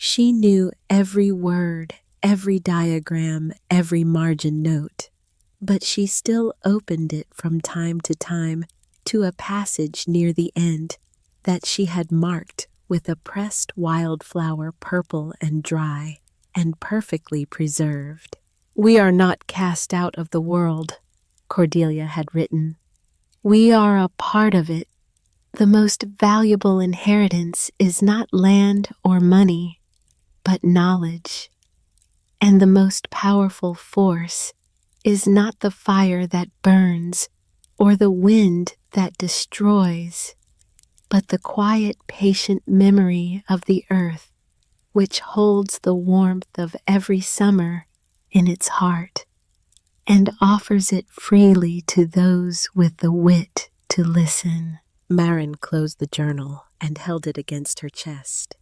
[SPEAKER 1] She knew every word, every diagram, every margin note, but she still opened it from time to time to a passage near the end that she had marked with a pressed wildflower, purple and dry and perfectly preserved. "We are not cast out of the world," Cordelia had written. "We are a part of it. The most valuable inheritance is not land or money, but knowledge. And the most powerful force is not the fire that burns or the wind that destroys, but the quiet, patient memory of the earth, which holds the warmth of every summer in its heart and offers it freely to those with the wit to listen." Marin closed the journal and held it against her chest.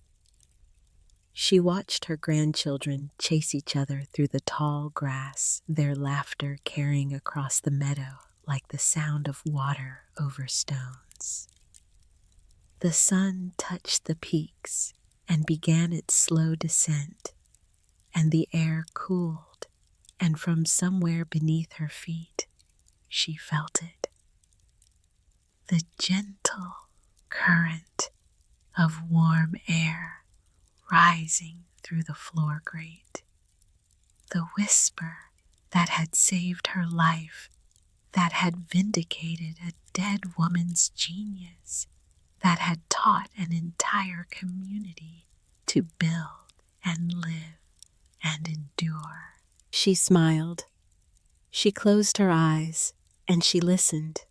[SPEAKER 1] She watched her grandchildren chase each other through the tall grass, their laughter carrying across the meadow like the sound of water over stones. The sun touched the peaks and began its slow descent, and the air cooled, and from somewhere beneath her feet, she felt it. The gentle current of warm air rising through the floor grate, the whisper that had saved her life, that had vindicated a dead woman's genius, that had taught an entire community to build and live and endure.
[SPEAKER 2] She smiled. She closed her eyes and she listened.